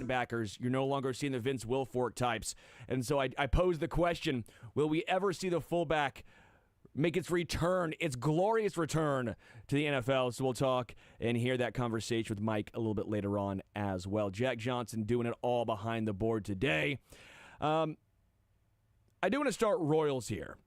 linebackers. You're no longer seeing the Vince Wilfork types. And so I pose the question, will we ever see the fullback make its return, its glorious return to the NFL? So we'll talk and hear that conversation with Mike a little bit later on as well. Jack Johnson doing it all behind the board today. I do want to start Royals here.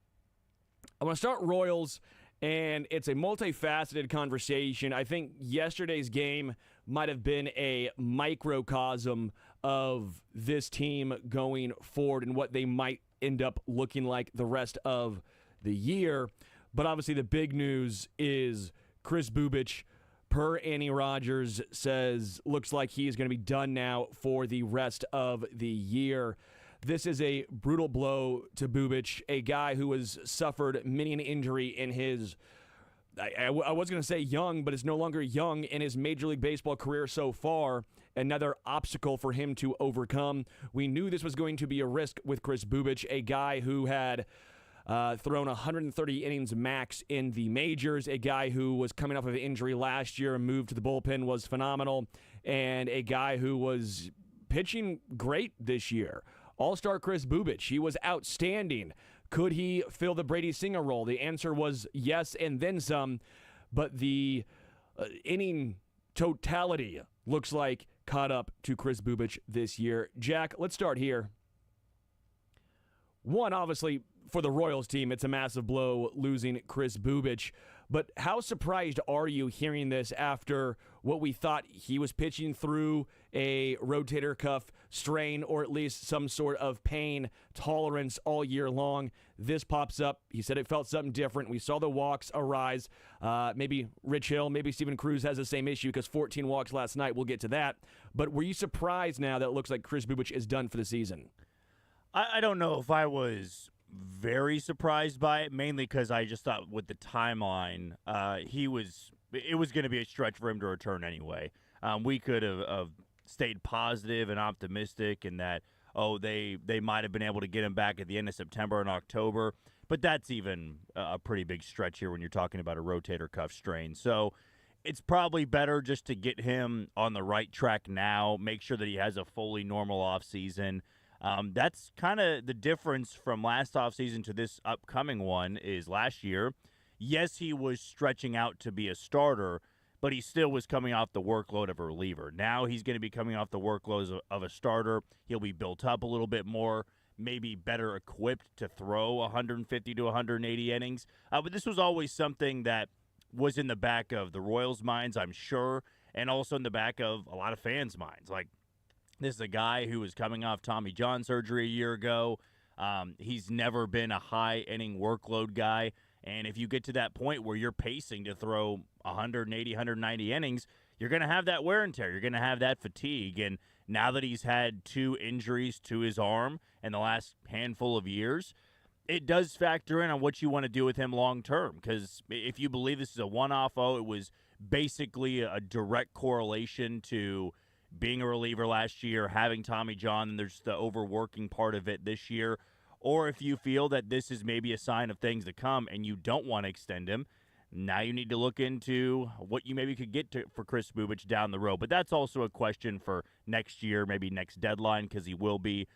I want to start Royals, and it's a multifaceted conversation. I think yesterday's game might have been a microcosm of this team going forward and what they might end up looking like the rest of the year. But obviously the big news is Kris Bubic, per Annie Rogers, says looks like he is going to be done now for the rest of the year. This is a brutal blow to Bubic, a guy who has suffered many an injury in his, I was going to say young, but it's no longer young in his Major League Baseball career so far. Another obstacle for him to overcome. We knew this was going to be a risk with Kris Bubic, a guy who had thrown 130 innings max in the majors, a guy who was coming off of an injury last year and moved to the bullpen, was phenomenal, and a guy who was pitching great this year. All-star Kris Bubic, he was outstanding. Could he fill the Brady Singer role? The answer was yes and then some, but the inning totality looks like caught up to Kris Bubic this year. Jack, let's start here. One, obviously, for the Royals team, it's a massive blow losing Kris Bubic. But how surprised are you hearing this after what we thought he was pitching through a rotator cuff strain or at least some sort of pain tolerance all year long? This pops up. He said it felt something different. We saw the walks arise. Maybe Rich Hill, maybe Steven Cruz has the same issue because 14 walks last night. We'll get to that. But were you surprised now that it looks like Kris Bubic is done for the season? I don't know if I was very surprised by it, mainly because I just thought with the timeline, it was going to be a stretch for him to return anyway. We could have stayed positive and optimistic in that, they might have been able to get him back at the end of September and October, but that's even a pretty big stretch here when you're talking about a rotator cuff strain. So it's probably better just to get him on the right track now, make sure that he has a fully normal offseason. That's kind of the difference from last offseason to this upcoming one is last year. Yes, he was stretching out to be a starter, but he still was coming off the workload of a reliever. Now he's going to be coming off the workload of a starter. He'll be built up a little bit more, maybe better equipped to throw 150 to 180 innings. But this was always something that was in the back of the Royals' minds, I'm sure, and also in the back of a lot of fans' minds. Like, this is a guy who was coming off Tommy John surgery a year ago. He's never been a high-inning workload guy. And if you get to that point where you're pacing to throw 180, 190 innings, you're going to have that wear and tear. You're going to have that fatigue. And now that he's had 2 injuries to his arm in the last handful of years, it does factor in on what you want to do with him long-term. Because if you believe this is a one-off, it was basically a direct correlation to being a reliever last year, having Tommy John, and there's the overworking part of it this year. Or if you feel that this is maybe a sign of things to come and you don't want to extend him, now you need to look into what you maybe could get to for Kris Bubic down the road. But that's also a question for next year, maybe next deadline, because he will be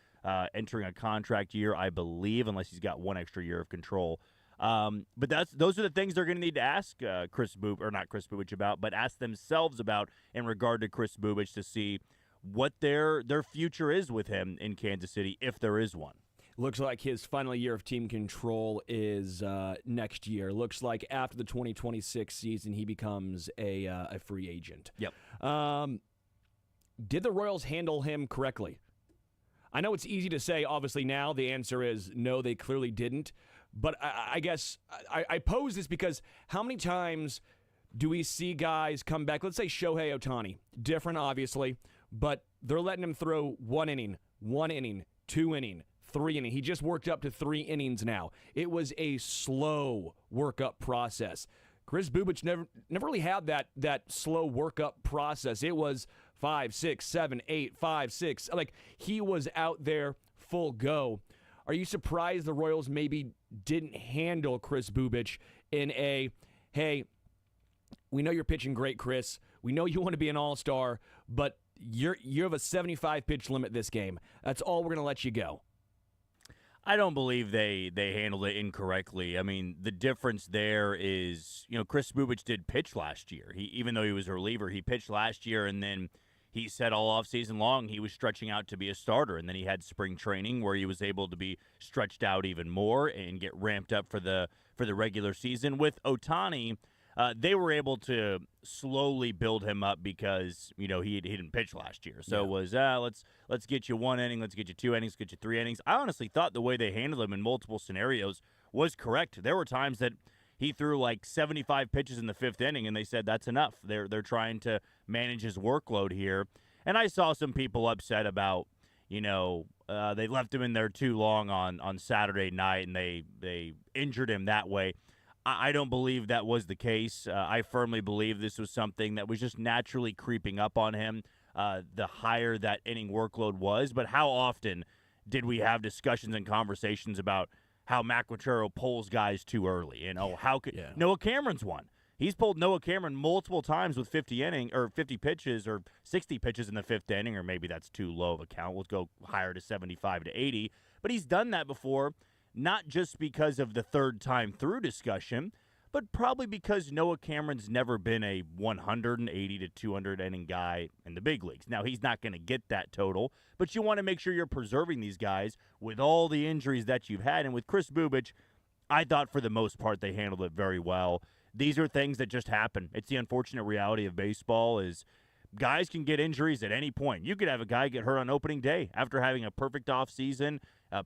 entering a contract year, I believe, unless he's got one extra year of control. But those are the things they're going to need to ask not Kris Bubic about, but ask themselves about in regard to Kris Bubic to see what their future is with him in Kansas City, if there is one. Looks like his final year of team control is next year. Looks like after the 2026 season, he becomes a free agent. Yep. Did the Royals handle him correctly? I know it's easy to say, obviously, now. The answer is no, they clearly didn't. But I guess I pose this because how many times do we see guys come back? Let's say Shohei Ohtani. Different, obviously, but they're letting him throw 1 inning, 2 inning, 3 inning. He just worked up to 3 innings now. It was a slow workup process. Kris Bubic never really had that slow workup process. It was 5, 6, 7, 8, 5, 6. Like, he was out there full go. Are you surprised the Royals maybe didn't handle Kris Bubic in a, hey, we know you're pitching great, Kris. We know you want to be an all-star, but you have a 75 pitch limit this game. That's all we're going to let you go. I don't believe they handled it incorrectly. I mean, the difference there is, Chris Bubic did pitch last year. Even though he was a reliever, he pitched last year, and then he said all off season long he was stretching out to be a starter, and then he had spring training where he was able to be stretched out even more and get ramped up for the regular season. With Ohtani, they were able to slowly build him up because he didn't pitch last year. So it was let's get you 1 inning, let's get you 2 innings, get you 3 innings. I honestly thought the way they handled him in multiple scenarios was correct. There were times that he threw like 75 pitches in the 5th inning, and they said that's enough. They're trying to manage his workload here. And I saw some people upset about they left him in there too long on Saturday night, and they injured him that way. I don't believe that was the case. I firmly believe this was something that was just naturally creeping up on him, the higher that inning workload was. But how often did we have discussions and conversations about how Matt Quatraro pulls guys too early? How could Noah Cameron's one. He's pulled Noah Cameron multiple times with 50 pitches or 60 pitches in the 5th inning, or maybe that's too low of a count. Let's go higher to 75 to 80. But he's done that before. Not just because of the third time through discussion, but probably because Noah Cameron's never been a 180 to 200 inning guy in the big leagues. Now, he's not going to get that total, but you want to make sure you're preserving these guys with all the injuries that you've had. And with Chris Bubic, I thought for the most part they handled it very well. These are things that just happen. It's the unfortunate reality of baseball is guys can get injuries at any point. You could have a guy get hurt on opening day after having a perfect offseason,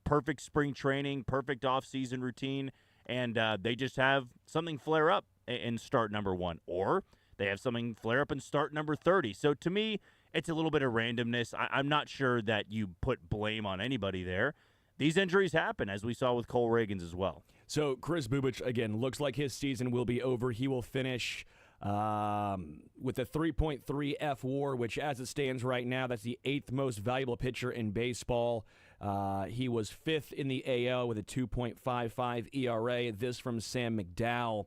perfect spring training, perfect offseason routine, and they just have something flare up in start number 1. Or they have something flare up in start number 30. So to me, it's a little bit of randomness. I'm not sure that you put blame on anybody there. These injuries happen, as we saw with Cole Reagans as well. So Chris Bubic, again, looks like his season will be over. He will finish with a 3.3 F/WAR, which as it stands right now, that's the 8th most valuable pitcher in baseball. He was 5th in the AL with a 2.55 ERA. This from Sam McDowell.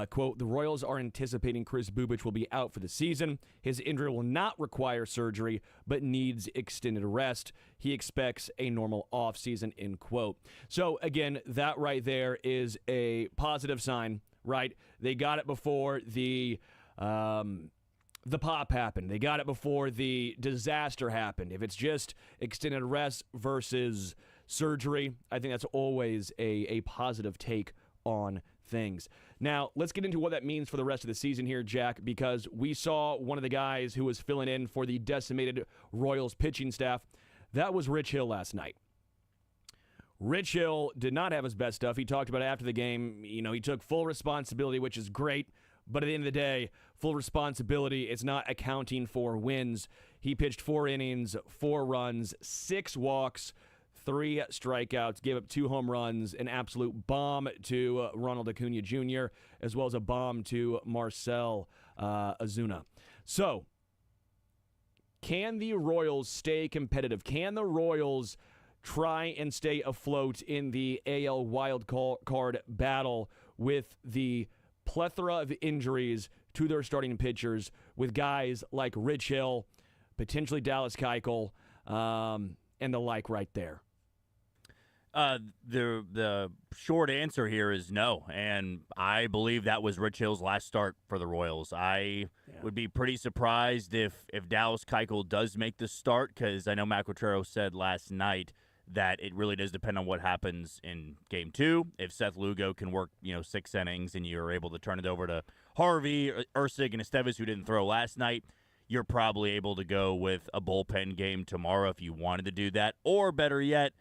Quote, the Royals are anticipating Chris Bubic will be out for the season. His injury will not require surgery, but needs extended rest. He expects a normal offseason, end quote. So, again, that right there is a positive sign, right? They got it before the pop happened. They got it before the disaster happened. If it's just extended rest versus surgery, I think that's always a positive take on things. Now, let's get into what that means for the rest of the season here, Jack, because we saw one of the guys who was filling in for the decimated Royals pitching staff. That was Rich Hill last night. Rich Hill did not have his best stuff. He talked about it after the game. He took full responsibility, which is great. But at the end of the day, full responsibility is not accounting for wins. He pitched 4 innings, 4 runs, 6 walks, 3 strikeouts, gave up 2 home runs, an absolute bomb to Ronald Acuna Jr., as well as a bomb to Marcell Ozuna. So, can the Royals stay competitive? Can the Royals try and stay afloat in the AL wild card battle with the plethora of injuries to their starting pitchers, with guys like Rich Hill, potentially Dallas Keuchel, and the like right there? The short answer here is no, and I believe that was Rich Hill's last start for the Royals. I would be pretty surprised if Dallas Keuchel does make the start, because I know Matt Quatraro said last night that it really does depend on what happens in Game 2. If Seth Lugo can work 6 innings and you're able to turn it over to Harvey, Erceg, and Estevez, who didn't throw last night, you're probably able to go with a bullpen game tomorrow if you wanted to do that. Or better yet,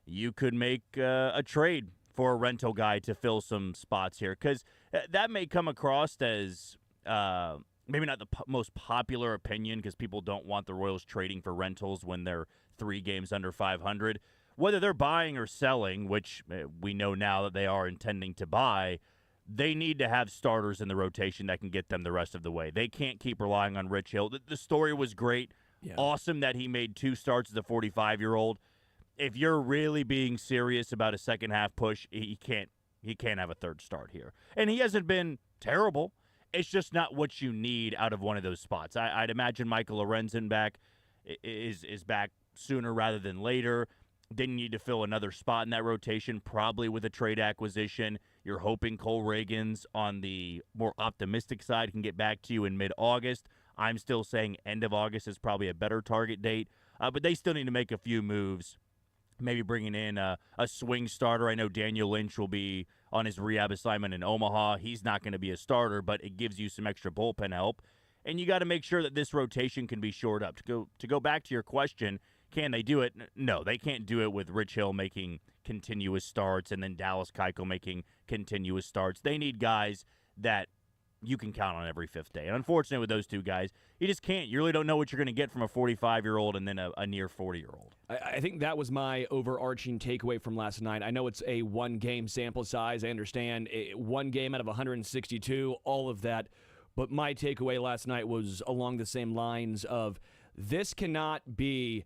you could make a trade for a rental guy to fill some spots here, because that may come across as maybe not the most popular opinion, because people don't want the Royals trading for rentals when they're 3 games under 500. Whether they're buying or selling, which we know now that they are intending to buy, they need to have starters in the rotation that can get them the rest of the way. They can't keep relying on Rich Hill. The story was great. Yeah. Awesome that he made 2 starts as a 45-year-old. If you're really being serious about a second half push, he can't have a third start here. And he hasn't been terrible. it's just not what you need out of one of those spots. I'd imagine Michael Lorenzen back is back sooner rather than later. Then you need to fill another spot in that rotation, probably with a trade acquisition. You're hoping Cole Reagans on the more optimistic side can get back to you in mid-August. I'm still saying end of August is probably a better target date. But they still need to make a few moves, maybe bringing in a swing starter. I know Daniel Lynch will be on his rehab assignment in Omaha. He's not going to be a starter, but it gives you some extra bullpen help. And you got to make sure that this rotation can be shored up. To go back to your question, can they do it? No, they can't do it with Rich Hill making continuous starts and then Dallas Keuchel making continuous starts. They need guys that you can count on every fifth day. And unfortunately, with those two guys, you just can't. You really don't know what you're going to get from a 45-year-old and then a near 40-year-old. I think that was my overarching takeaway from last night. I know it's a one-game sample size. I understand one game out of 162, all of that. But my takeaway last night was along the same lines of this cannot be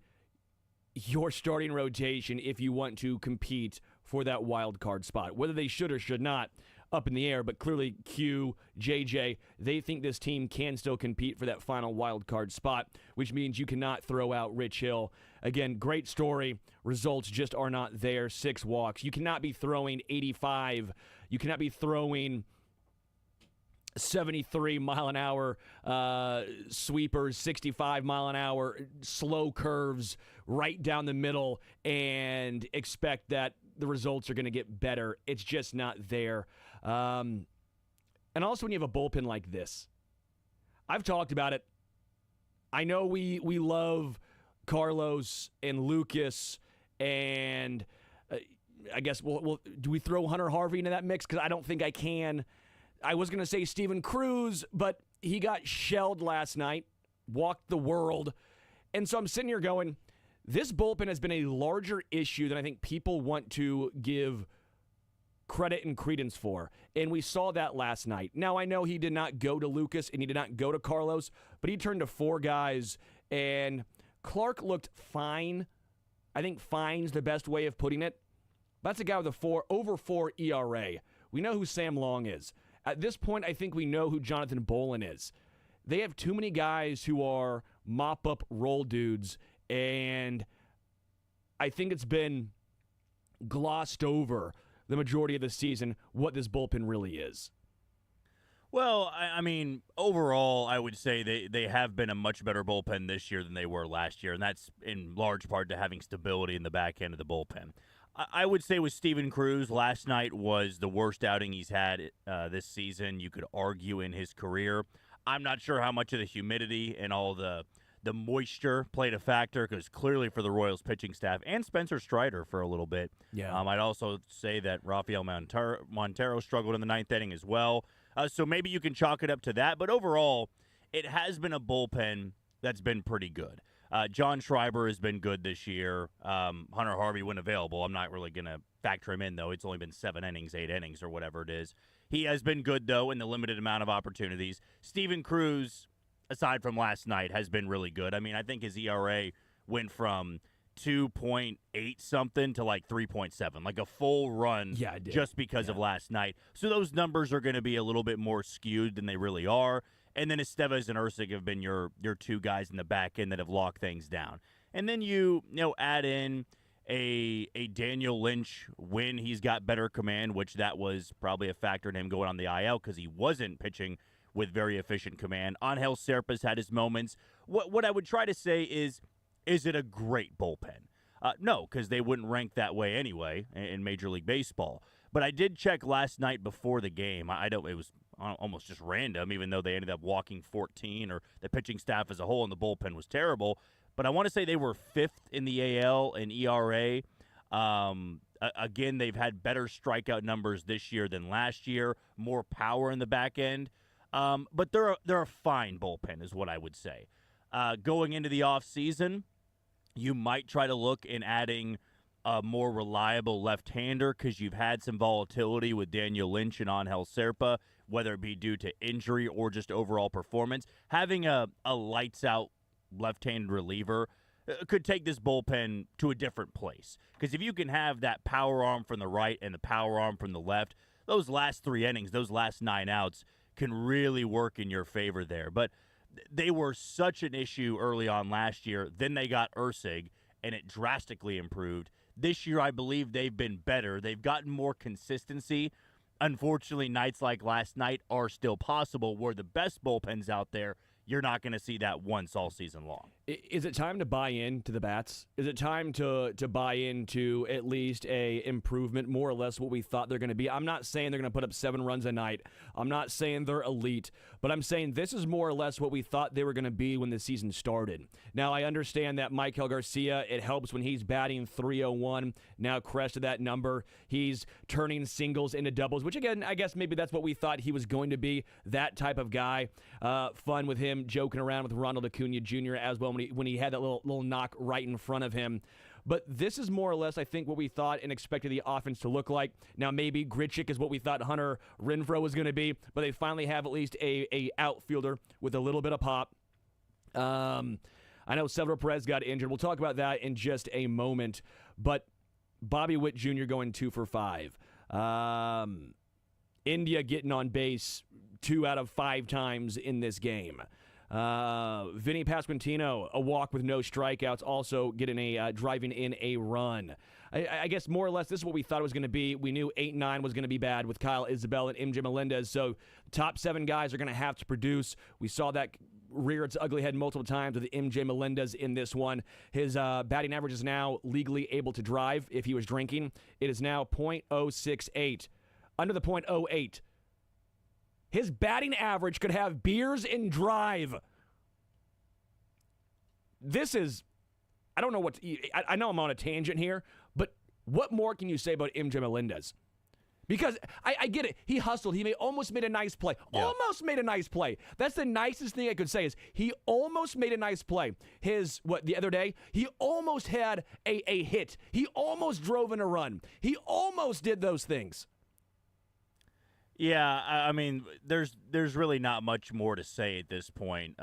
your starting rotation if you want to compete for that wild card spot. Whether they should or should not, up in the air, but clearly Q, JJ, they think this team can still compete for that final wild card spot, which means you cannot throw out Rich Hill. Again, great story. Results just are not there. 6 walks. You cannot be throwing 85. You cannot be throwing 73-mile-an-hour sweepers, 65-mile-an-hour slow curves right down the middle and expect that the results are going to get better. It's just not there. And also when you have a bullpen like this, I've talked about it. I know we love Carlos and Lucas, and I guess do we throw Hunter Harvey into that mix? Because I don't think I can. I was going to say Steven Cruz, but he got shelled last night, walked the world. And so I'm sitting here going, this bullpen has been a larger issue than I think people want to give credit and credence for. And we saw that last night. Now, I know he did not go to Lucas and he did not go to Carlos, but he turned to 4 guys, and Clark looked fine. I think fine's the best way of putting it. That's a guy with a over 4 ERA. We know who Sam Long is. At this point, I think we know who Jonathan Bolin is. They have too many guys who are mop-up role dudes, and I think it's been glossed over the majority of the season what this bullpen really is. Well, I mean, overall, I would say they have been a much better bullpen this year than they were last year, and that's in large part to having stability in the back end of the bullpen. I would say with Steven Cruz, last night was the worst outing he's had this season, you could argue, in his career. I'm not sure how much of the humidity and all the moisture played a factor, because clearly for the Royals pitching staff and Spencer Strider for a little bit. Yeah. I'd also say that Rafael Montero struggled in the 9th inning as well. So maybe you can chalk it up to that. But overall, it has been a bullpen that's been pretty good. John Schreiber has been good this year. Hunter Harvey, when available, I'm not really going to factor him in, though. It's only been 7 innings, 8 innings, or whatever it is. He has been good, though, in the limited amount of opportunities. Steven Cruz, aside from last night, has been really good. I mean, I think his ERA went from 2.8 something to like 3.7, like a full run just because of last night. So those numbers are going to be a little bit more skewed than they really are. And then Estevez and Erceg have been your 2 guys in the back end that have locked things down. And then you add in a Daniel Lynch when he's got better command, which that was probably a factor in him going on the IL because he wasn't pitching with very efficient command. Angel Serpa's had his moments. What I would try to say is it a great bullpen? No, because they wouldn't rank that way anyway in Major League Baseball. But I did check last night before the game. It was almost just random, even though they ended up walking 14, or the pitching staff as a whole and the bullpen was terrible. But I want to say they were 5th in the AL in ERA. Again, they've had better strikeout numbers this year than last year, more power in the back end. But they're a fine bullpen is what I would say. Going into the offseason, you might try to look in adding a more reliable left-hander because you've had some volatility with Daniel Lynch and Angel Serpa, whether it be due to injury or just overall performance. Having a lights-out left-handed reliever could take this bullpen to a different place. Because if you can have that power arm from the right and the power arm from the left, those last 3 innings, those last 9 outs can really work in your favor there. But they were such an issue early on last year. Then they got Ursig, and it drastically improved. This year, I believe they've been better. They've gotten more consistency. Unfortunately, nights like last night are still possible where the best bullpens out there, you're not going to see that once all season long. Is it time to buy into the bats? Is it time to buy into at least a improvement, more or less what we thought they're going to be? I'm not saying they're going to put up 7 runs a night. I'm not saying they're elite, but I'm saying this is more or less what we thought they were going to be when the season started. Now, I understand that Michael Garcia, it helps when he's batting .301, now crested that number. He's turning singles into doubles, which again, I guess maybe that's what we thought he was going to be, that type of guy. Fun with him joking around with Ronald Acuna Jr. as well when he had that little knock right in front of him. But this is more or less, I think, what we thought and expected the offense to look like. Now, maybe Grichuk is what we thought Hunter Renfroe was going to be, but they finally have at least a outfielder with a little bit of pop. I know Salvador Perez got injured. We'll talk about that in just a moment. But Bobby Witt Jr. going 2 for 5. India getting on base 2 out of 5 times in this game. Vinny Pasquantino, a walk with no strikeouts, also getting driving in a run. I guess more or less this is what we thought it was going to be. We knew 8-9 was going to be bad with Kyle Isabel and MJ Melendez, so top 7 guys are going to have to produce. We saw that rear its ugly head multiple times with MJ Melendez in this one. His batting average is now legally able to drive if he was drinking. It is now .068, under the .08. His batting average could have beers and drive. This is, I don't know what, I know I'm on a tangent here, but what more can you say about MJ Melendez? Because I get it. He hustled. He almost made a nice play. Yeah. Almost made a nice play. That's the nicest thing I could say is he almost made a nice play. The other day, he almost had a hit. He almost drove in a run. He almost did those things. Yeah, I mean, there's really not much more to say at this point.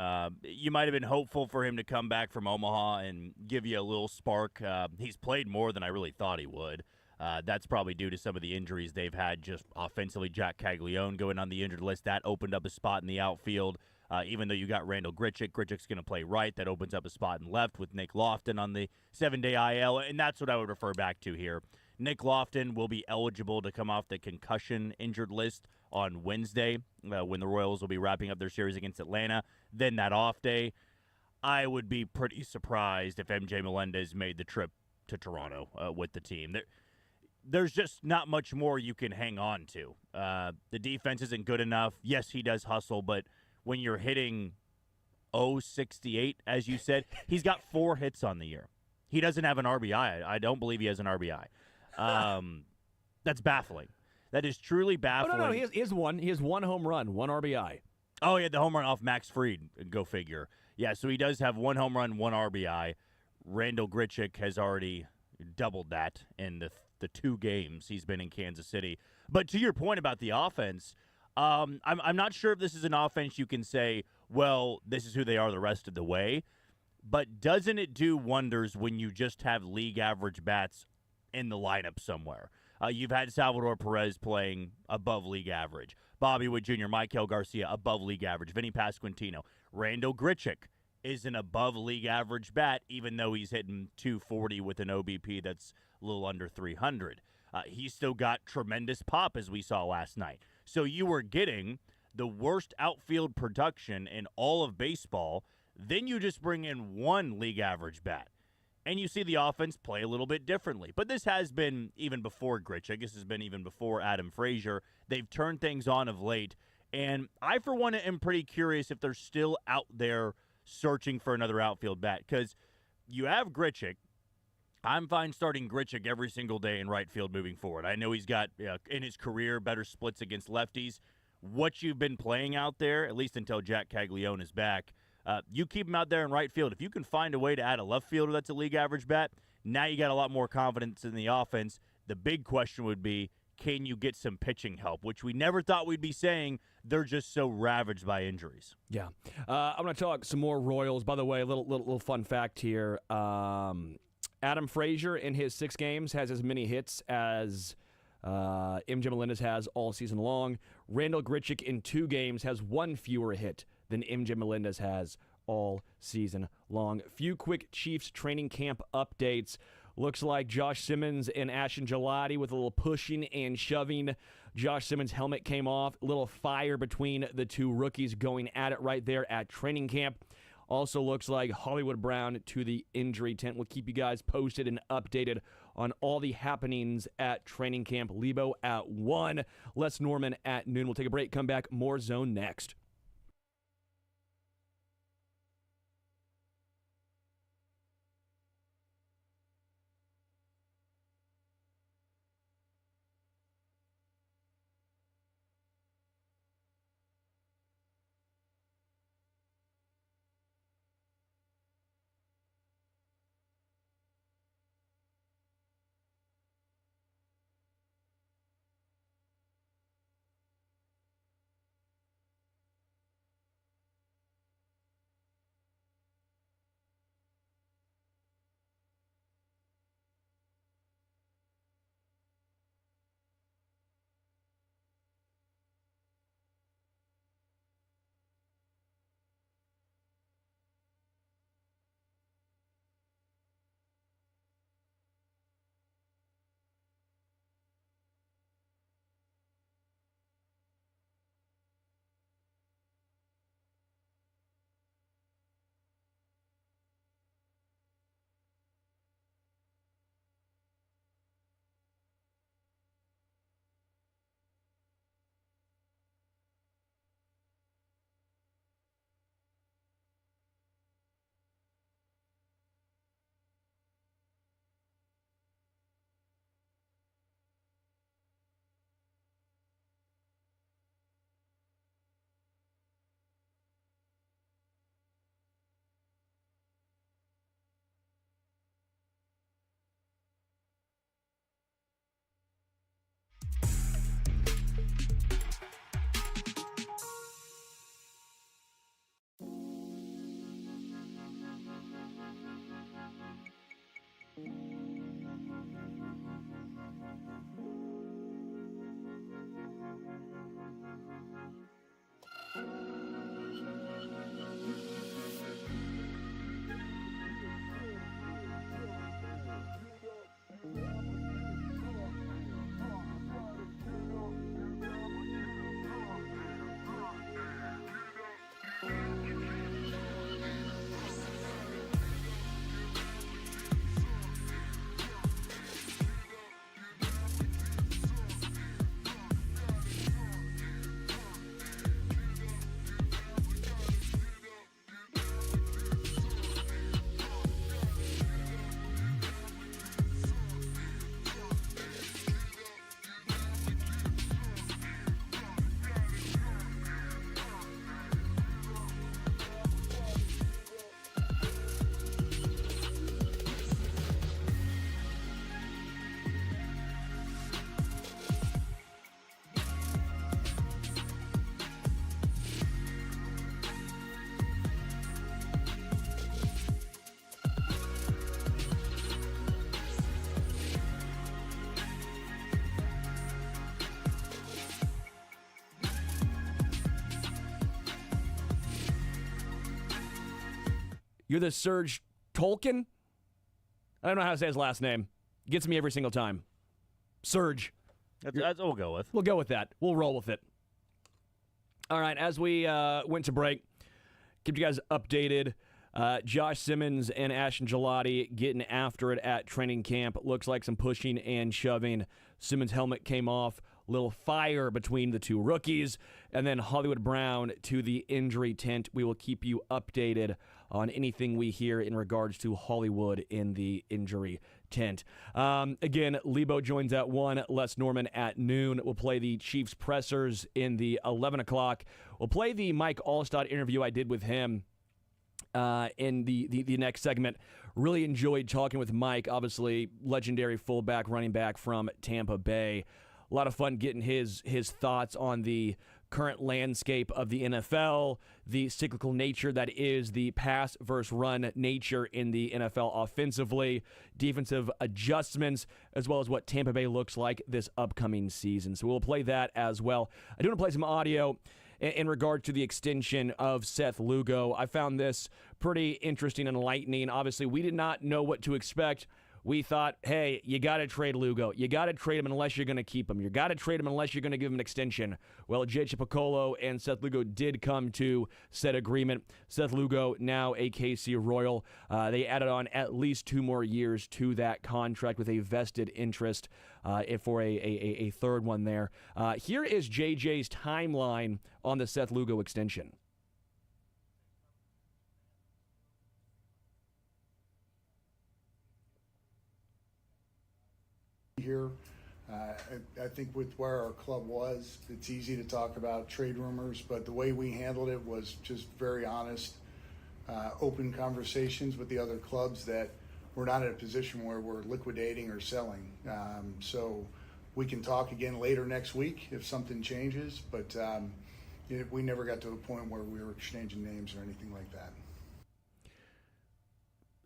You might have been hopeful for him to come back from Omaha and give you a little spark. He's played more than I really thought he would. That's probably due to some of the injuries they've had just offensively. Jack Caglione going on the injured list. That opened up a spot in the outfield. Even though you got Randall Grichuk, Grichuk's going to play right. That opens up a spot in left with Nick Lofton on the 7-day IL, and that's what I would refer back to here. Nick Lofton will be eligible to come off the concussion injured list on Wednesday when the Royals will be wrapping up their series against Atlanta. Then that off day, I would be pretty surprised if MJ Melendez made the trip to Toronto with the team. There's just not much more you can hang on to. The defense isn't good enough. Yes, he does hustle, but when you're hitting .068, as you said, he's got 4 hits on the year. He doesn't have an RBI. I don't believe he has an RBI. That's baffling. That is truly baffling. Oh, no, he has one. He has 1 home run, 1 RBI. Oh, yeah, the home run off Max Fried. Go figure. Yeah, so he does have 1 home run, 1 RBI. Randall Grichuk has already doubled that in the 2 games he's been in Kansas City. But to your point about the offense, I'm not sure if this is an offense you can say, well, this is who they are the rest of the way. But doesn't it do wonders when you just have league average bats in the lineup somewhere? You've had Salvador Perez playing above league average. Bobby Witt Jr., Michael Garcia, above league average. Vinny Pasquantino. Randall Grichuk is an above league average bat, even though he's hitting .240 with an OBP that's a little under 300. He's still got tremendous pop, as we saw last night. So you were getting the worst outfield production in all of baseball. Then you just bring in 1 league average bat. And you see the offense play a little bit differently. But this has been even before Grichuk. This has been even before Adam Frazier. They've turned things on of late. And I, for one, am pretty curious if they're still out there searching for another outfield bat. Because you have Grichuk. I'm fine starting Grichuk every single day in right field moving forward. I know he's got, in his career, better splits against lefties. What you've been playing out there, at least until Jack Caglione is back, you keep him out there in right field. If you can find a way to add a left fielder that's a league average bat, now you got a lot more confidence in the offense. The big question would be, can you get some pitching help, which we never thought we'd be saying. They're just so ravaged by injuries. Yeah. I'm going to talk some more Royals. By the way, a little fun fact here. Adam Frazier in his 6 games has as many hits as MJ Melendez has all season long. Randall Grichuk in 2 games has 1 fewer hit than MJ Melendez has all season long. Few quick Chiefs training camp updates. Looks like Josh Simmons and Ashton Gelati with a little pushing and shoving. Josh Simmons' helmet came off. A little fire between the 2 rookies going at it right there at training camp. Also looks like Hollywood Brown to the injury tent. We'll keep you guys posted and updated on all the happenings at training camp. Lebo at 1, Les Norman at noon. We'll take a break, come back, more Zone next. You're the Serge Tolkien? I don't know how to say his last name. Gets me every single time. Serge. That's what we'll go with. We'll go with that. We'll roll with it. All right, as we went to break, keep you guys updated. Josh Simmons and Ashton Gelati getting after it at training camp. Looks like some pushing and shoving. Simmons' helmet came off. Little fire between the two rookies. And then Hollywood Brown to the injury tent. We will keep you updated on anything we hear in regards to Hollywood in the injury tent. Again, Lebo joins at 1, Les Norman at noon. We'll play the Chiefs pressers in the 11 o'clock. We'll play the Mike Allstott interview I did with him in the next segment. Really enjoyed talking with Mike, obviously legendary fullback, running back from Tampa Bay. A lot of fun getting his thoughts on the current landscape of the NFL, the cyclical nature that is the pass versus run nature in the NFL offensively, defensive adjustments, as well as what Tampa Bay looks like this upcoming season. So we'll play that as well. I do want to play some audio in regard to the extension of Seth Lugo. I found this pretty interesting and enlightening. Obviously, we did not know what to expect. We thought, hey, you got to trade Lugo. You got to trade him unless you're going to keep him. You got to trade him unless you're going to give him an extension. Well, J.J. Piccolo and Seth Lugo did come to said agreement. Seth Lugo, now a KC Royal. They added on at least 2 more years to that contract with a vested interest for a third one there. Here is J.J.'s timeline on the Seth Lugo extension. Here, I think with where our club was, it's easy to talk about trade rumors, but the way we handled it was just very honest, open conversations with the other clubs that we're not in a position where we're liquidating or selling. So we can talk again later next week if something changes, but we never got to a point where we were exchanging names or anything like that.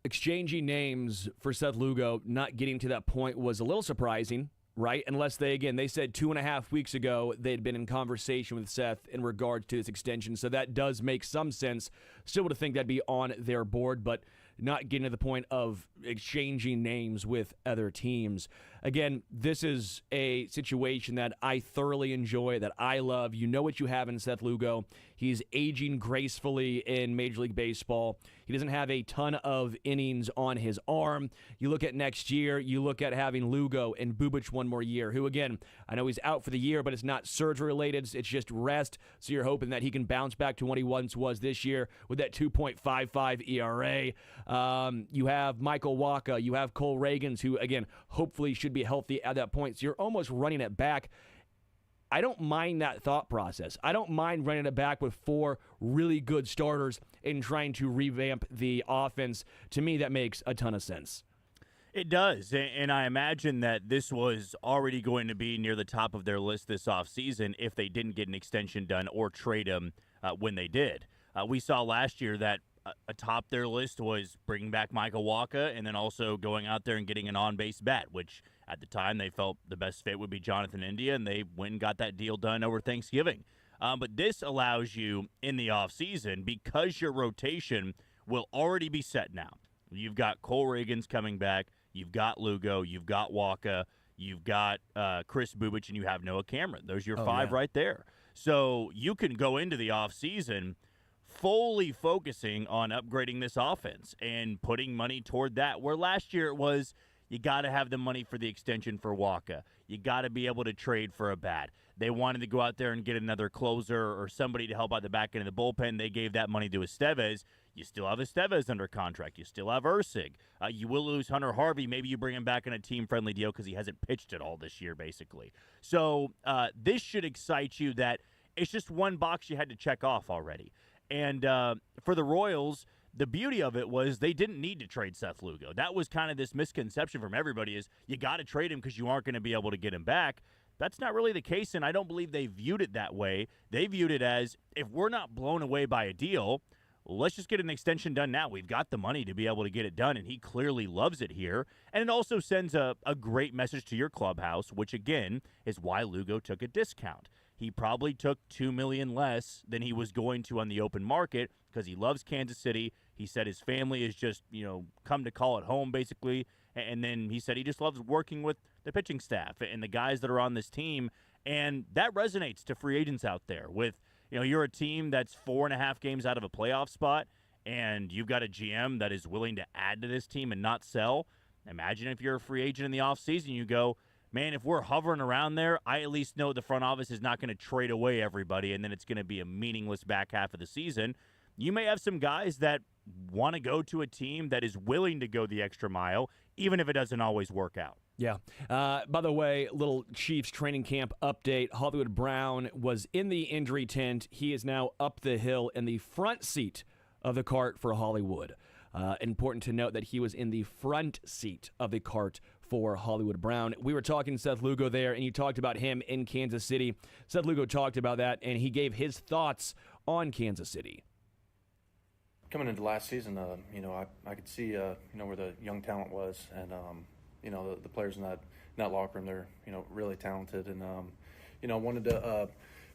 Exchanging names for Seth Lugo, not getting to that point was a little surprising, right? Unless they said 2.5 weeks ago they'd been in conversation with Seth in regards to this extension. So that does make some sense. Still would think that'd be on their board, but not getting to the point of exchanging names with other teams. Again, this is a situation that I thoroughly enjoy, that I love. You know what you have in Seth Lugo. He's aging gracefully in Major League Baseball. He doesn't have a ton of innings on his arm. You look at next year, you look at having Lugo and Bubic one more year, who, again, I know he's out for the year, but it's not surgery-related. It's just rest, so you're hoping that he can bounce back to what he once was this year with that 2.55 ERA. You have Michael Wacha. You have Cole Reagans, who, again, hopefully should be healthy at that point. So you're almost running it back. I don't mind that thought process. I don't mind running it back with 4 really good starters and trying to revamp the offense. To me, that makes a ton of sense. It does, and I imagine that this was already going to be near the top of their list this offseason if they didn't get an extension done or trade him when they did. We saw last year that atop their list was bringing back Michael Wacha and then also going out there and getting an on-base bat, which at the time they felt the best fit would be Jonathan India, and they went and got that deal done over Thanksgiving. But this allows you in the offseason, because your rotation will already be set now. You've got Cole Reagans coming back, you've got Lugo, you've got Wacha, you've got Chris Bubic, and you have Noah Cameron. Those are your 5 right there. So you can go into the offseason fully focusing on upgrading this offense and putting money toward that, where last year it was you got to have the money for the extension for Wacha. You got to be able to trade for a bat. They wanted to go out there and get another closer or somebody to help out the back end of the bullpen. They gave that money to Estevez. You still have Estevez under contract. You still have Ursig. You will lose Hunter Harvey. Maybe you bring him back in a team-friendly deal because he hasn't pitched at all this year, basically. So this should excite you that it's just one box you had to check off already. And for the Royals, the beauty of it was they didn't need to trade Seth Lugo. That was kind of this misconception from everybody is you got to trade him because you aren't going to be able to get him back. That's not really the case, and I don't believe they viewed it that way. They viewed it as, if we're not blown away by a deal, let's just get an extension done now. We've got the money to be able to get it done, and he clearly loves it here. And it also sends a great message to your clubhouse, which, again, is why Lugo took a discount. He probably took $2 million less than he was going to on the open market because he loves Kansas City. He said his family is just, come to call it home, basically. And then he said he just loves working with the pitching staff and the guys that are on this team. And that resonates to free agents out there with, you're a team that's 4.5 games out of a playoff spot, and you've got a GM that is willing to add to this team and not sell. Imagine if you're a free agent in the offseason, you go, man, if we're hovering around there, I at least know the front office is not going to trade away everybody, and then it's going to be a meaningless back half of the season. You may have some guys that want to go to a team that is willing to go the extra mile, even if it doesn't always work out. Yeah. By the way, little Chiefs training camp update. Hollywood Brown was in the injury tent. He is now up the hill in the front seat of the cart for Hollywood. Important to note that he was in the front seat of the cart for Hollywood Brown. We were talking to Seth Lugo there, and you talked about him in Kansas City. Seth Lugo talked about that, and he gave his thoughts on Kansas City. Coming into last season, I could see, where the young talent was, and the players in that locker room, they're really talented, and wanted to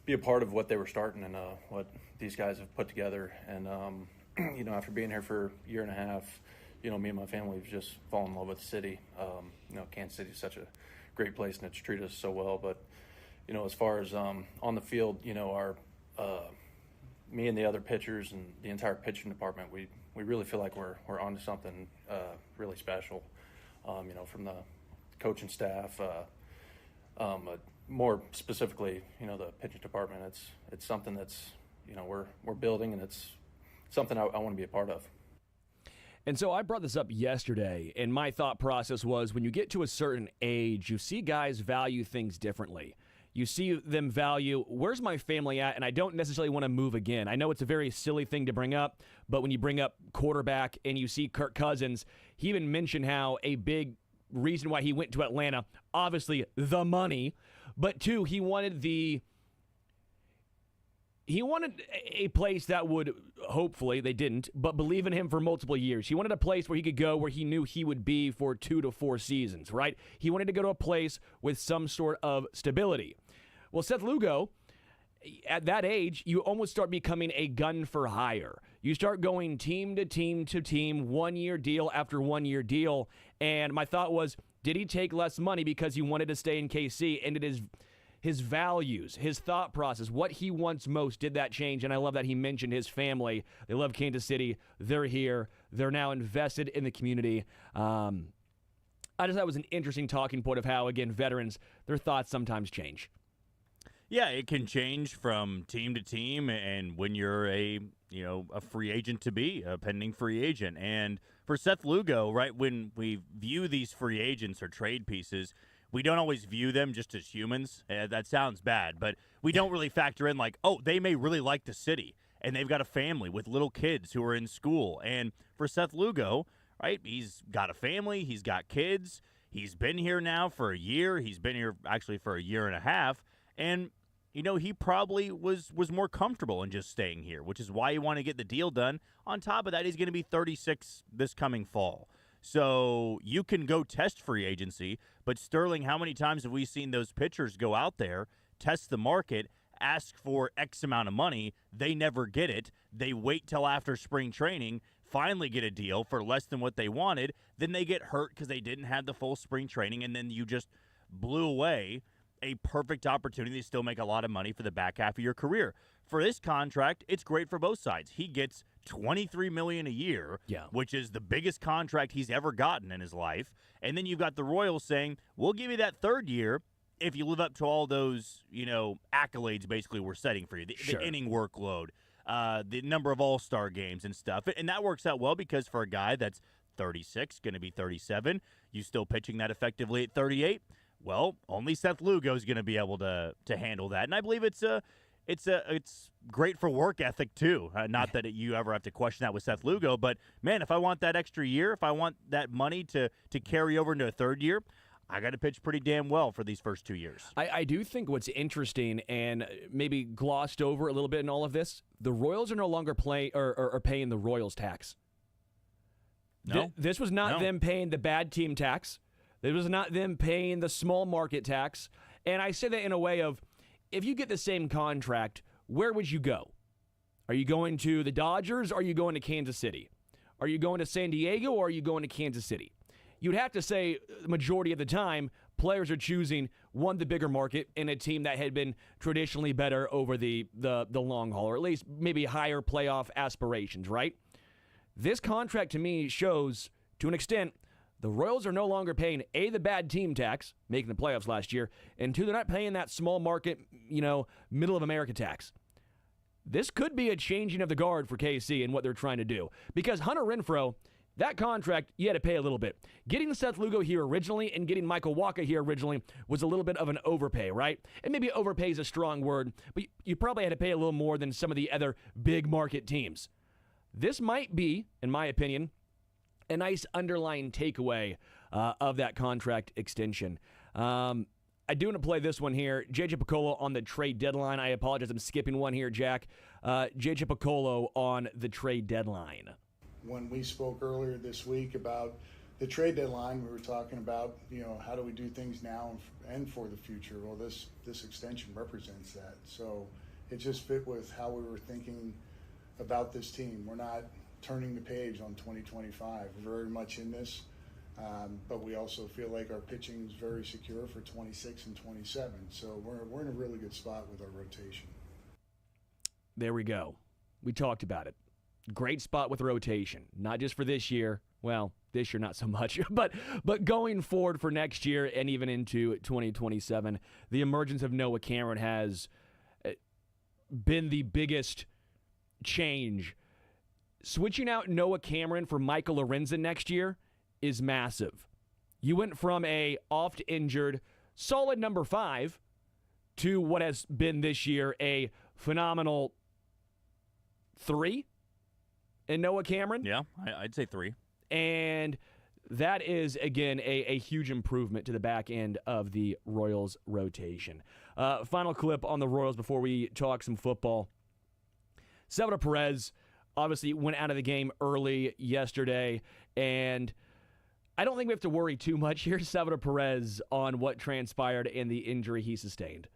be a part of what they were starting and what these guys have put together. And after being here for a year and a half, me and my family have just fallen in love with the city. Kansas City is such a great place, and it's treated us so well. But as far as on the field, our me and the other pitchers and the entire pitching department, we really feel like we're onto something really special. From the coaching staff, more specifically, the pitching department. It's something that's we're building, and it's something I want to be a part of. And so I brought this up yesterday, and my thought process was when you get to a certain age, you see guys value things differently. You see them value, where's my family at? And I don't necessarily want to move again. I know it's a very silly thing to bring up, but when you bring up quarterback and you see Kirk Cousins, he even mentioned how a big reason why he went to Atlanta, obviously the money, but two, he wanted a place that would, hopefully they didn't, but believe in him for multiple years. He wanted a place where he could go where he knew he would be for 2 to 4 seasons, right? He wanted to go to a place with some sort of stability. Well, Seth Lugo, at that age, you almost start becoming a gun for hire. You start going team to team to team, 1 year deal after 1 year deal. And my thought was, did he take less money because he wanted to stay in KC? And it is his values, his thought process, what he wants most, did that change? And I love that he mentioned his family. They love Kansas City. They're here. They're now invested in the community. I just thought it was an interesting talking point of how, again, veterans, their thoughts sometimes change. Yeah, it can change from team to team, and when you're a free agent to be, a pending free agent. And for Seth Lugo, right, when we view these free agents or trade pieces, we don't always view them just as humans. That sounds bad, but we don't really factor in like, oh, they may really like the city, and they've got a family with little kids who are in school. And for Seth Lugo, right, he's got a family, he's got kids, he's been here now for a year, he's been here actually for a year and a half, and he probably was more comfortable in just staying here, which is why he wanted to get the deal done. On top of that, he's going to be 36 this coming fall. So you can go test free agency, but Sterling, how many times have we seen those pitchers go out there, test the market, ask for X amount of money, they never get it, they wait till after spring training, finally get a deal for less than what they wanted, then they get hurt because they didn't have the full spring training, and then you just blew away a perfect opportunity to still make a lot of money for the back half of your career. For this contract, it's great for both sides. He gets $23 million a year, which is the biggest contract he's ever gotten in his life. And then you've got the Royals saying, we'll give you that third year if you live up to all those, accolades basically we're setting for you. The inning workload, the number of all-star games and stuff. And that works out well because for a guy that's 36, going to be 37, you still pitching that effectively at 38, well, only Seth Lugo is going to be able to handle that. And I believe it's great for work ethic, too. Not that you ever have to question that with Seth Lugo, but, man, if I want that extra year, if I want that money to carry over into a third year, I got to pitch pretty damn well for these first 2 years. I do think what's interesting and maybe glossed over a little bit in all of this, the Royals are no longer paying the Royals tax. No. This was not them paying the bad team tax. It was not them paying the small market tax. And I say that in a way of, if you get the same contract, where would you go? Are you going to the Dodgers or are you going to Kansas City? Are you going to San Diego or are you going to Kansas City? You'd have to say the majority of the time, players are choosing the bigger market in a team that had been traditionally better over the long haul, or at least maybe higher playoff aspirations, right? This contract to me shows, to an extent, the Royals are no longer paying, A, the bad team tax, making the playoffs last year, and 2, they're not paying that small market, middle of America tax. This could be a changing of the guard for KC and what they're trying to do. Because Hunter Renfroe, that contract, you had to pay a little bit. Getting Seth Lugo here originally and getting Michael Wacha here originally was a little bit of an overpay, right? And maybe overpay is a strong word, but you probably had to pay a little more than some of the other big market teams. This might be, in my opinion, a nice underlying takeaway of that contract extension. I do want to play this one here. J.J. Picollo on the trade deadline. I apologize, I'm skipping one here, Jack. J.J. Picollo on the trade deadline. When we spoke earlier this week about the trade deadline, we were talking about, how do we do things now and for the future? Well, this extension represents that. So it just fit with how we were thinking about this team. We're not turning the page on 2025. We're very much in this, but we also feel like our pitching is very secure for 26 and 27. So we're in a really good spot with our rotation. There we go. We talked about it. Great spot with rotation, not just for this year. Well, this year not so much, but going forward for next year and even into 2027, the emergence of Noah Cameron has been the biggest change. Switching out Noah Cameron for Michael Lorenzen next year is massive. You went from a oft-injured, solid number 5 to what has been this year a phenomenal 3 in Noah Cameron. Yeah, I'd say 3. And that is, again, a huge improvement to the back end of the Royals rotation. Final clip on the Royals before we talk some football. Salvador Perez obviously went out of the game early yesterday, and I don't think we have to worry too much here, Salvador Perez, on what transpired and the injury he sustained.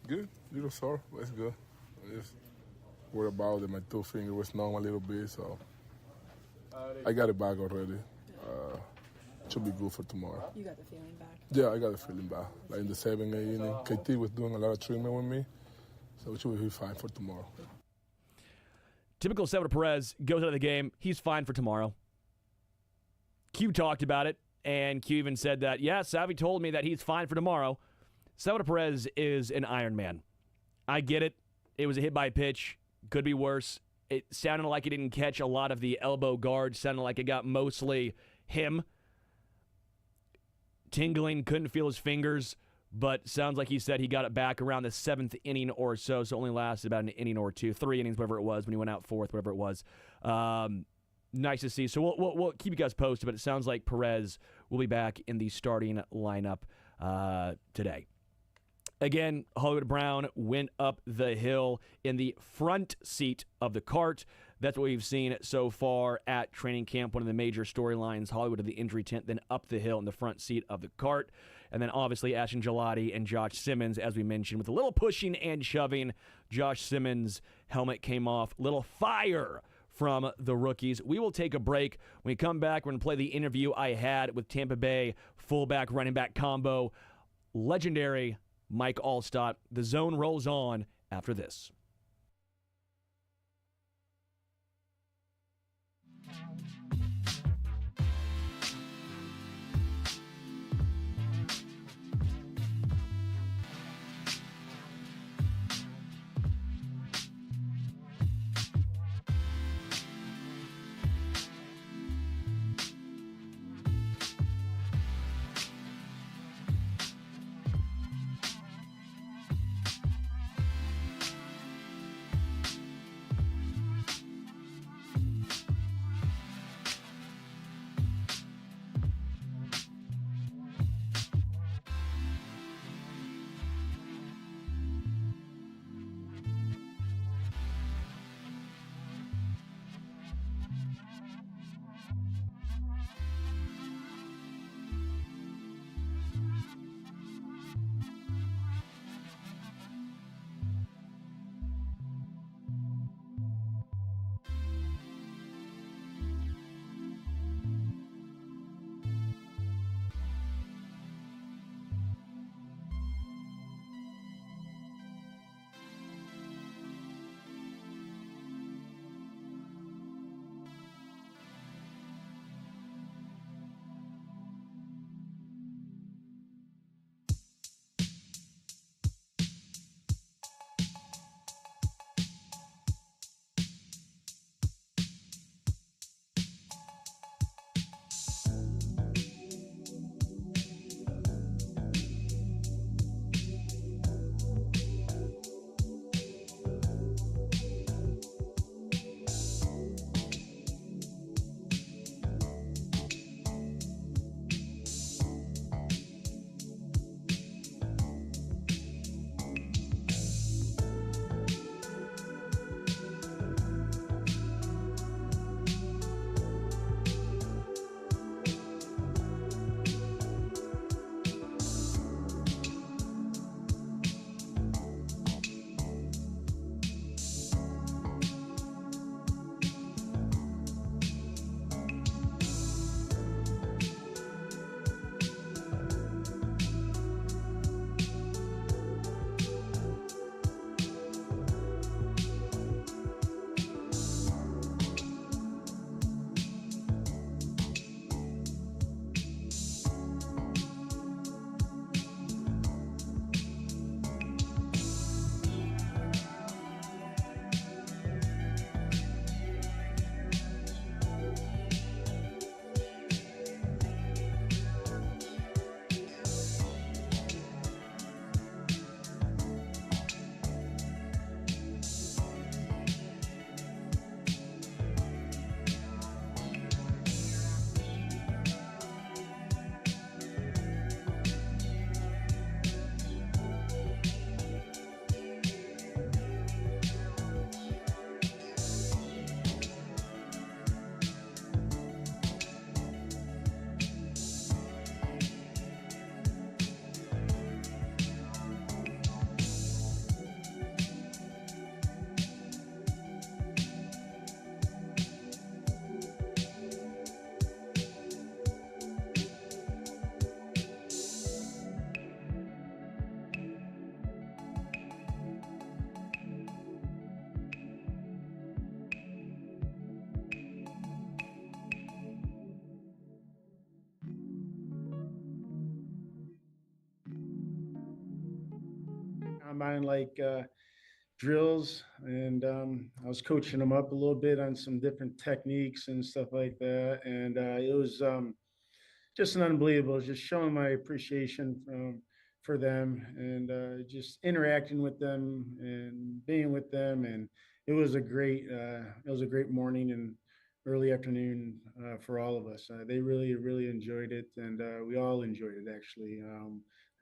Good, little sore, but it's good. I just worried about it. My 2 finger was numb a little bit, so I got it back already. Should be good for tomorrow. You got the feeling back? Yeah, I got the feeling back. Like in the 7th inning, KT was doing a lot of treatment with me, so it should be fine for tomorrow. Typical Salvador Perez goes out of the game. He's fine for tomorrow. Q talked about it, and Q even said that, yeah, Savvy told me that he's fine for tomorrow. Salvador Perez is an Iron Man. I get it. It was a hit by pitch. Could be worse. It sounded like he didn't catch a lot of the elbow guard. Sounded like it got mostly him. Tingling, couldn't feel his fingers, but sounds like he said he got it back around the 7th inning or so, so it only lasted about an inning or 2, 3 innings, whatever it was, when he went out 4th, whatever it was. Nice to see. So we'll keep you guys posted, but it sounds like Perez will be back in the starting lineup today. Again, Hollywood Brown went up the hill in the front seat of the cart. That's what we've seen so far at training camp. One of the major storylines, Hollywood to the injury tent, then up the hill in the front seat of the cart. And then obviously Ashton Gelati and Josh Simmons, as we mentioned, with a little pushing and shoving. Josh Simmons' helmet came off. Little fire from the rookies. We will take a break. When we come back, we're going to play the interview I had with Tampa Bay fullback, running back combo, legendary Mike Alstott. The Zone rolls on after this. I'm on like drills, and I was coaching them up a little bit on some different techniques and stuff like that. And it was just an unbelievable, just showing my appreciation for them, and just interacting with them and being with them. And it was a great morning and early afternoon for all of us. They really enjoyed it, and we all enjoyed it actually.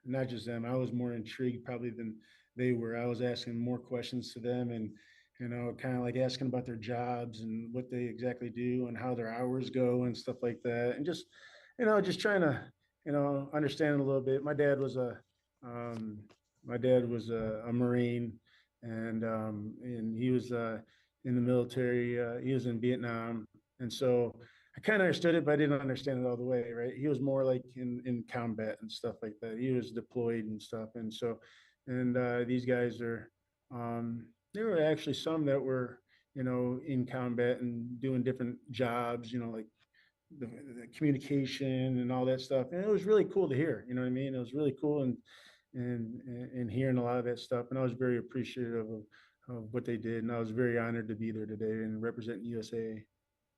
Not just them. I was more intrigued probably than they were. I was asking more questions to them, and kind of like asking about their jobs and what they exactly do and how their hours go and stuff like that, and just trying to understand a little bit. Um, my dad was a Marine, and he was in the military. He was in Vietnam, and so I kind of understood it, but I didn't understand it all the way. Right? He was more like in combat and stuff like that. He was deployed and stuff, and so, and these guys are. There were actually some that were in combat and doing different jobs. Like the communication and all that stuff. And it was really cool to hear. You know what I mean? It was really cool, and hearing a lot of that stuff. And I was very appreciative of what they did. And I was very honored to be there today and represent USA.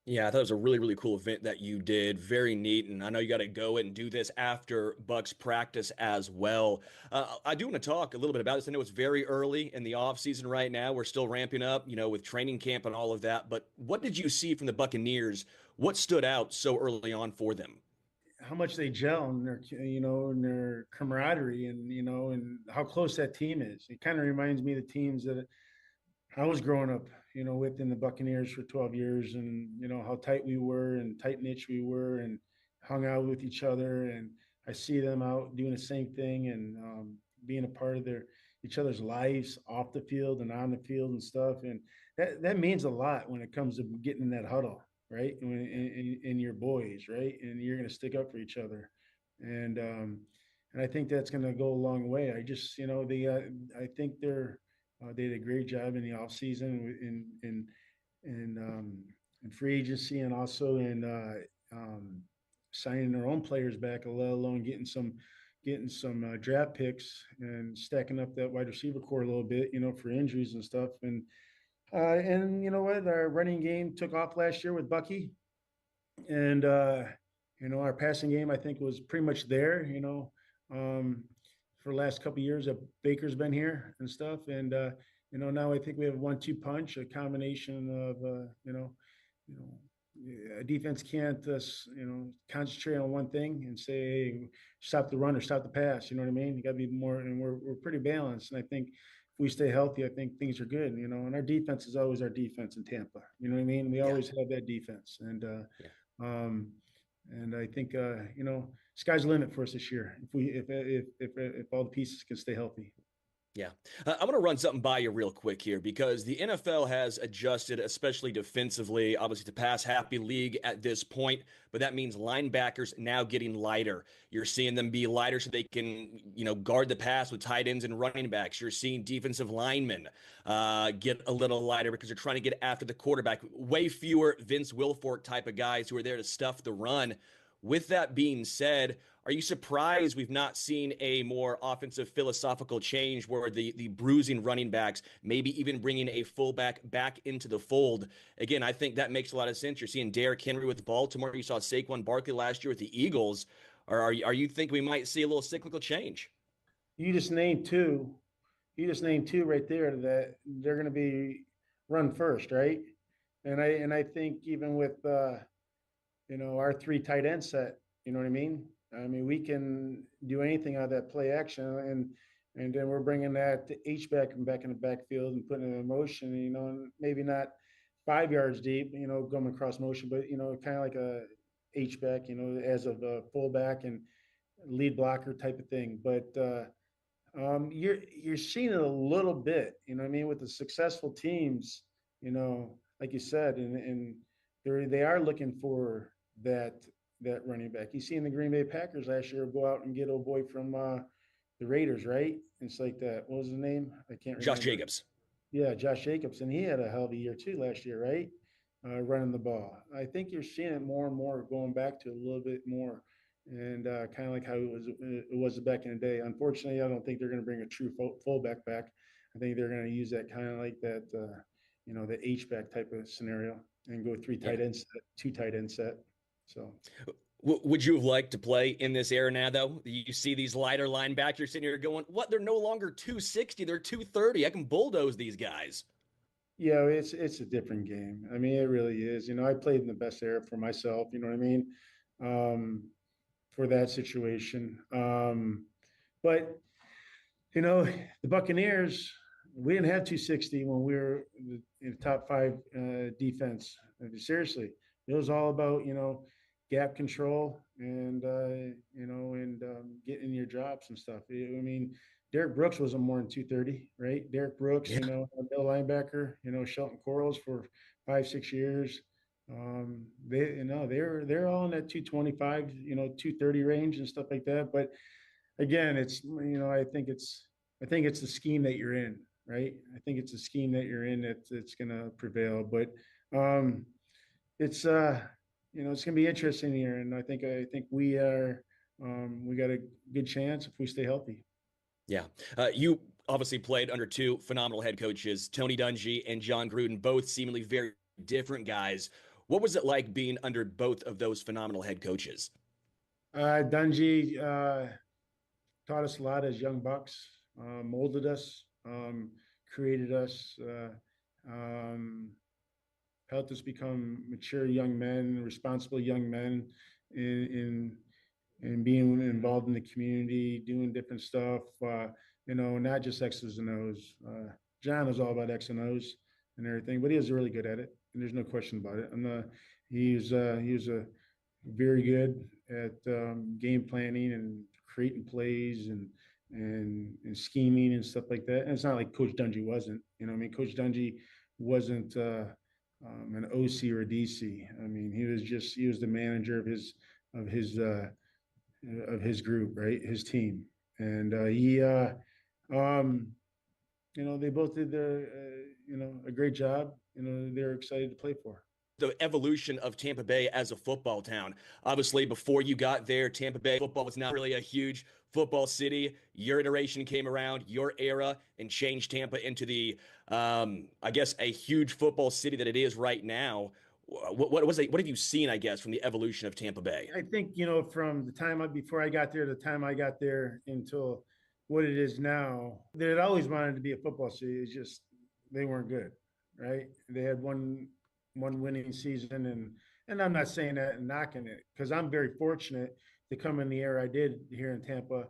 Yeah, I thought it was a really, really cool event that you did. Very neat. And I know you got to go and do this after Bucks practice as well. I do want to talk a little bit about this. I know it's very early in the off season right now. We're still ramping up, with training camp and all of that. But what did you see from the Buccaneers? What stood out so early on for them? How much they gel and their camaraderie, and how close that team is. It kind of reminds me of the teams that I was growing up, within the Buccaneers for 12 years, and how tight we were and tight knit we were, and hung out with each other. And I see them out doing the same thing, and being a part of each other's lives off the field and on the field and stuff. And that means a lot when it comes to getting in that huddle, right? In your boys, right? And you're going to stick up for each other. And I think that's going to go a long way. I think they did a great job in the off season in free agency, and also in signing their own players back, let alone getting some draft picks and stacking up that wide receiver core a little bit, for injuries and stuff. And you know what, our running game took off last year with Bucky, and our passing game I think was pretty much there. Um, for the last couple of years that Baker's been here and stuff. And now I think we have a 1-2 punch, a combination of a defense can't concentrate on one thing and say, hey, stop the run or stop the pass. You know what I mean? You got to be more, and we're pretty balanced. And I think if we stay healthy, I think things are good. And our defense is always our defense in Tampa. You know what I mean? We always have that defense, and I think sky's the limit for us this year if all the pieces can stay healthy. Yeah. I want to run something by you real quick here because the NFL has adjusted, especially defensively, obviously to pass happy league at this point, but that means linebackers now getting lighter. You're seeing them be lighter so they can, guard the pass with tight ends and running backs. You're seeing defensive linemen get a little lighter because they're trying to get after the quarterback. Way fewer Vince Wilfork type of guys who are there to stuff the run. With that being said, are you surprised we've not seen a more offensive philosophical change where the bruising running backs, maybe even bringing a fullback back into the fold? Again, I think that makes a lot of sense. You're seeing Derrick Henry with Baltimore. You saw Saquon Barkley last year with the Eagles. Are you think we might see a little cyclical change? You just named two. You just named two right there that they're going to be run first, right? And I think even with our three tight end set, you know what I mean? I mean, we can do anything out of that play action, and then we're bringing that H-back back in the backfield and putting it in motion, and maybe not 5 yards deep, going across motion, but, kind of like a H-back, as of a fullback and lead blocker type of thing. But you're seeing it a little bit, you know what I mean, with the successful teams, like you said, and they are looking for that running back. You see in the Green Bay Packers last year go out and get old boy from the Raiders, right? And it's like that. What was his name? I can't remember. Josh Jacobs. Yeah, Josh Jacobs, and he had a hell of a year too last year, right? Running the ball. I think you're seeing it more and more going back to a little bit more, and kind of like how it was back in the day. Unfortunately, I don't think they're going to bring a true fullback back. I think they're going to use that kind of like that, the H back type of scenario and go three Yeah. tight end set, two tight end set. So Would you have liked to play in this era now, though? You see these lighter linebackers sitting here going, what? They're no longer 260, they're 230. I can bulldoze these guys. yeah, it's a different game. I mean, it really is. I played in the best era for myself. You know what I mean? Um, for that situation. But the Buccaneers, we didn't have 260 when we were in the top five defense. Seriously, it was all about gap control and getting your drops and stuff. I mean, Derek Brooks wasn't more than 230, right? Derek Brooks, Yeah. A middle linebacker, Shelton Quarles for 5-6 years. They're all in that 225, 230 range and stuff like that. But again, I think it's the scheme that you're in, right? I think it's the scheme that you're in that's going to prevail. But it's it's going to be interesting here, and I think we got a good chance if we stay healthy. Yeah. You obviously played under two phenomenal head coaches, Tony Dungy and John Gruden, both seemingly very different guys. What was it like being under both of those phenomenal head coaches? Dungy taught us a lot as young bucks, molded us, created us, um, helped us become mature young men, responsible young men in being involved in the community, doing different stuff. Not just X's and O's. John was all about X and O's and everything, but he was really good at it, and there's no question about it. He was a very good at game planning and creating plays and scheming and stuff like that. And it's not like Coach Dungy wasn't. Coach Dungy wasn't an OC or a DC. I mean, he was the manager of his group, right? His team, and um, they both did a great job. They're excited to play for. The evolution of Tampa Bay as a football town. Obviously, before you got there, Tampa Bay football was not really a huge football city. Your iteration came around, your era, and changed Tampa into I guess, a huge football city that it is right now. What have you seen, I guess, from the evolution of Tampa Bay? I think from the time before I got there, the time I got there until what it is now, they had always wanted to be a football city. It's just they weren't good, right? They had one winning season, and I'm not saying that and knocking it because I'm very fortunate to come in the era I did here in Tampa,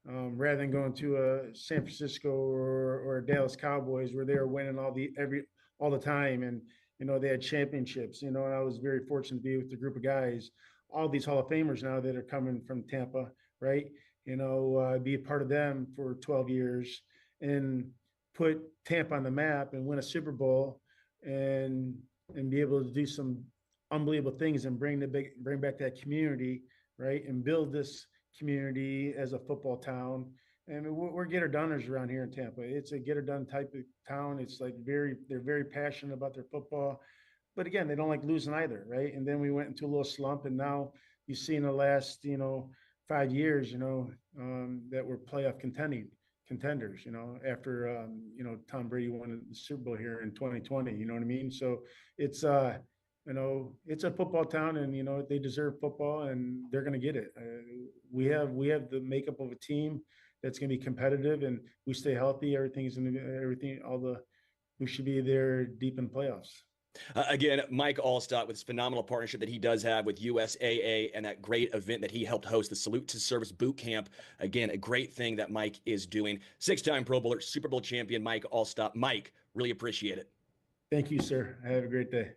rather than going to a San Francisco or a Dallas Cowboys where they were winning all the time and they had championships, and I was very fortunate to be with a group of guys, all these Hall of Famers now that are coming from Tampa, right? Be a part of them for 12 years and put Tampa on the map and win a Super Bowl and be able to do some unbelievable things and bring back that community, right? And build this community as a football town. And we're get her doners around here in Tampa. It's a get her done type of town. It's like they're very passionate about their football, but again, they don't like losing either, right? And then we went into a little slump, and now you see in the last 5 years, that we're playoff contenders. After Tom Brady won the Super Bowl here in 2020. You know what I mean? So it's it's a football town, and they deserve football, and they're going to get it. We have the makeup of a team that's going to be competitive, and we stay healthy. We should be there deep in playoffs. Again, Mike Allstott with his phenomenal partnership that he does have with USAA and that great event that he helped host, the Salute to Service Boot Camp. Again, a great thing that Mike is doing. 6-time Pro Bowler, Super Bowl champion, Mike Allstott. Mike, really appreciate it. Thank you, sir. Have a great day.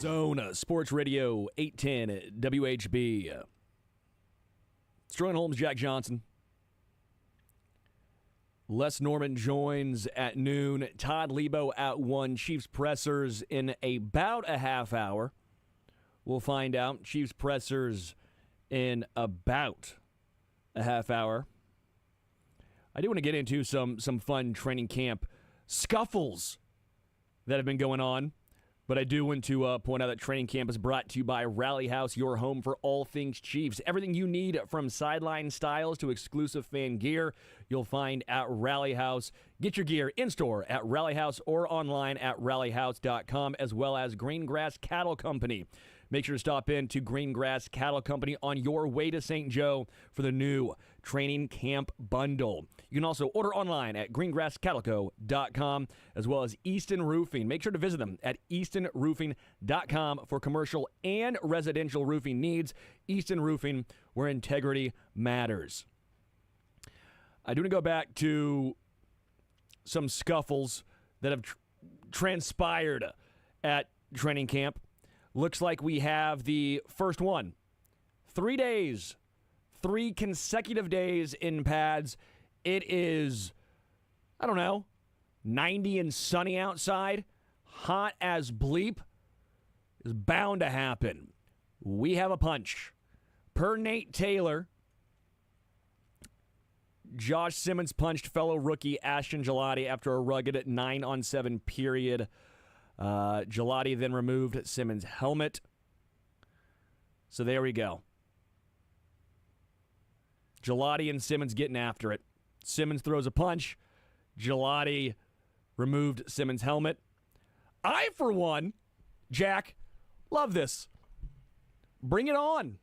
Zone Sports Radio 810 WHB. Sterling Holmes, Jack Johnson. Les Norman joins at noon. Todd Lebo at 1. Chiefs pressers in about a half hour. We'll find out. Chiefs pressers in about a half hour. I do want to get into some fun training camp scuffles that have been going on. But I do want to point out that training camp is brought to you by Rally House, your home for all things Chiefs. Everything you need from sideline styles to exclusive fan gear, you'll find at Rally House. Get your gear in-store at Rally House or online at rallyhouse.com, as well as Greengrass Cattle Company. Make sure to stop in to Greengrass Cattle Company on your way to St. Joe for the new training camp bundle. You can also order online at greengrasscattleco.com, as well as Easton Roofing. Make sure to visit them at eastonroofing.com for commercial and residential roofing needs. Easton Roofing, where integrity matters. I do want to go back to some scuffles that have transpired at training camp. Looks like we have the first one. 3 days, 3 consecutive days in pads. It is, 90 and sunny outside. Hot as bleep. Is bound to happen. We have a punch. Per Nate Taylor, Josh Simmons punched fellow rookie Ashton Gelati after a rugged 9-on-7 period. Gelati then removed Simmons' helmet. So there we go. Gelati and Simmons getting after it. Simmons throws a punch. Gelati removed Simmons' helmet. I, for one, Jack, love this. Bring it on.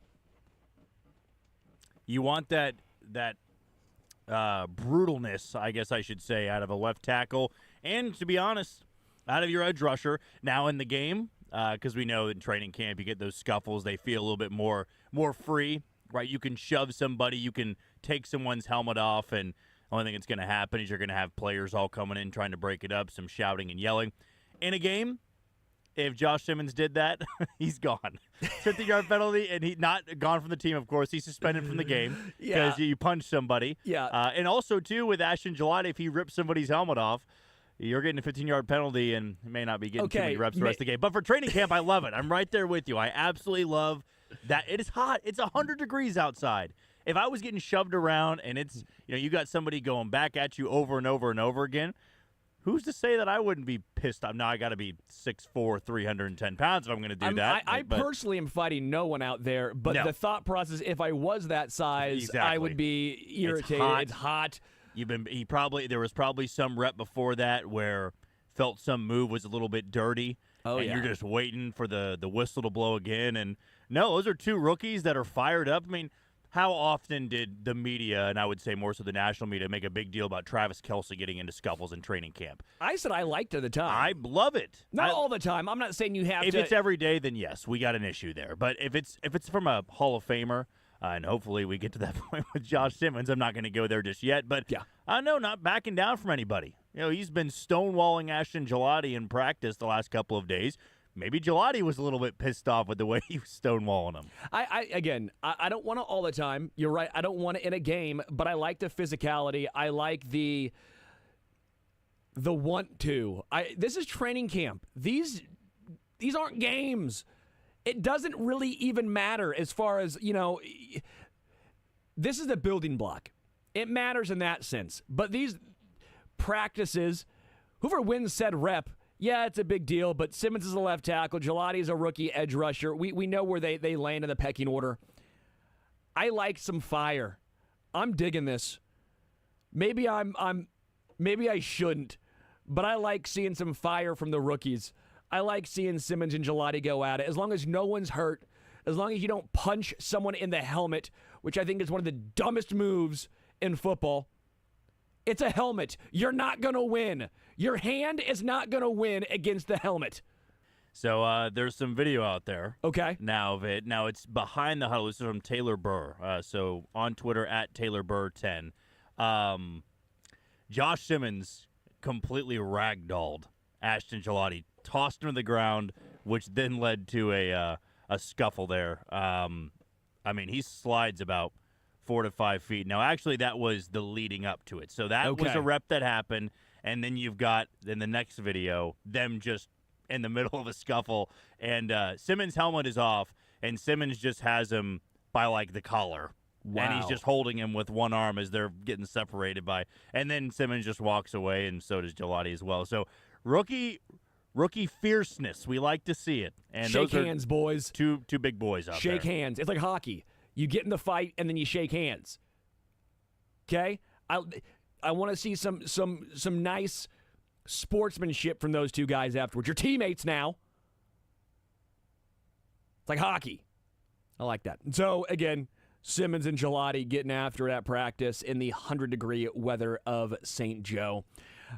You want that brutalness, I guess I should say, out of a left tackle. And to be honest, out of your edge rusher. Now in the game, because we know in training camp you get those scuffles, they feel a little bit more free, right? You can shove somebody, you can take someone's helmet off, and the only thing that's going to happen is you're going to have players all coming in trying to break it up, some shouting and yelling. In a game, if Josh Simmons did that, he's gone. 50-yard penalty, and he's not gone from the team, of course. He's suspended from the game because you punched somebody. Yeah. And also, too, with Ashton Gelati, if he rips somebody's helmet off, you're getting a 15-yard penalty and may not be getting too many reps the rest of the game. But for training camp, I love it. I'm right there with you. I absolutely love that. It is hot. It's 100 degrees outside. If I was getting shoved around and it's, you got somebody going back at you over and over and over again, who's to say that I wouldn't be pissed off? Now I got to be 6'4", 310 pounds if I'm going to do that. I personally am fighting no one out there, but the thought process, if I was that size, I would be irritated. It's hot. There was probably some rep before that where felt some move was a little bit dirty. And you're just waiting for the whistle to blow again. And no, those are 2 rookies that are fired up. I mean, how often did the media, and I would say more so the national media, make a big deal about Travis Kelce getting into scuffles in training camp? I said I liked it at the time. I love it. Not all the time. I'm not saying you have to. If it's every day, then yes, we got an issue there. But if it's from a Hall of Famer, and hopefully we get to that point with Josh Simmons. I'm not going to go there just yet. But no, not backing down from anybody. He's been stonewalling Ashton Gelati in practice the last couple of days. Maybe Gelati was a little bit pissed off with the way he was stonewalling him. I don't want it all the time. You're right. I don't want it in a game, but I like the physicality. I like the want to. This is training camp. These aren't games. It doesn't really even matter as far as, this is a building block. It matters in that sense. But these practices, whoever wins said rep, it's a big deal, but Simmons is a left tackle. Gelati is a rookie edge rusher. We know where they land in the pecking order. I like some fire. I'm digging this. Maybe maybe I shouldn't, but I like seeing some fire from the rookies. I like seeing Simmons and Gelati go at it. As long as no one's hurt, as long as you don't punch someone in the helmet, which I think is one of the dumbest moves in football. It's a helmet. You're not going to win. Your hand is not going to win against the helmet. So there's some video out there. Okay. Now of it. Now it's behind the huddle. This is from Taylor Burr. So on Twitter at TaylorBurr10. Josh Simmons completely ragdolled Ashton Gelati tossed him to the ground, which then led to a scuffle there. I mean, he slides about 4 to 5 feet. Now, actually, that was the leading up to it. So that was Okay. a rep that happened, and then you've got, in the next video, them just in the middle of a scuffle, and Simmons' helmet is off, and Simmons just has him by, like, the collar. Wow. And he's just holding him with one arm as they're getting separated by. And then Simmons just walks away, and so does Gelati as well. So rookie fierceness. We like to see it. And Shake those hands, boys. Two big boys out there. Shake hands. It's like hockey. You get in the fight and then you shake hands. Okay? I want to see some nice sportsmanship from those two guys afterwards. You're teammates now. It's like hockey. I like that. So again, Simmons and Gelati getting after it at practice in the 100-degree weather of St. Joe.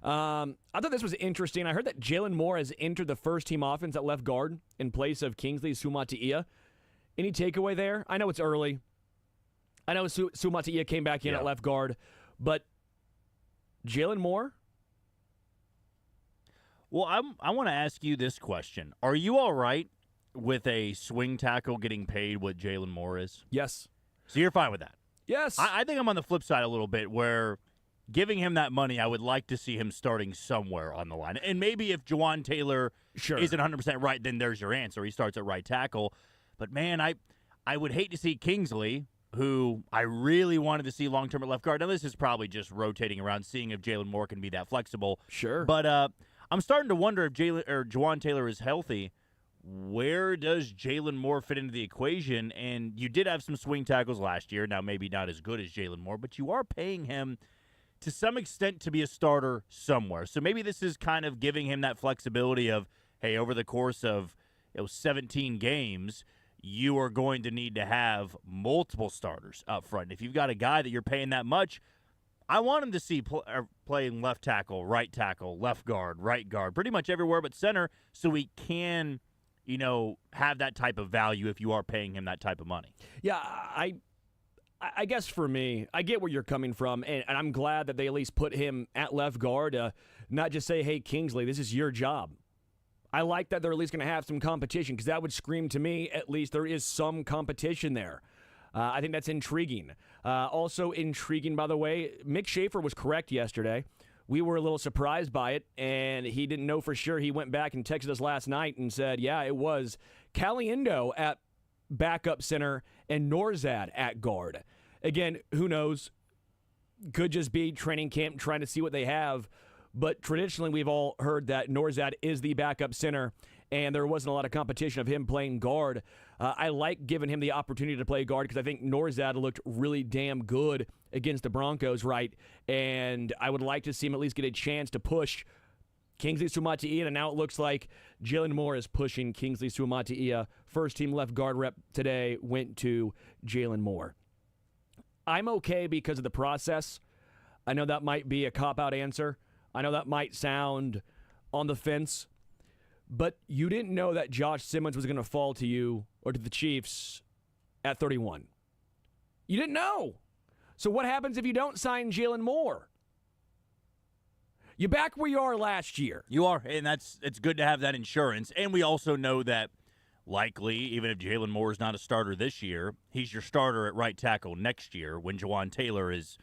I thought this was interesting. I heard that Jalen Moore has entered the first-team offense at left guard in place of Kingsley Suamataia. Any takeaway there? I know it's early. I know Suamataia came back in at left guard, but Jalen Moore? Well, I want to ask you this question. Are you all right with a swing tackle getting paid what Jalen Moore is? Yes. So you're fine with that? Yes. I think I'm on the flip side a little bit where giving him that money, I would like to see him starting somewhere on the line. And maybe if Juwan Taylor isn't 100% right, then there's your answer. He starts at right tackle. But, man, I would hate to see Kingsley, who I really wanted to see long-term at left guard. Now, this is probably just rotating around, seeing if Jalen Moore can be that flexible. Sure. But I'm starting to wonder if Juwan Taylor is healthy. Where does Jalen Moore fit into the equation? And you did have some swing tackles last year. Now, maybe not as good as Jalen Moore, but you are paying him to some extent to be a starter somewhere. So maybe this is kind of giving him that flexibility of, hey, over the course of 17 games, you are going to need to have multiple starters up front. If you've got a guy that you're paying that much, I want him to see playing left tackle, left guard, right guard, pretty much everywhere but center, so he can – have that type of value if you are paying him that type of money. Yeah, I guess for me, I get where you're coming from, and I'm glad that they at least put him at left guard, not just say, hey, Kingsley, this is your job. I like that they're at least going to have some competition, because that would scream to me at least there is some competition there. I think that's intriguing. Also intriguing, by the way, Mick Schaefer was correct yesterday. We were a little surprised by it, and he didn't know for sure. He went back and texted us last night and said, yeah, it was Caliendo at backup center and Norzad at guard. Again, who knows? Could just be training camp trying to see what they have. But traditionally, we've all heard that Norzad is the backup center, and there wasn't a lot of competition of him playing guard. I like giving him the opportunity to play guard because I think Norzad looked really damn good against the Broncos, right? And I would like to see him at least get a chance to push Kingsley Suamataia, and now it looks like Jalen Moore is pushing Kingsley Suamataia. First-team left guard rep today went to Jalen Moore. I'm okay because of the process. I know that might be a cop-out answer. I know that might sound on the fence, but you didn't know that Josh Simmons was going to fall to you or to the Chiefs at 31. You didn't know. So what happens if you don't sign Jalen Moore? You're back where you are last year. You are, and it's good to have that insurance. And we also know that likely, even if Jalen Moore is not a starter this year, he's your starter at right tackle next year when Juwan Taylor is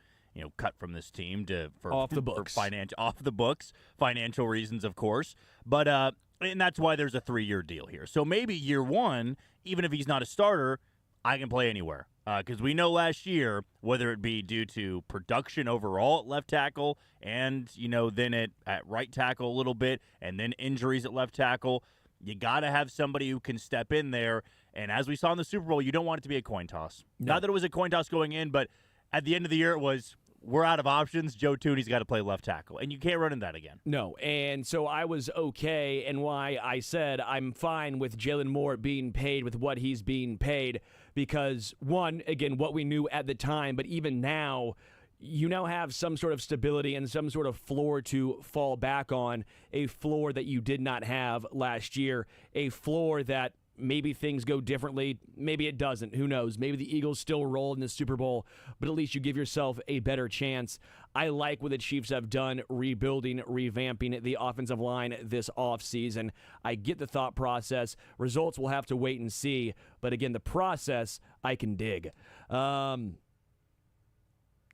cut from this team for off the books. Off the books, financial reasons, of course. But and that's why there's a 3-year deal here. So maybe year one, even if he's not a starter, I can play anywhere. Because we know last year, whether it be due to production overall at left tackle and, then at right tackle a little bit and then injuries at left tackle, you got to have somebody who can step in there. And as we saw in the Super Bowl, you don't want it to be a coin toss. No. Not that it was a coin toss going in, but at the end of the year, it was, we're out of options. Joe Tooney's got to play left tackle, and you can't run in that again. No, and so I was okay, and why I said I'm fine with Jalen Moore being paid with what he's being paid because, one, again, what we knew at the time, but even now, you now have some sort of stability and some sort of floor to fall back on, a floor that you did not have last year, a floor that maybe things go differently. Maybe it doesn't. Who knows? Maybe the Eagles still roll in the Super Bowl, but at least you give yourself a better chance. I like what the Chiefs have done, rebuilding, revamping the offensive line this offseason. I get the thought process. Results we'll have to wait and see, but again, the process I can dig.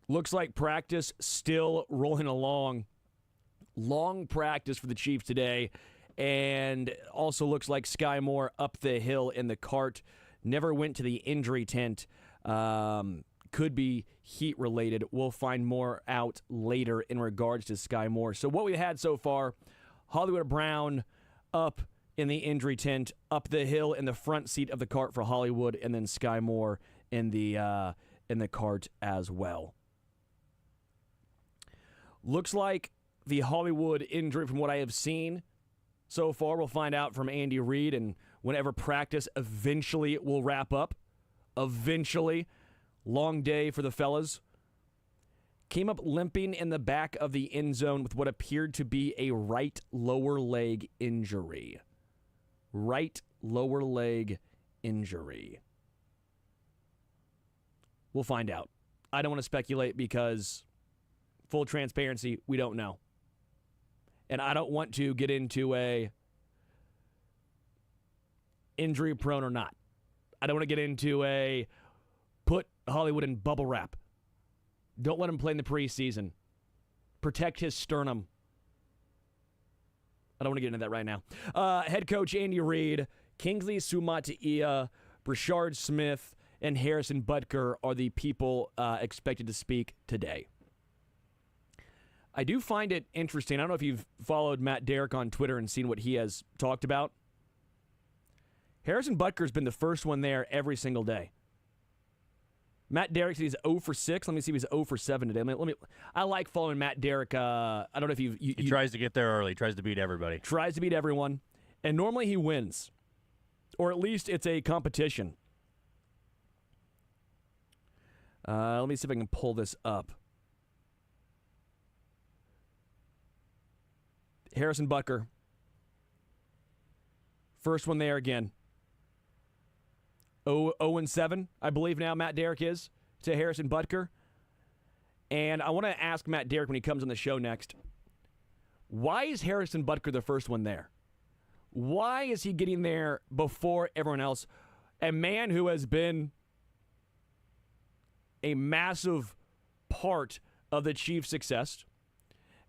Looks like practice still rolling along. Long practice for the Chiefs today. And also looks like Sky Moore up the hill in the cart. Never went to the injury tent. Could be heat-related. We'll find more out later in regards to Sky Moore. So what we had so far, Hollywood Brown up in the injury tent, up the hill in the front seat of the cart for Hollywood, and then Sky Moore in the cart as well. Looks like the Hollywood injury, from what I have seen so far, we'll find out from Andy Reid, and whenever practice eventually will wrap up. Eventually. Long day for the fellas. Came up limping in the back of the end zone with what appeared to be a right lower leg injury. Right lower leg injury. We'll find out. I don't want to speculate because, full transparency, we don't know. And I don't want to get into a injury prone or not. I don't want to get into a put Hollywood in bubble wrap. Don't let him play in the preseason. Protect his sternum. I don't want to get into that right now. Head coach Andy Reid, Kingsley Suamataia, Brashard Smith, and Harrison Butker are the people expected to speak today. I do find it interesting. I don't know if you've followed Matt Derrick on Twitter and seen what he has talked about. Harrison Butker's been the first one there every single day. Matt Derrick said he's 0 for 6. Let me see if he's 0 for 7 today. I like following Matt Derrick. I don't know if he tries to get there early. Tries to beat everybody. Tries to beat everyone. And normally he wins. Or at least it's a competition. Let me see if I can pull this up. Harrison Butker. First one there again. 0-7, I believe now Matt Derrick is, to Harrison Butker. And I want to ask Matt Derrick when he comes on the show next, why is Harrison Butker the first one there? Why is he getting there before everyone else? A man who has been a massive part of the Chiefs' success.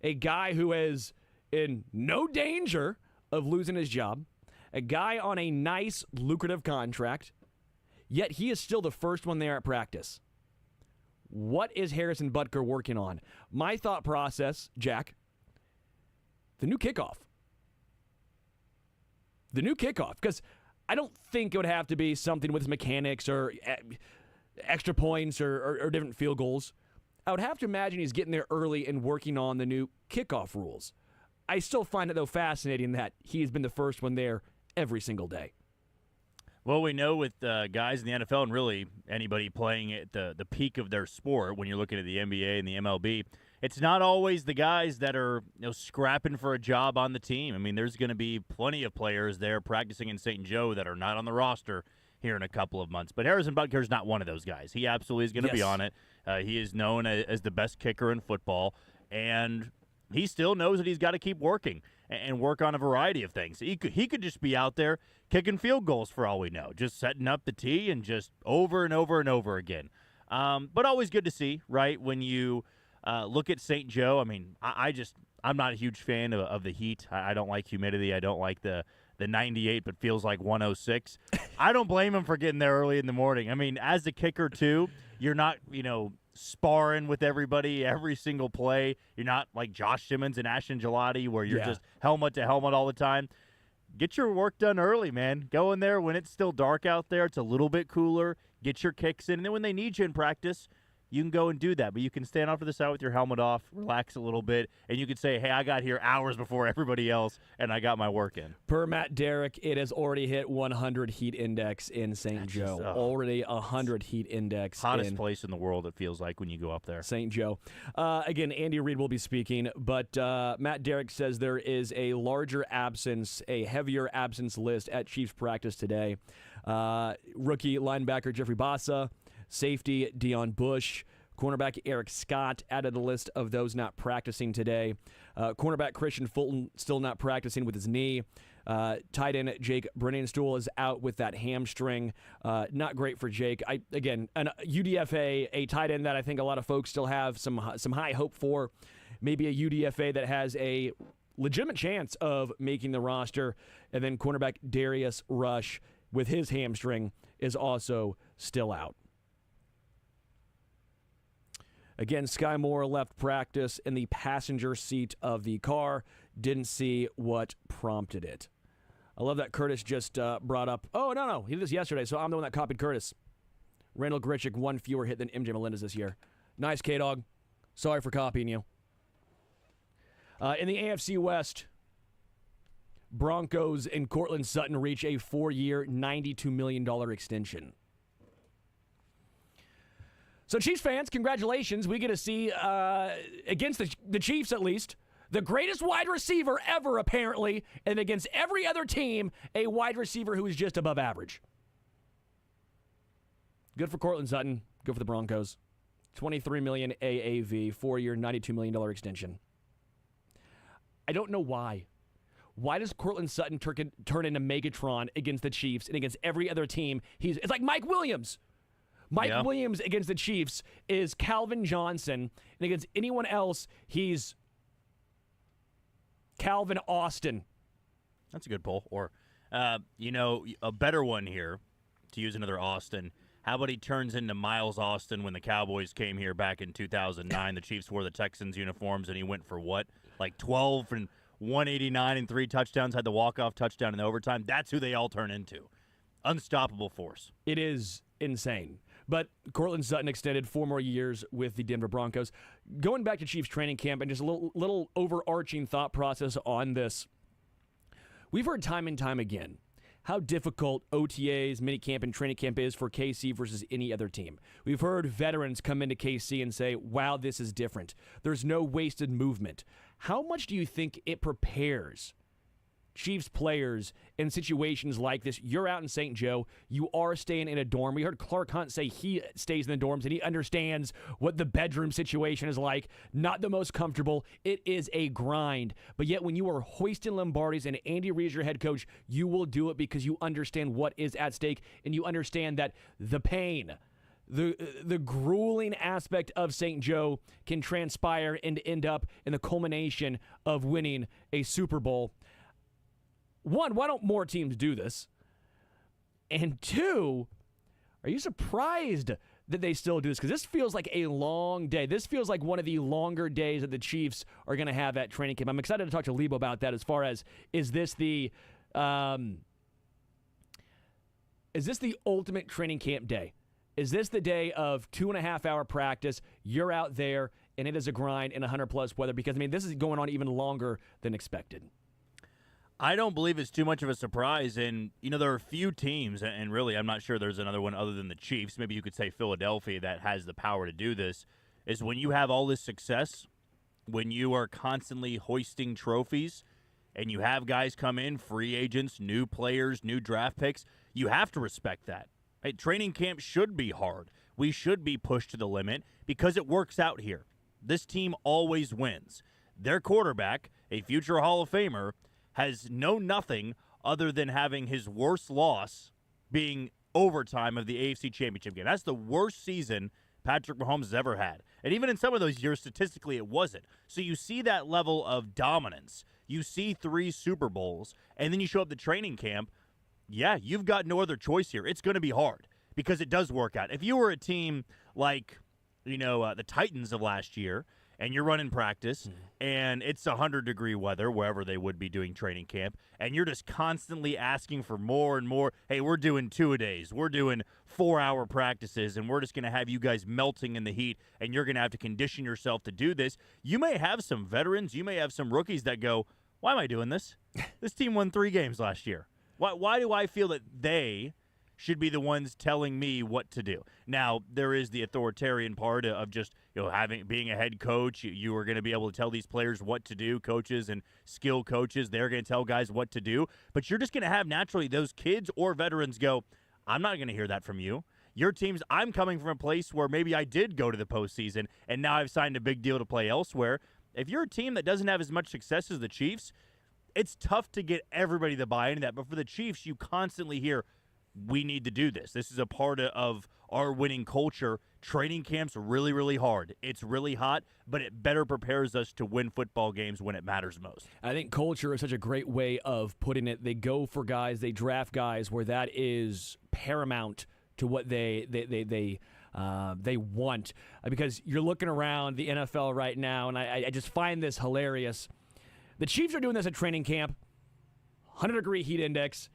A guy who is in no danger of losing his job. A guy on a nice, lucrative contract. Yet he is still the first one there at practice. What is Harrison Butker working on? My thought process, Jack, the new kickoff. The new kickoff. Because I don't think it would have to be something with his mechanics or extra points or different field goals. I would have to imagine he's getting there early and working on the new kickoff rules. I still find it, though, fascinating that he's been the first one there every single day. Well, we know with guys in the NFL and really anybody playing at the peak of their sport, when you're looking at the NBA and the MLB, it's not always the guys that are scrapping for a job on the team. I mean, there's going to be plenty of players there practicing in St. Joe that are not on the roster here in a couple of months. But Harrison Butker is not one of those guys. He absolutely is going to be on it. He is known as the best kicker in football, and he still knows that he's got to keep working and work on a variety of things. He could just be out there kicking field goals for all we know, just setting up the tee and just over and over and over again. But always good to see, right, when you look at St. Joe. I mean, I'm not a huge fan of the heat. I don't like humidity. I don't like the 98, but feels like 106. I don't blame him for getting there early in the morning. I mean, as a kicker, too, you're not, sparring with everybody every single play. You're not like Josh Simmons and Ashton Gelati where you're just helmet to helmet all the time. Get your work done early, man. Go in there when it's still dark out there. It's a little bit cooler. Get your kicks in. And then when they need you in practice, you can go and do that. But you can stand off to the side with your helmet off, relax a little bit, and you can say, hey, I got here hours before everybody else, and I got my work in. Per Matt Derrick, it has already hit 100 heat index in St. Joe. Already 100 heat index. Hottest place in the world, it feels like, when you go up there. St. Joe. Again, Andy Reid will be speaking, but Matt Derrick says there is a larger absence, a heavier absence list at Chiefs practice today. Rookie linebacker Jeffrey Bassa, safety Deion Bush, cornerback Eric Scott added to the list of those not practicing today. Cornerback Christian Fulton still not practicing with his knee. Tight end Jake Brennanstool is out with that hamstring. Not great for Jake. Again, an UDFA, a tight end that I think a lot of folks still have some high hope for. Maybe a UDFA that has a legitimate chance of making the roster. And then cornerback Darius Rush with his hamstring is also still out. Again, Sky Moore left practice in the passenger seat of the car. Didn't see what prompted it. I love that Curtis just brought up, no, he did this yesterday, so I'm the one that copied Curtis. Randall Grichuk, one fewer hit than MJ Melendez this year. Nice, K-Dog. Sorry for copying you. In the AFC West, Broncos and Cortland Sutton reach a 4-year, $92 million extension. So Chiefs fans, congratulations. We get to see, against the Chiefs at least, the greatest wide receiver ever, apparently, and against every other team, a wide receiver who is just above average. Good for Cortland Sutton. Good for the Broncos. $23 million AAV, 4-year, $92 million extension. I don't know why. Why does Cortland Sutton turn into Megatron against the Chiefs and against every other team? It's like Mike Williams. Mike Williams against the Chiefs is Calvin Johnson, and against anyone else, he's Calvin Austin. That's a good pull. Or, a better one here, to use another Austin. How about he turns into Miles Austin when the Cowboys came here back in 2009? The Chiefs wore the Texans uniforms, and he went for what? Like 12 and 189 and 3 touchdowns, had the walk-off touchdown in the overtime. That's who they all turn into. Unstoppable force. It is insane. But Cortland Sutton extended 4 more years with the Denver Broncos. Going back to Chiefs training camp and just a little overarching thought process on this. We've heard time and time again how difficult OTAs, minicamp, and training camp is for KC versus any other team. We've heard veterans come into KC and say, wow, this is different. There's no wasted movement. How much do you think it prepares Chiefs players in situations like this? You're out in St. Joe. You are staying in a dorm. We heard Clark Hunt say he stays in the dorms and he understands what the bedroom situation is like. Not the most comfortable. It is a grind. But yet when you are hoisting Lombardi's and Andy Reid's your head coach, you will do it because you understand what is at stake and you understand that the pain, the grueling aspect of St. Joe can transpire and end up in the culmination of winning a Super Bowl. One, why don't more teams do this? And two, are you surprised that they still do this? Because this feels like a long day. This feels like one of the longer days that the Chiefs are going to have at training camp. I'm excited to talk to Lebo about that as far as, is this the ultimate training camp day? Is this the day of 2.5-hour practice? You're out there, and it is a grind in 100-plus weather. Because, this is going on even longer than expected. I don't believe it's too much of a surprise, and, there are a few teams, and really I'm not sure there's another one other than the Chiefs, maybe you could say Philadelphia, that has the power to do this, is when you have all this success, when you are constantly hoisting trophies, and you have guys come in, free agents, new players, new draft picks, you have to respect that. Right? Training camp should be hard. We should be pushed to the limit because it works out here. This team always wins. Their quarterback, a future Hall of Famer, has known nothing other than having his worst loss being overtime of the AFC Championship game. That's the worst season Patrick Mahomes has ever had. And even in some of those years, statistically, it wasn't. So you see that level of dominance. You see 3 Super Bowls, and then you show up to training camp. Yeah, you've got no other choice here. It's going to be hard because it does work out. If you were a team like, the Titans of last year, and you're running practice, and it's 100-degree weather wherever they would be doing training camp, and you're just constantly asking for more and more. Hey, we're doing 2-a-days. We're doing 4-hour practices, and we're just going to have you guys melting in the heat, and you're going to have to condition yourself to do this. You may have some veterans. You may have some rookies that go, why am I doing this? This team won 3 games last year. Why do I feel that they should be the ones telling me what to do? Now, there is the authoritarian part of just, being a head coach. You are going to be able to tell these players what to do. Coaches and skill coaches, they're going to tell guys what to do. But you're just going to have naturally those kids or veterans go, I'm not going to hear that from you. Your teams, I'm coming from a place where maybe I did go to the postseason, and now I've signed a big deal to play elsewhere. If you're a team that doesn't have as much success as the Chiefs, it's tough to get everybody to buy into that. But for the Chiefs, you constantly hear, we need to do this. This is a part of our winning culture. Training camp's really, really hard. It's really hot, but it better prepares us to win football games when it matters most. I think culture is such a great way of putting it. They go for guys, they draft guys where that is paramount to what they want. Because you're looking around the NFL right now, and I just find this hilarious. The Chiefs are doing this at training camp, 100-degree heat index.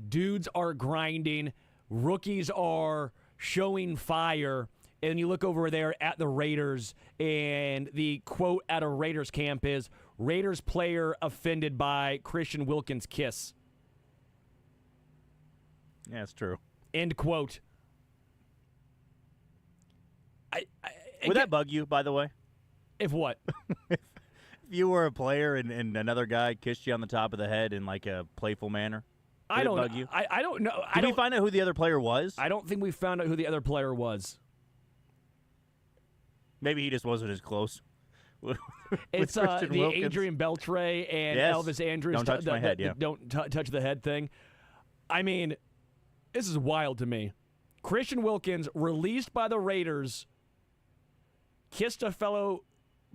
Dudes are grinding. Rookies are showing fire. And you look over there at the Raiders, and the quote at a Raiders camp is, Raiders player offended by Christian Wilkins' kiss. Yeah, it's true. End quote. Would that bug you, by the way? If what? If you were a player and another guy kissed you on the top of the head in like a playful manner? Would it bug you? I don't know. Did we find out who the other player was? I don't think we found out who the other player was. Maybe he just wasn't as close. It's the Wilkins. Adrian Beltre and Yes. Elvis Andrews. Don't touch my head, yeah. Don't touch the head thing. I mean, this is wild to me. Christian Wilkins, released by the Raiders, kissed a fellow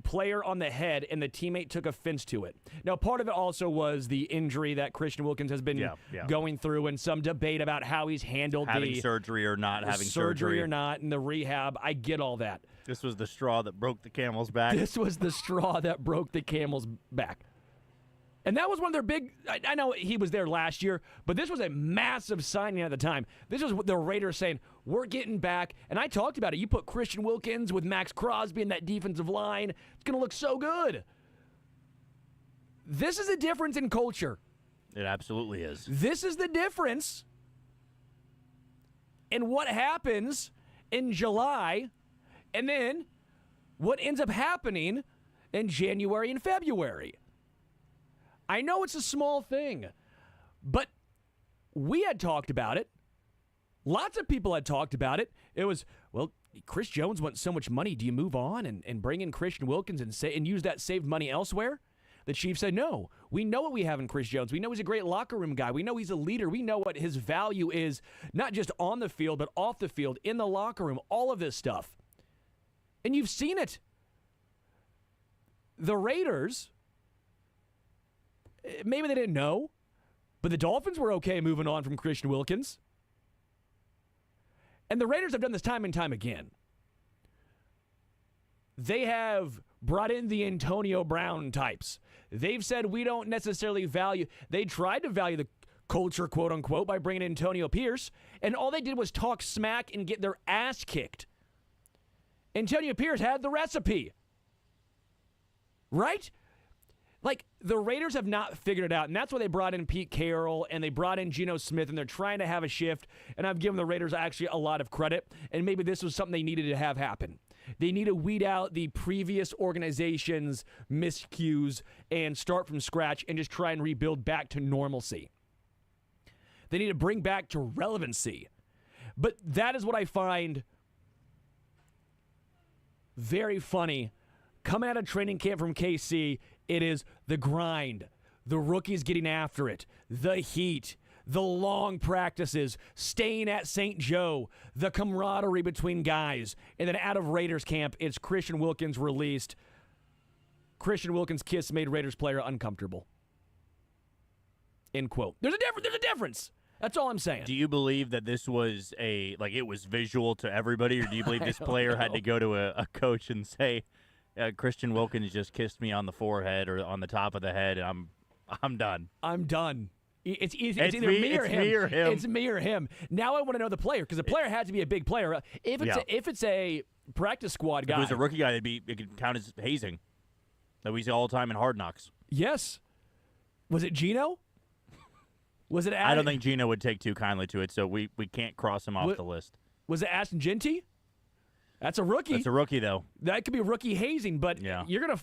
player on the head, and the teammate took offense to it. Now, part of it also was the injury that Christian Wilkins has been going through, and some debate about how he's handled having surgery or not having surgery or not, and the rehab. I get all that. This was the straw that broke the camel's back. This was the straw that broke the camel's back. And that was one of their big, I know he was there last year, but this was a massive signing at the time. This was the Raiders saying, we're getting back. And I talked about it. You put Christian Wilkins with Max Crosby in that defensive line, it's going to look so good. This is a difference in culture. It absolutely is. This is the difference in what happens in July and then what ends up happening in January and February. I know it's a small thing, but we had talked about it. Lots of people had talked about it. It was, well, Chris Jones wants so much money. Do you move on and bring in Christian Wilkins and use that saved money elsewhere? The Chiefs said, no, we know what we have in Chris Jones. We know he's a great locker room guy. We know he's a leader. We know what his value is, not just on the field, but off the field, in the locker room, all of this stuff. And you've seen it. The Raiders, maybe they didn't know, but the Dolphins were okay moving on from Christian Wilkins. And the Raiders have done this time and time again. They have brought in the Antonio Brown types. They've said we don't necessarily value. They tried to value the culture, quote unquote, by bringing in Antonio Pierce, and all they did was talk smack and get their ass kicked. Antonio Pierce had the recipe. Right? Like, the Raiders have not figured it out, and that's why they brought in Pete Carroll, and they brought in Geno Smith, and they're trying to have a shift, and I've given the Raiders actually a lot of credit, and maybe this was something they needed to have happen. They need to weed out the previous organization's miscues and start from scratch and just try and rebuild back to normalcy. They need to bring back to relevancy. But that is what I find very funny. Coming out of training camp from KC, it is the grind, the rookies getting after it, the heat, the long practices, staying at St. Joe, the camaraderie between guys. And then out of Raiders camp, it's Christian Wilkins released. Christian Wilkins' kiss made Raiders player uncomfortable. End quote. There's a difference. That's all I'm saying. Do you believe that this was it was visual to everybody, or do you believe this player had to go to a coach and say, Christian Wilkins just kissed me on the forehead or on the top of the head, and I'm done. I'm done. It's easy. It's either me- me, or it's him. me or him. It's me or him. Now I want to know the player because the player had to be a big player. If it's a practice squad guy, If it was a rookie guy, it could count as hazing that we see all the time in Hard Knocks. yes. Was it Gino? Was it? I don't think Gino would take too kindly to it, so we can't cross him off the list. Was it Ashton Genty? That's a rookie. That's a rookie, though. That could be rookie hazing, but Yeah. you're gonna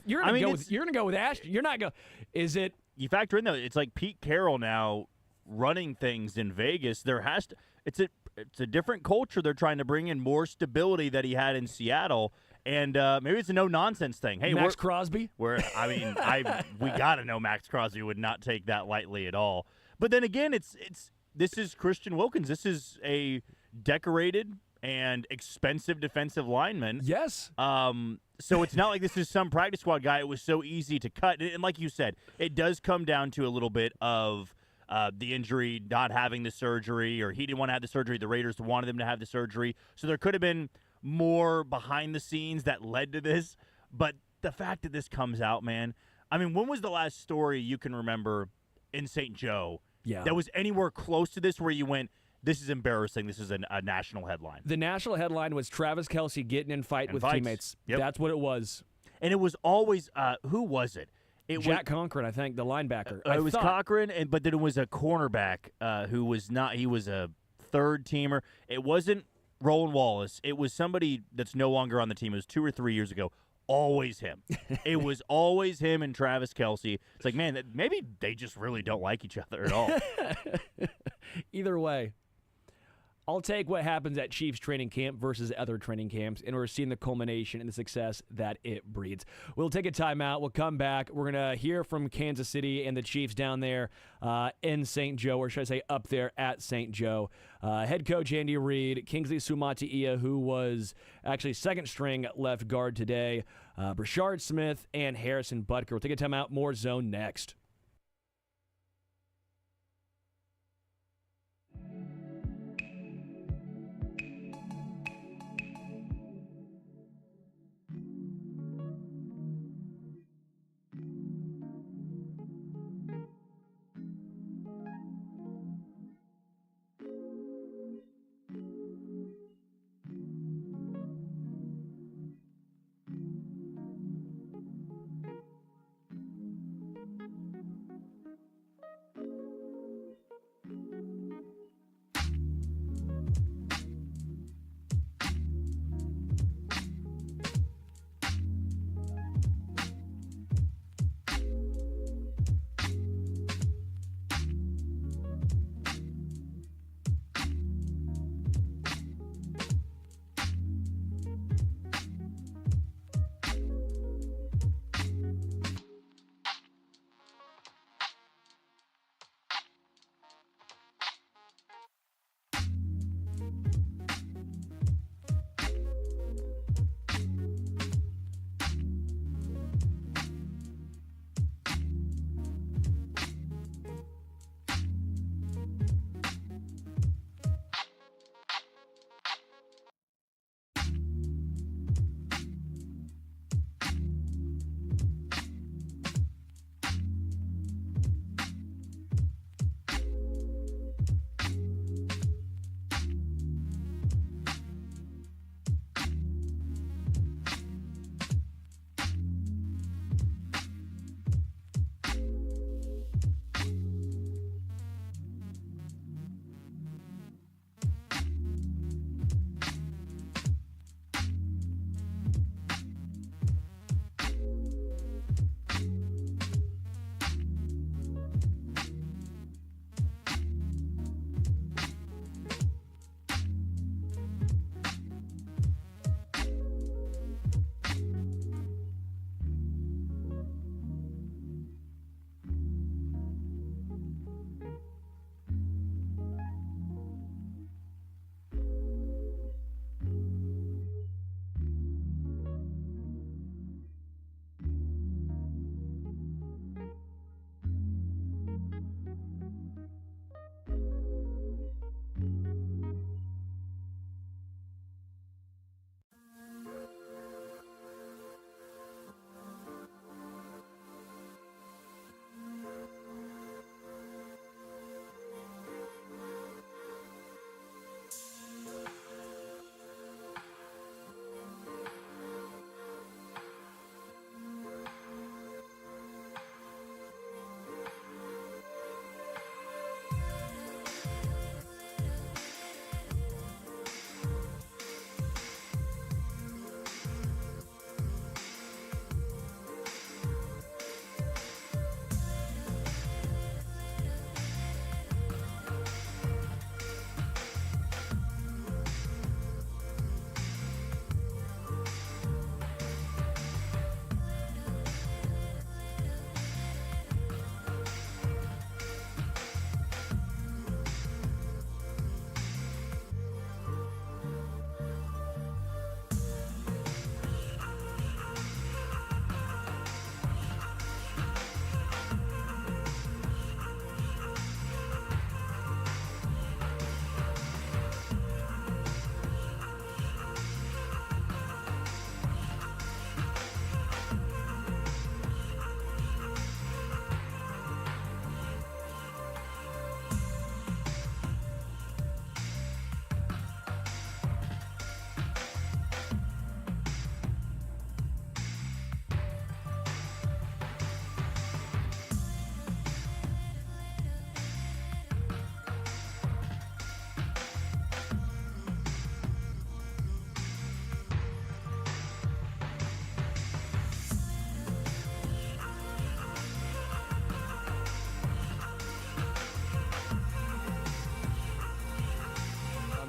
go with Ashton. You're not going. Is it? You factor in though, it's like Pete Carroll now running things in Vegas. It's a different culture. They're trying to bring in more stability that he had in Seattle, and maybe it's a no nonsense thing. Hey, Max Crosby. we gotta know Max Crosby would not take that lightly at all. But then again, this is Christian Wilkins. This is a decorated and expensive defensive lineman. Yes. So it's not like this is some practice squad guy. It was so easy to cut. And like you said, it does come down to a little bit of the injury, not having the surgery, or he didn't want to have the surgery. The Raiders wanted him to have the surgery. So there could have been more behind the scenes that led to this. But the fact that this comes out, man, I mean, when was the last story you can remember in St. Joe that was anywhere close to this where you went, this is embarrassing. This is a national headline. The national headline was Travis Kelce getting in fight with teammates. Yep. That's what it was. And it was always who was it? Jack Cochran, I think, the linebacker. It was Cochran, but then it was a cornerback who was not. He was a third teamer. It wasn't Roland Wallace. It was somebody that's no longer on the team. It was 2 or 3 years ago. Always him. It was always him and Travis Kelce. It's like, man, maybe they just really don't like each other at all. Either way, I'll take what happens at Chiefs training camp versus other training camps, and we're seeing the culmination and the success that it breeds. We'll take a timeout. We'll come back. We're going to hear from Kansas City and the Chiefs down there in St. Joe, or should I say up there at St. Joe. Head coach Andy Reid, Kingsley Suamataia, who was actually second string left guard today, Brashard Smith, and Harrison Butker. We'll take a timeout. More Zone next.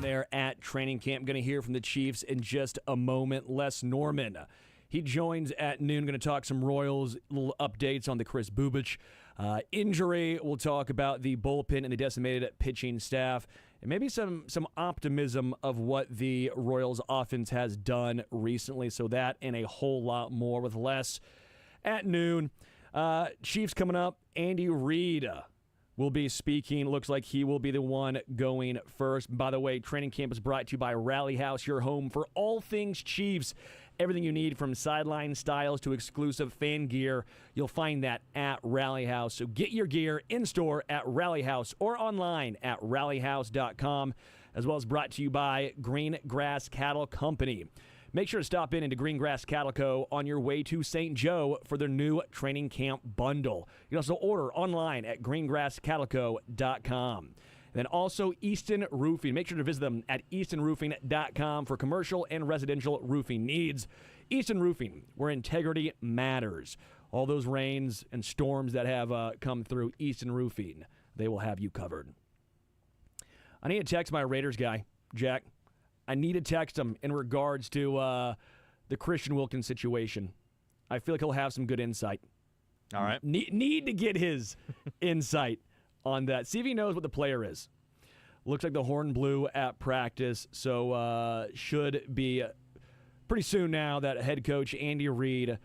there at training camp. Going to hear from the Chiefs in just a moment. Les Norman, he joins at noon. Going to talk some Royals, little updates on the Chris Bubich injury. We'll talk about the bullpen and the decimated pitching staff, and maybe some optimism of what the Royals offense has done recently. So that and a whole lot more with Les at noon. Chiefs coming up. Andy Reid will be speaking. Looks like he will be the one going first. By the way, training camp is brought to you by Rally House, your home for all things Chiefs. Everything you need from sideline styles to exclusive fan gear, you'll find that at Rally House. So get your gear in-store at Rally House or online at rallyhouse.com, as well as brought to you by Green Grass Cattle Company. Make sure to stop into Green Grass Cattle Co. on your way to St. Joe for their new training camp bundle. You can also order online at greengrasscattleco.com. And then also Easton Roofing. Make sure to visit them at eastonroofing.com for commercial and residential roofing needs. Easton Roofing, where integrity matters. All those rains and storms that have come through, Easton Roofing, they will have you covered. I need to text my Raiders guy, Jack. I need to text him in regards to the Christian Wilkins situation. I feel like he'll have some good insight. All right. Need to get his insight on that. See if he knows what the player is. Looks like the horn blew at practice, so should be pretty soon now that head coach Andy Reid,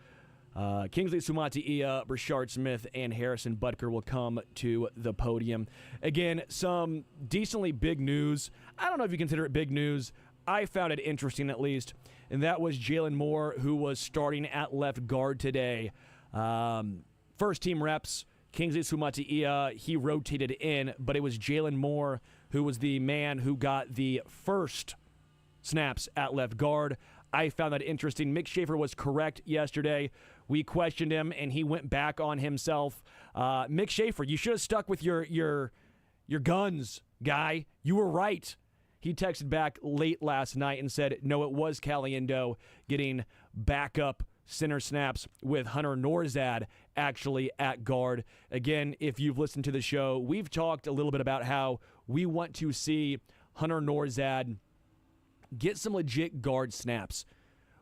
Kingsley Suamataia, Brashard Smith, and Harrison Butker will come to the podium. Again, some decently big news. I don't know if you consider it big news. I found it interesting, at least, and that was Jalen Moore, who was starting at left guard today. First-team reps, Kingsley Suamataia, he rotated in, but it was Jalen Moore who was the man who got the first snaps at left guard. I found that interesting. Mick Schaefer was correct yesterday. We questioned him, and he went back on himself. Mick Schaefer, you should have stuck with your guns, guy. You were right. He texted back late last night and said, no, it was Caliendo getting backup center snaps with Hunter Norzad actually at guard. Again, if you've listened to the show, we've talked a little bit about how we want to see Hunter Norzad get some legit guard snaps.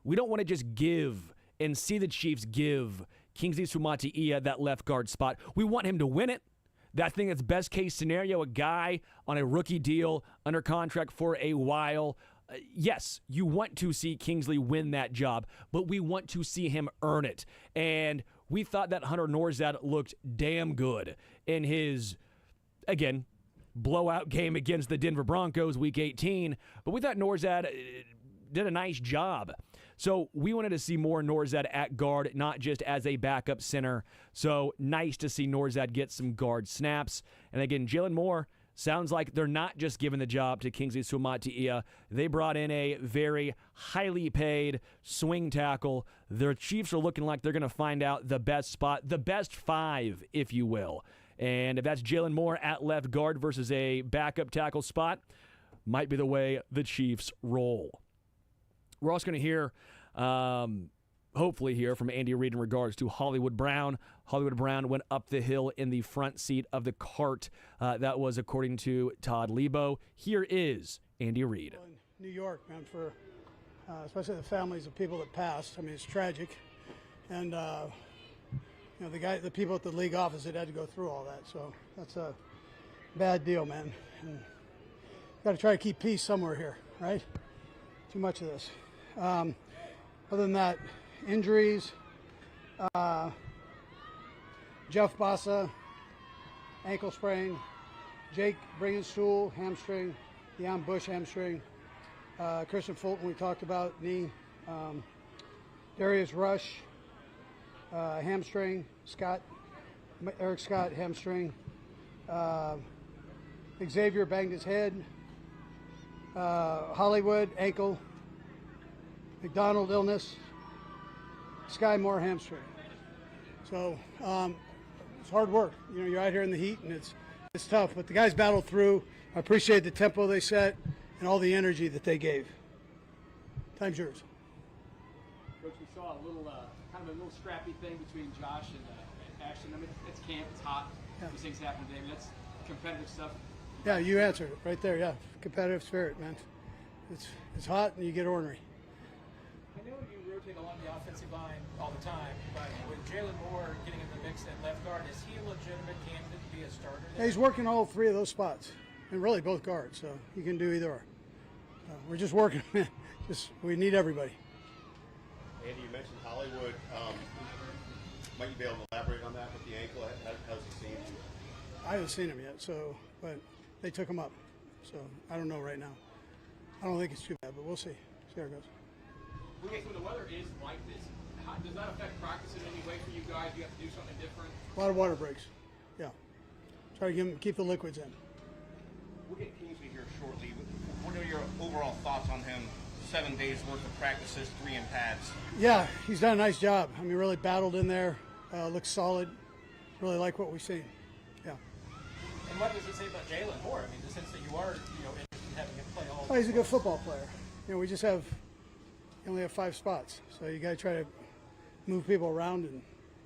We don't want to just give and see the Chiefs give Kingsley Suamataia that left guard spot. We want him to win it. That thing that's best case scenario, a guy on a rookie deal under contract for a while. Yes, you want to see Kingsley win that job, but we want to see him earn it. And we thought that Hunter Norzad looked damn good in his, again, blowout game against the Denver Broncos week 18, but we thought Norzad did a nice job. So we wanted to see more Norzad at guard, not just as a backup center. So nice to see Norzad get some guard snaps. And again, Jalen Moore, sounds like they're not just giving the job to Kingsley Suamataia. They brought in a very highly paid swing tackle. Their Chiefs are looking like they're going to find out the best spot, the best five, if you will. And if that's Jalen Moore at left guard versus a backup tackle spot, might be the way the Chiefs roll. We're also going to hear, hopefully hear from Andy Reid in regards to Hollywood Brown. Hollywood Brown went up the hill in the front seat of the cart. That was according to Todd Lebo. Here is Andy Reid. In New York, man, for especially the families of people that passed. I mean, it's tragic. And, you know, the people at the league office that had to go through all that. So that's a bad deal, man. And got to try to keep peace somewhere here, right? Too much of this. Other than that, injuries, Jeff Bassa, ankle sprain, Jake Bringenstool, hamstring, Deion Bush, hamstring, Christian Fulton, we talked about, knee, Darius Rush, hamstring, Eric Scott, hamstring, Xavier banged his head, Hollywood, ankle, McDonald, illness, Sky Moore, hamstring. So it's hard work. You know, you're out here in the heat, and it's tough. But the guys battled through. I appreciate the tempo they set and all the energy that they gave. Time's yours. Coach, we saw a little, kind of a little scrappy thing between Josh and Ashton. I mean, it's camp, it's hot. Yeah. These things happen today. I mean, that's competitive stuff. Yeah, you answered it right there. Yeah, competitive spirit, man. it's hot and you get ornery. I know you rotate along the offensive line all the time, but with Jalen Moore getting in the mix at left guard, is he a legitimate candidate to be a starter there? Yeah, he's working all three of those spots, and really both guards, so he can do either or. We're just working. We need everybody. Andy, you mentioned Hollywood. Might you be able to elaborate on that with the ankle? How's he seen? I haven't seen him yet, but they took him up, so I don't know right now. I don't think it's too bad, but we'll see. See how it goes. When the weather is like this, does that affect practice in any way for you guys? You have to do something different? A lot of water breaks. Yeah. Try to keep the liquids in. We'll get Kingsley here shortly. What are your overall thoughts on him? 7 days worth of practices, 3 in pads. Yeah, he's done a nice job. I mean, really battled in there. Looks solid. Really like what we've seen. Yeah. And what does it say about Jalen Moore? I mean, the sense that you are, interested in having him play all. Oh, he's a good football player. We just only have 5 spots, so you got to try to move people around and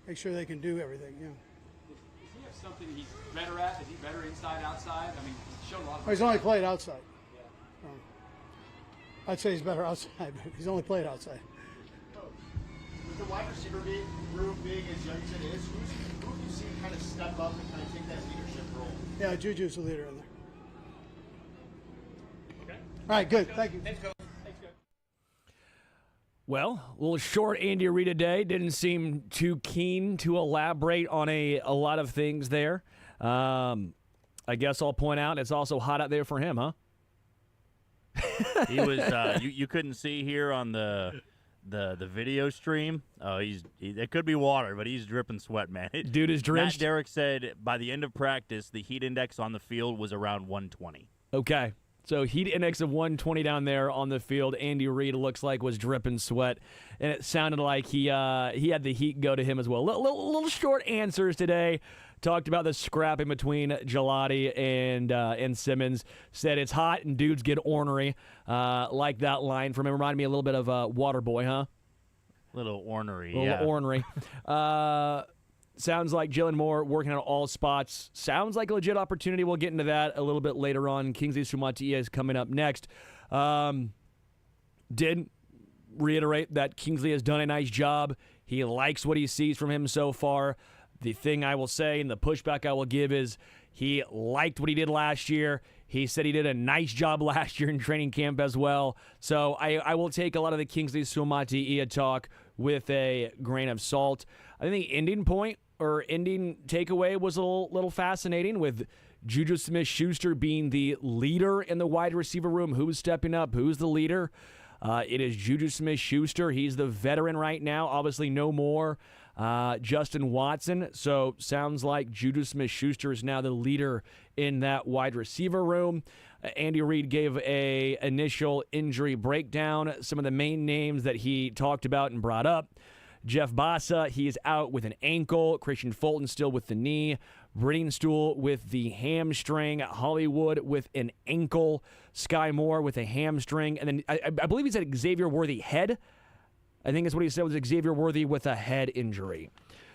make sure they can do everything. Does he have something he's better at? Is he better inside, outside? I mean, he's shown a lot of. He's only played outside. I'd say he's better outside, but he's only played outside. With the wide receiver room being as young as it is, who have you seen kind of step up and kind of take that leadership role? Yeah, Juju's the leader in there. Okay. All right, good. Thank you. Thanks, Coach. Thanks, Coach. Well, a little short Andy Reid today. Didn't seem too keen to elaborate on a lot of things there. I guess I'll point out it's also hot out there for him, huh? He was you couldn't see here on the video stream. It could be water, but he's dripping sweat, man. Dude is drenched. Matt Derrick said by the end of practice, the heat index on the field was around 120. Okay. So heat index of 120 down there on the field. Andy Reid looks like was dripping sweat, and it sounded like he had the heat go to him as well. Little short answers today. Talked about the scrapping between Gelati and Simmons. Said it's hot and dudes get ornery. Like that line from him. Reminded me a little bit of Waterboy, huh? Little ornery, A little ornery. Sounds like Jalen Moore working on all spots. Sounds like a legit opportunity. We'll get into that a little bit later on. Kingsley Sumatia is coming up next. Did reiterate that Kingsley has done a nice job. He likes what he sees from him so far. The thing I will say and the pushback I will give is he liked what he did last year. He said he did a nice job last year in training camp as well. So I will take a lot of the Kingsley Sumatia talk with a grain of salt. I think the ending point or ending takeaway was a little fascinating with Juju Smith-Schuster being the leader in the wide receiver room. Who's stepping up? Who's the leader? It is Juju Smith-Schuster. He's the veteran right now. Obviously no more Justin Watson. So sounds like Juju Smith-Schuster is now the leader in that wide receiver room. Andy Reid gave a initial injury breakdown. Some of the main names that he talked about and brought up. Jeff Bassa, he is out with an ankle. Christian Fulton still with the knee. Brittingstool with the hamstring. Hollywood with an ankle. Sky Moore with a hamstring. And then I believe he said Xavier Worthy head. I think that's what he said was Xavier Worthy with a head injury.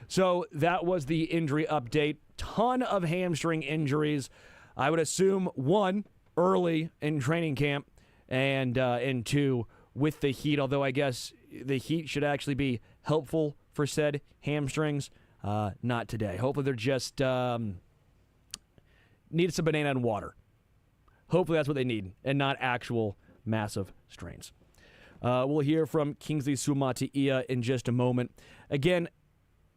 So that was the injury update. Ton of hamstring injuries. I would assume 1 early in training camp and 2 with the heat, although I guess the heat should actually be helpful for said hamstrings. Not today. Hopefully they're just needed some banana and water. Hopefully that's what they need and not actual massive strains. We'll hear from Kingsley Sumatia in just a moment. Again,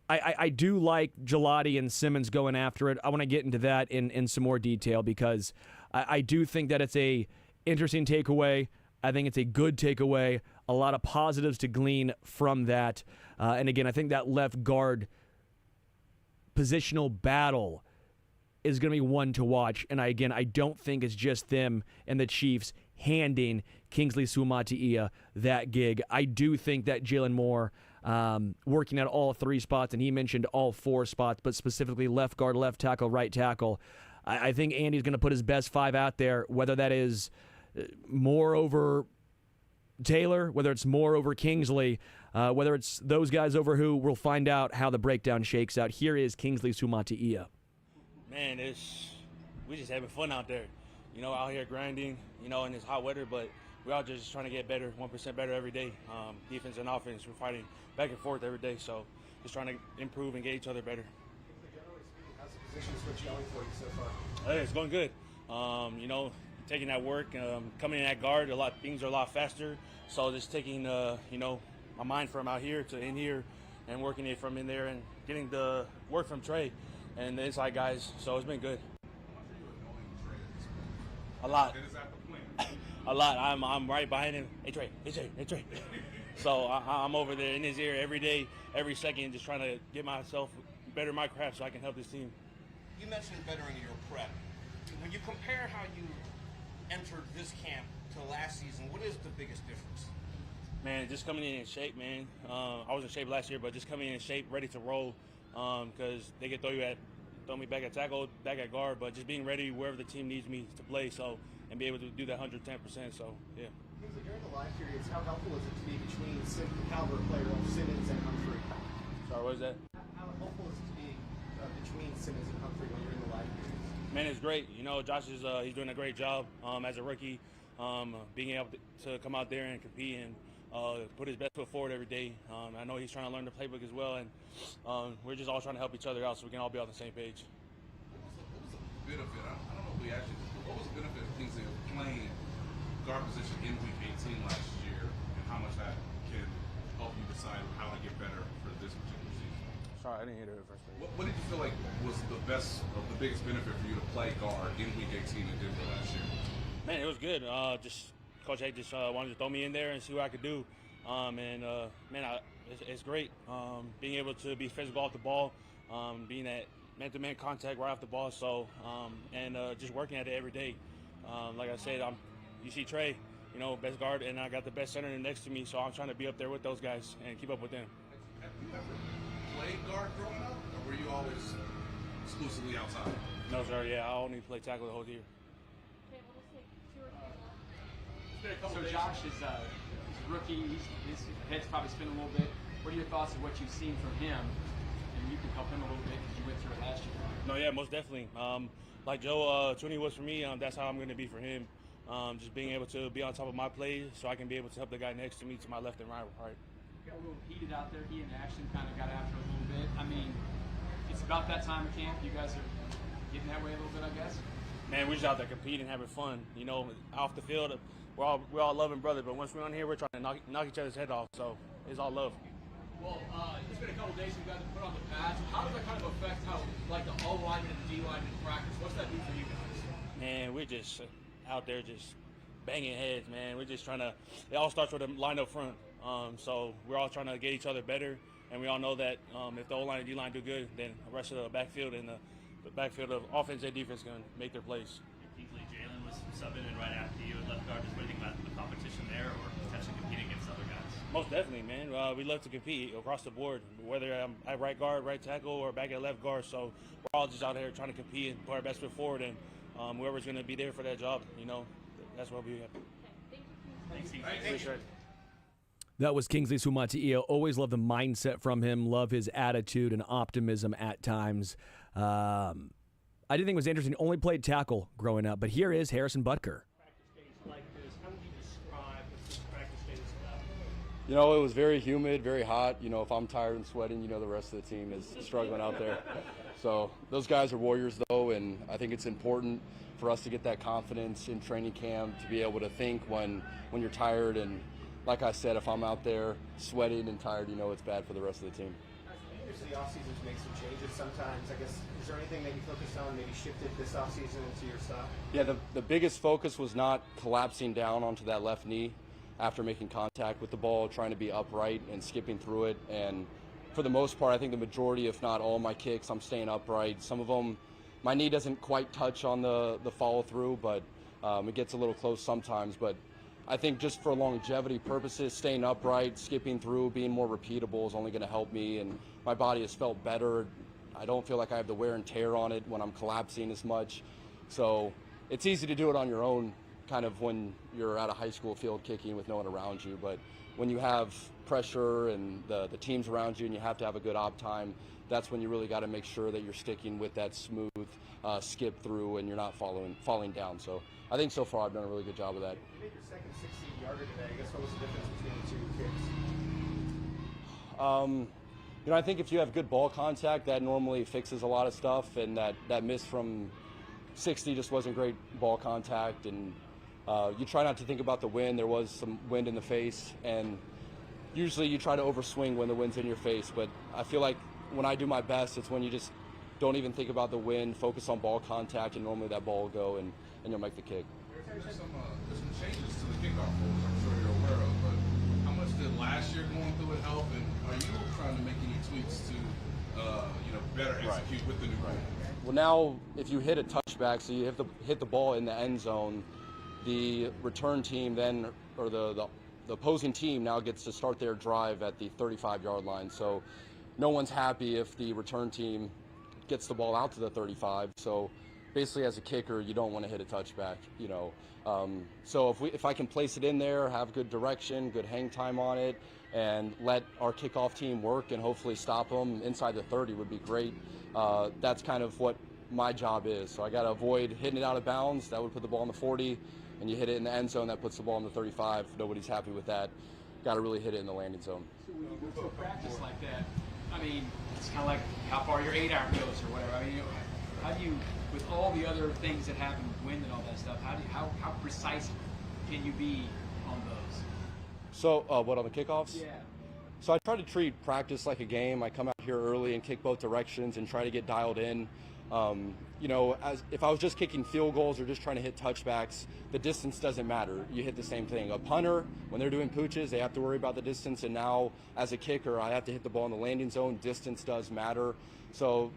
I do like Gelati and Simmons going after it. I want to get into that in some more detail because I do think that it's a interesting takeaway. I think it's a good takeaway. A lot of positives to glean from that. And again, I think that left guard positional battle is going to be one to watch. And I don't think it's just them and the Chiefs handing Kingsley Sumatia that gig. I do think that Jalen Moore working at all 3 spots, and he mentioned all 4 spots, but specifically left guard, left tackle, right tackle. I think Andy's going to put his best 5 out there, whether that is more over Taylor, whether it's more over Kingsley, whether it's those guys over who, we'll find out how the breakdown shakes out. Here is Kingsley Sumatia. Man, we just having fun out there, out here grinding, in this hot weather. But we're all just trying to get better, 1% better every day. Defense and offense, we're fighting back and forth every day. So just trying to improve and get each other better. Generally speaking, how's the position switch going for you so far? Hey, it's going good. You know, taking that work, coming in at guard, things are a lot faster. So just taking, you know, my mind from out here to in here and working it from in there and getting the work from Trey and the inside guys. So it's been good. A lot. A lot. I'm right behind him. Hey Trey, hey Trey, hey Trey. So I'm over there in his ear every day, every second, just trying to get myself better in my craft so I can help this team. You mentioned bettering your prep. When you compare how you entered this camp to last season, what is the biggest difference? Man, just coming in shape, man. I was in shape last year, but just coming in shape, ready to roll, because they can throw me back at tackle, back at guard, but just being ready wherever the team needs me to play, so and be able to do that 110%. So yeah. During the live periods, how helpful is it to be between the caliber player of Simmons and Humphrey? Sorry, what is that? How helpful is it to be between Simmons and Humphrey when you're in the live periods? Man, it's great. You know, Josh is he's doing a great job as a rookie, being able to come out there and compete and put his best foot forward every day. I know he's trying to learn the playbook as well, and we're just all trying to help each other out so we can all be on the same page. What was the benefit? I don't know if we actually. What was the benefit of Kingsley of playing guard position in Week 18 last year, and how much that can help you decide how to get better for this particular season? Sorry, I didn't hear the first thing. What did you feel like was the biggest benefit for you to play guard in Week 18 in Denver last year? Man, it was good. Just Coach A just wanted to throw me in there and see what I could do. It's great. Being able to be physical off the ball, being that man-to-man contact right off the ball. So just working at it every day. Like I said, you see Trey, you know, best guard, and I got the best center next to me. So I'm trying to be up there with those guys and keep up with them. Have you ever played guard growing up, or were you always exclusively outside? No, sir. Yeah, I only played tackle the whole year. So Josh is he's a rookie. His head's probably spinning a little bit. What are your thoughts of what you've seen from him? And you can help him a little bit because you went through it last year. No, yeah, most definitely. Like Joe Tooney was for me, that's how I'm going to be for him. Just being able to be on top of my plays so I can be able to help the guy next to me to my left and right. Got a little heated out there. He and Ashton kind of got after it a little bit. I mean, it's about that time of camp. You guys are getting that way a little bit, I guess. Man, we're just out there competing, having fun. You know, off the field, we're all loving brothers. But once we're on here, we're trying to knock each other's head off. So it's all love. Well, it's been a couple days since you guys have put on the pads. How does that kind of affect how, like, the O lineman and the D lineman practice? What's that do for you guys? Man, we're just out there just banging heads, man. We're just trying to. It all starts with a line up front. So we're all trying to get each other better, and we all know that if the O line and D line do good, then the rest of the backfield and the backfield of offense and defense can make their plays. Kingsley, Jalen was subbing in right after you at left guard. Just what do you think about the competition there, or potentially competing against other guys? Most definitely, man. We love to compete across the board, whether I'm at right guard, right tackle, or back at left guard. So we're all just out here trying to compete and put our best foot forward, and whoever's going to be there for that job, you know, that's what we have. Thanks, Appreciate it. That was Kingsley Suamataia. Always love the mindset from him. Love his attitude and optimism at times. I didn't think it was interesting. Only played tackle growing up, but here is Harrison Butker. You know, it was very humid, very hot. You know, if I'm tired and sweating, you know, the rest of the team is struggling out there. So those guys are warriors, though, and I think it's important for us to get that confidence in training camp to be able to think when you're tired. And like I said, if I'm out there sweating and tired, you know, it's bad for the rest of the team. Into the offseason to make some changes sometimes. I guess, is there anything that you focused on, maybe shifted this offseason into your style? Yeah, the biggest focus was not collapsing down onto that left knee after making contact with the ball, trying to be upright and skipping through it. And for the most part, I think the majority, if not all my kicks, I'm staying upright. Some of them, my knee doesn't quite touch on the follow through, but it gets a little close sometimes. But I think just for longevity purposes, staying upright, skipping through, being more repeatable is only going to help me. And my body has felt better. I don't feel like I have the wear and tear on it when I'm collapsing as much. So it's easy to do it on your own, kind of when you're at a high school field kicking with no one around you. But when you have pressure and the teams around you and you have to have a good op time, that's when you really got to make sure that you're sticking with that smooth skip through and you're not falling down. So I think so far I've done a really good job of that. You made your second 16-yarder today. I guess what was the difference between the two kicks? I think if you have good ball contact, that normally fixes a lot of stuff, and that miss from 60 just wasn't great ball contact. And you try not to think about the wind. There was some wind in the face, and usually you try to overswing when the wind's in your face. But I feel like when I do my best, it's when you just don't even think about the wind, focus on ball contact, and normally that ball will go and you'll make the kick. There's some changes to the kickoff rules I'm sure you're aware of, but how much did last year going through it help, and are you trying to make any tweaks to better execute with the new rule? Well, now if you hit a touchback, so you have to hit the ball in the end zone, the return team then, or the opposing team now gets to start their drive at the 35-yard line. So no one's happy if the return team gets the ball out to the 35. So basically, as a kicker, you don't want to hit a touchback, So if I can place it in there, have good direction, good hang time on it, and let our kickoff team work and hopefully stop them inside the 30 would be great. That's kind of what my job is. So I got to avoid hitting it out of bounds. That would put the ball in the 40, and you hit it in the end zone. That puts the ball in the 35. Nobody's happy with that. Got to really hit it in the landing zone. So when you go to a practice like that, I mean, it's kind of like how far your 8-iron goes or whatever. I mean, how do you, with all the other things that happen with wind and all that stuff, how precise can you be on those? So what, on the kickoffs? Yeah. So I try to treat practice like a game. I come out here early and kick both directions and try to get dialed in. As if I was just kicking field goals or just trying to hit touchbacks, the distance doesn't matter. You hit the same thing. A punter, when they're doing pooches, they have to worry about the distance. And now, as a kicker, I have to hit the ball in the landing zone. Distance does matter. So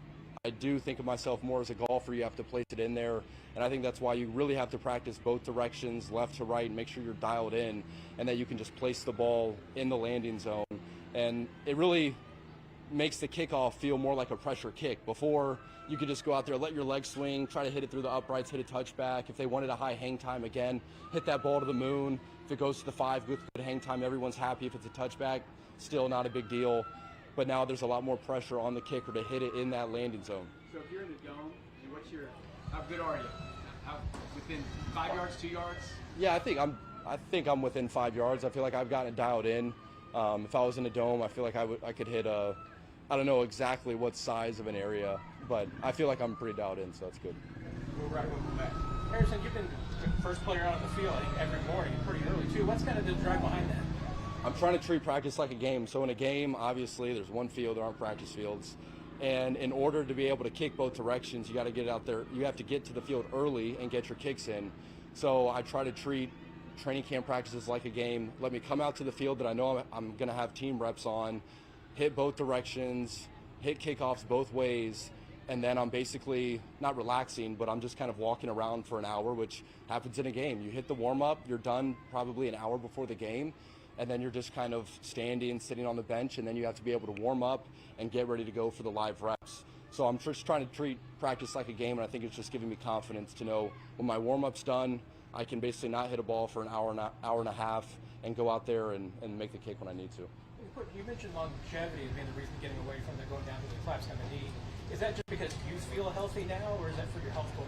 I do think of myself more as a golfer. You have to place it in there. And I think that's why you really have to practice both directions, left to right, and make sure you're dialed in, and that you can just place the ball in the landing zone. And it really makes the kickoff feel more like a pressure kick. Before, you could just go out there, let your legs swing, try to hit it through the uprights, hit a touchback. If they wanted a high hang time, again, hit that ball to the moon. If it goes to the 5 with good hang time, everyone's happy. If it's a touchback, still not a big deal. But now there's a lot more pressure on the kicker to hit it in that landing zone. So if you're in the dome, how good are you? Within 5 yards, 2 yards? Yeah, I think I'm within 5 yards. I feel like I've gotten it dialed in. If I was in a dome, I feel like I could hit I don't know exactly what size of an area, but I feel like I'm pretty dialed in, so that's good. We'll wrap up back. Harrison, you've been the first player out on the field, I think, every morning, pretty early, too. What's kind of the drive behind that? I'm trying to treat practice like a game. So in a game, obviously, there's one field, there aren't practice fields. And in order to be able to kick both directions, you got to get out there. You have to get to the field early and get your kicks in. So I try to treat training camp practices like a game. Let me come out to the field that I know I'm going to have team reps on, hit both directions, hit kickoffs both ways, and then I'm basically not relaxing, but I'm just kind of walking around for an hour, which happens in a game. You hit the warm-up, you're done probably an hour before the game, and then you're just kind of standing, sitting on the bench, and then you have to be able to warm up and get ready to go for the live reps. So I'm just trying to treat practice like a game, and I think it's just giving me confidence to know when my warm-up's done, I can basically not hit a ball for an hour and a half and go out there and make the kick when I need to. You mentioned longevity as being the reason getting away from going down to the collapse on the knee. Is that just because you feel healthy now, or is that for your health going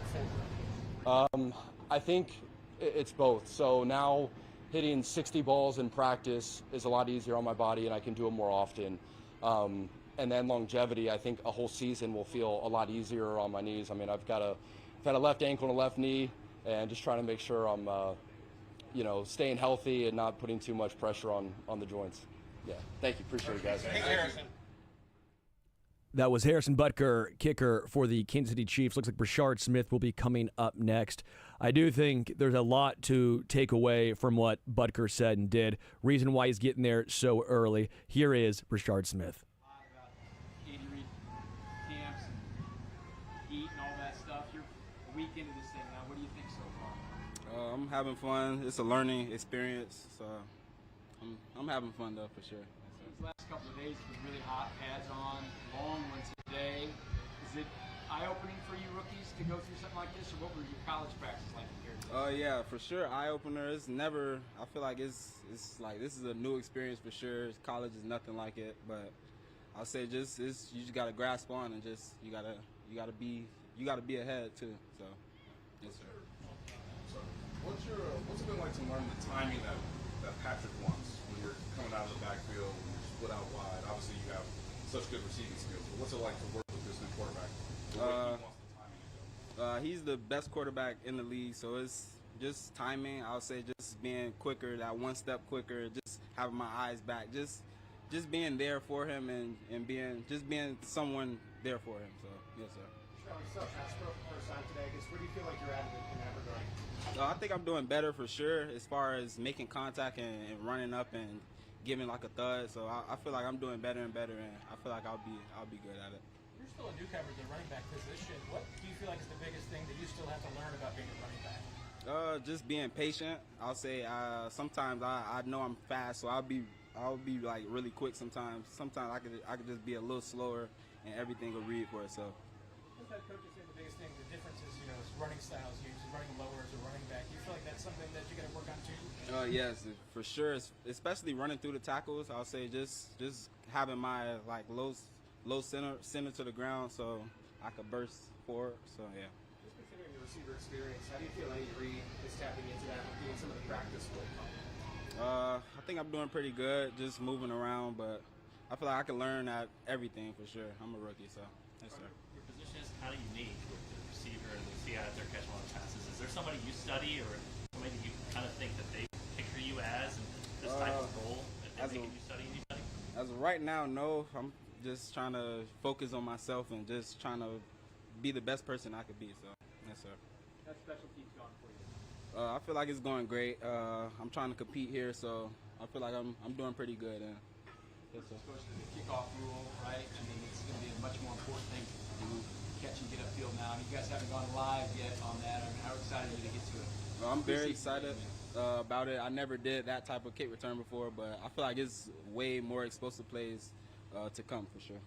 forward? I think it's both. So now hitting 60 balls in practice is a lot easier on my body, and I can do it more often. And then longevity, I think a whole season will feel a lot easier on my knees. I mean, I've had a left ankle and a left knee, and just trying to make sure I'm, staying healthy and not putting too much pressure on the joints. Yeah, thank you. Appreciate it, guys. Thanks, Harrison. That was Harrison Butker, kicker for the Kansas City Chiefs. Looks like Brashard Smith will be coming up next. I do think there's a lot to take away from what Butker said and did. Reason why he's getting there so early. Here is Brashard Smith. About Andy Reid camps and heat and all that stuff. You're a week into this thing now. What do you think so far? I'm having fun. It's a learning experience, so I'm having fun though for sure. These last couple of days have been really hot. Pads on, long ones today. Is it eye-opening for you rookies to go through something like this, or what were your college practice like compared to this? Yeah, for sure. Eye opener. It's never. I feel like it's like this is a new experience for sure. College is nothing like it, but I'll say you just gotta grasp on and just you gotta be ahead too. So yes, sir. So what's it been like to learn the timing that Patrick wants when you're coming out of the backfield, when you're split out wide? Obviously, you have such good receiving skills, but what's it like to work with this new quarterback? The way he wants the timing to go? He's the best quarterback in the league, so it's just timing. I'll say just being quicker, that one step quicker, just having my eyes back, just being there for him and being someone there for him. So yes, sir. First time today. I guess where do you feel like you're at in that regard? I think I'm doing better for sure as far as making contact and running up and giving like a thud. So I feel like I'm doing better and better, and I feel like I'll be good at it. You're still a newcomer to the running back position. What do you feel like is the biggest thing that you still have to learn about being a running back? Just being patient. I'll say sometimes I know I'm fast, so I'll be like really quick sometimes. Sometimes I could just be a little slower, and everything will read for itself. What's that coach is saying the biggest thing, the difference is, is running styles, running lower as a running back. Do you feel like that's something that you got to work on too? Yes, for sure. Especially running through the tackles. I'll say just having my like low center to the ground, so I could burst forward. So yeah. Just considering your receiver experience, how do you feel Andy Reid is tapping into that with doing some of the practice work? I think I'm doing pretty good, just moving around, but I feel like I can learn at everything for sure. I'm a rookie, so yes, sir. Your position is kind of unique with the receiver and the see out there catching a lot of passes. Is there somebody you study or somebody that you kind of think that they picture you as and this type of role that they're making you study anybody? As of right now, no. I'm just trying to focus on myself and just trying to be the best person I could be. So yes, sir. How's special teams gone for you? I feel like it's going great. I'm trying to compete here, so I feel like I'm doing pretty good. And yes, sir. Especially the kickoff rule, right? I mean, it's going to be a much more important thing to catch and get upfield now. You guys haven't gone live yet on that. I mean, how excited are you to get to it? Well, I'm very excited about it. I never did that type of kick return before, but I feel like it's way more explosive plays to come for sure.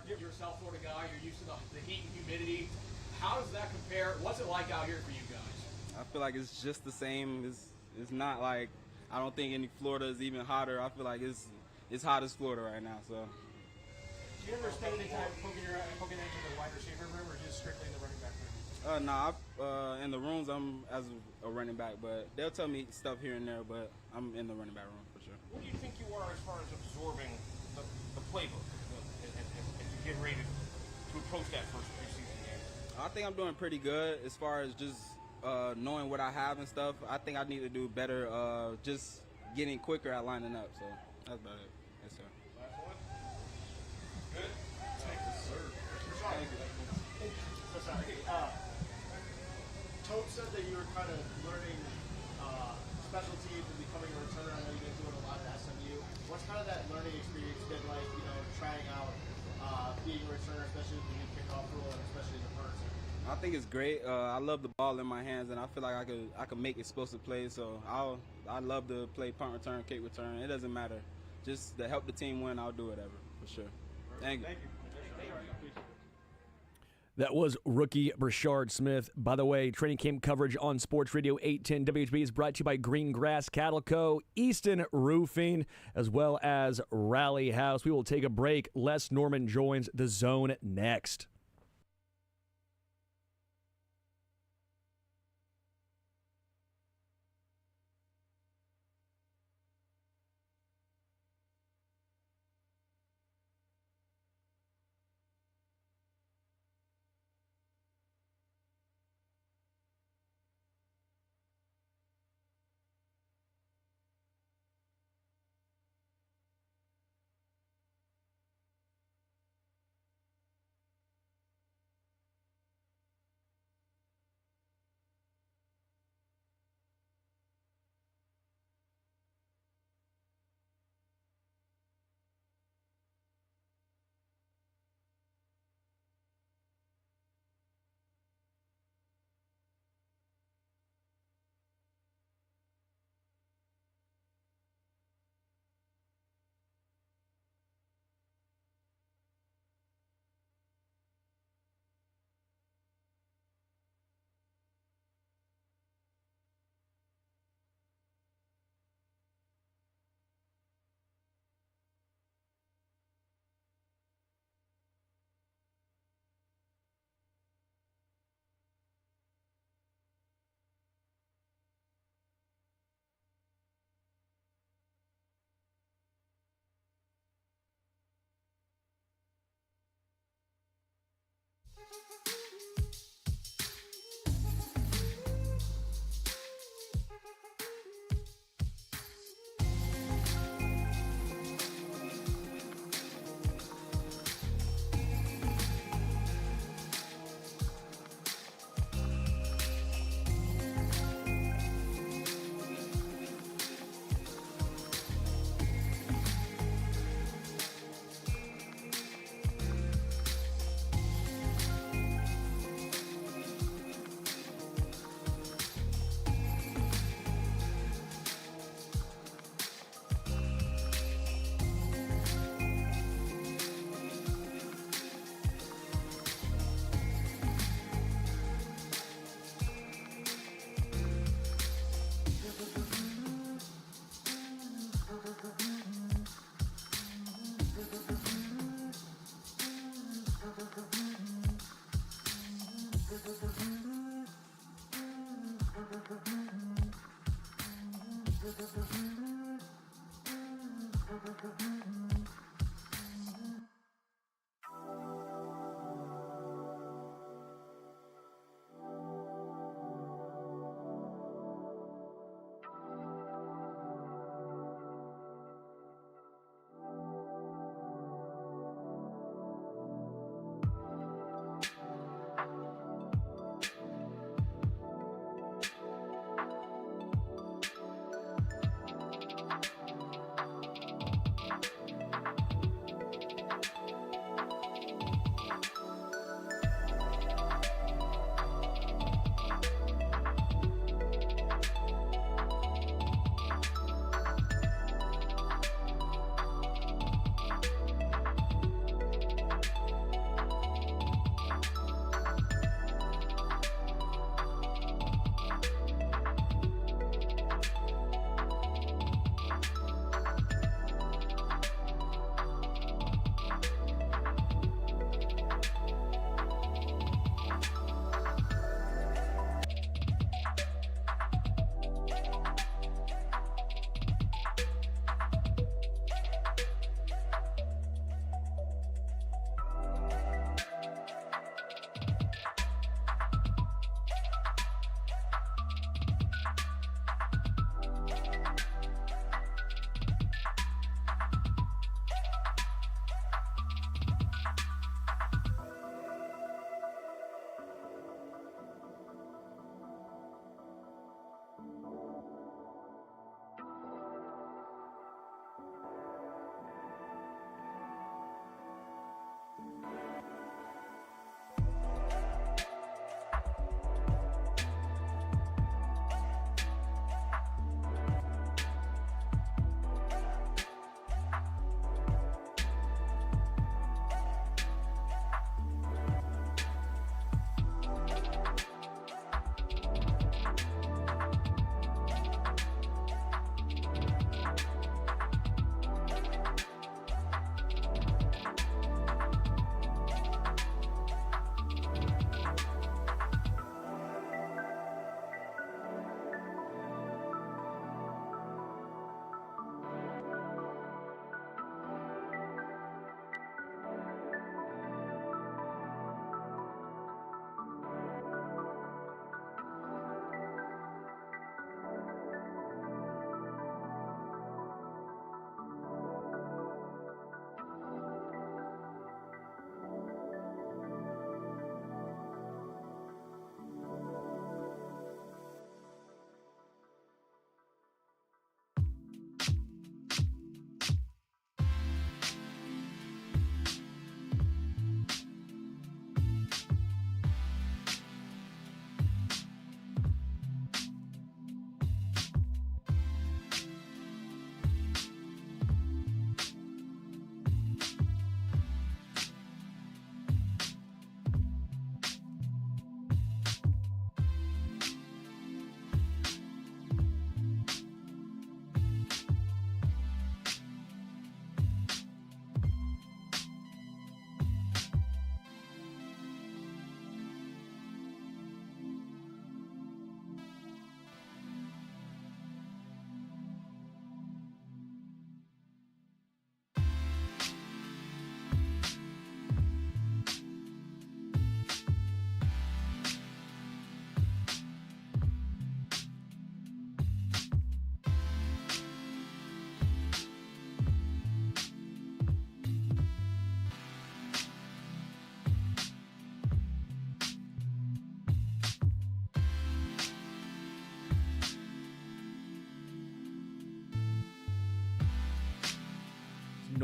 You're a South Florida guy. You're used to the heat and humidity. How does that compare? What's it like out here for you guys? I feel like it's just the same. It's not like I don't think any Florida is even hotter. I feel like it's hot as Florida right now. So. Do you ever spend any time poking into the wide receiver room, or just strictly in the running back room? Nah, in the rooms I'm as a running back, but they'll tell me stuff here and there. But I'm in the running back room for sure. What do you think you are as far as absorbing the playbook as you get ready to approach that first preseason game? I think I'm doing pretty good as far as just knowing what I have and stuff. I think I need to do better just getting quicker at lining up. So that's about it. Yes, sir. Last one. Good. Thank you, sir. So sorry. Toad said that you were kind of learning special teams and becoming a returner. I know you've been doing a lot at SMU. What's kind of that learning experience been like, trying out being a returner, especially with the new kickoff rule and especially the punt return? I think it's great. I love the ball in my hands, and I feel like I could make explosive plays. So I love to play punt return, kick return. It doesn't matter. Just to help the team win, I'll do whatever for sure. Thank you. That was rookie Brashard Smith. By the way, training camp coverage on Sports Radio 810 WHB is brought to you by Green Grass Cattle Co., Easton Roofing, as well as Rally House. We will take a break. Les Norman joins the Zone next.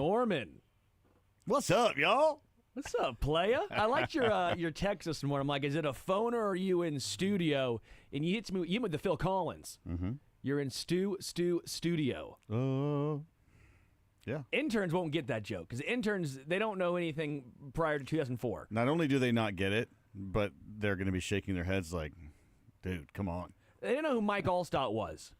Norman. What's up, y'all? What's up, playa? I liked your text this morning. I'm like, is it a phone or are you in studio? And you hit me with the Phil Collins. Mm-hmm. You're in studio. Yeah. Interns won't get that joke because interns, they don't know anything prior to 2004. Not only do they not get it, but they're going to be shaking their heads like, dude, come on. They didn't know who Mike Allstott was.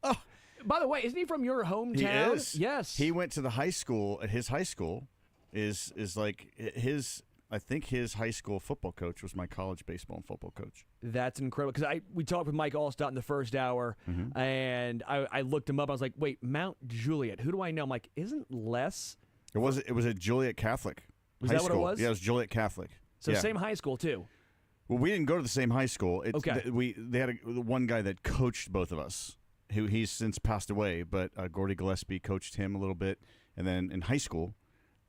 Oh. By the way, isn't he from your hometown? He is. Yes. He went to the high school. At his high school is like his. I think his high school football coach was my college baseball and football coach. That's incredible because we talked with Mike Allstott in the first hour, and I looked him up. I was like, wait, Mount Juliet. Who do I know? I'm like, isn't Les? It was at Juliet Catholic. Was high that what it school. was? Yeah, it was Juliet Catholic. So yeah. same high school too. Well, we didn't go to the same high school. Okay. They had one guy that coached both of us. He's since passed away, but Gordy Gillespie coached him a little bit, and then in high school,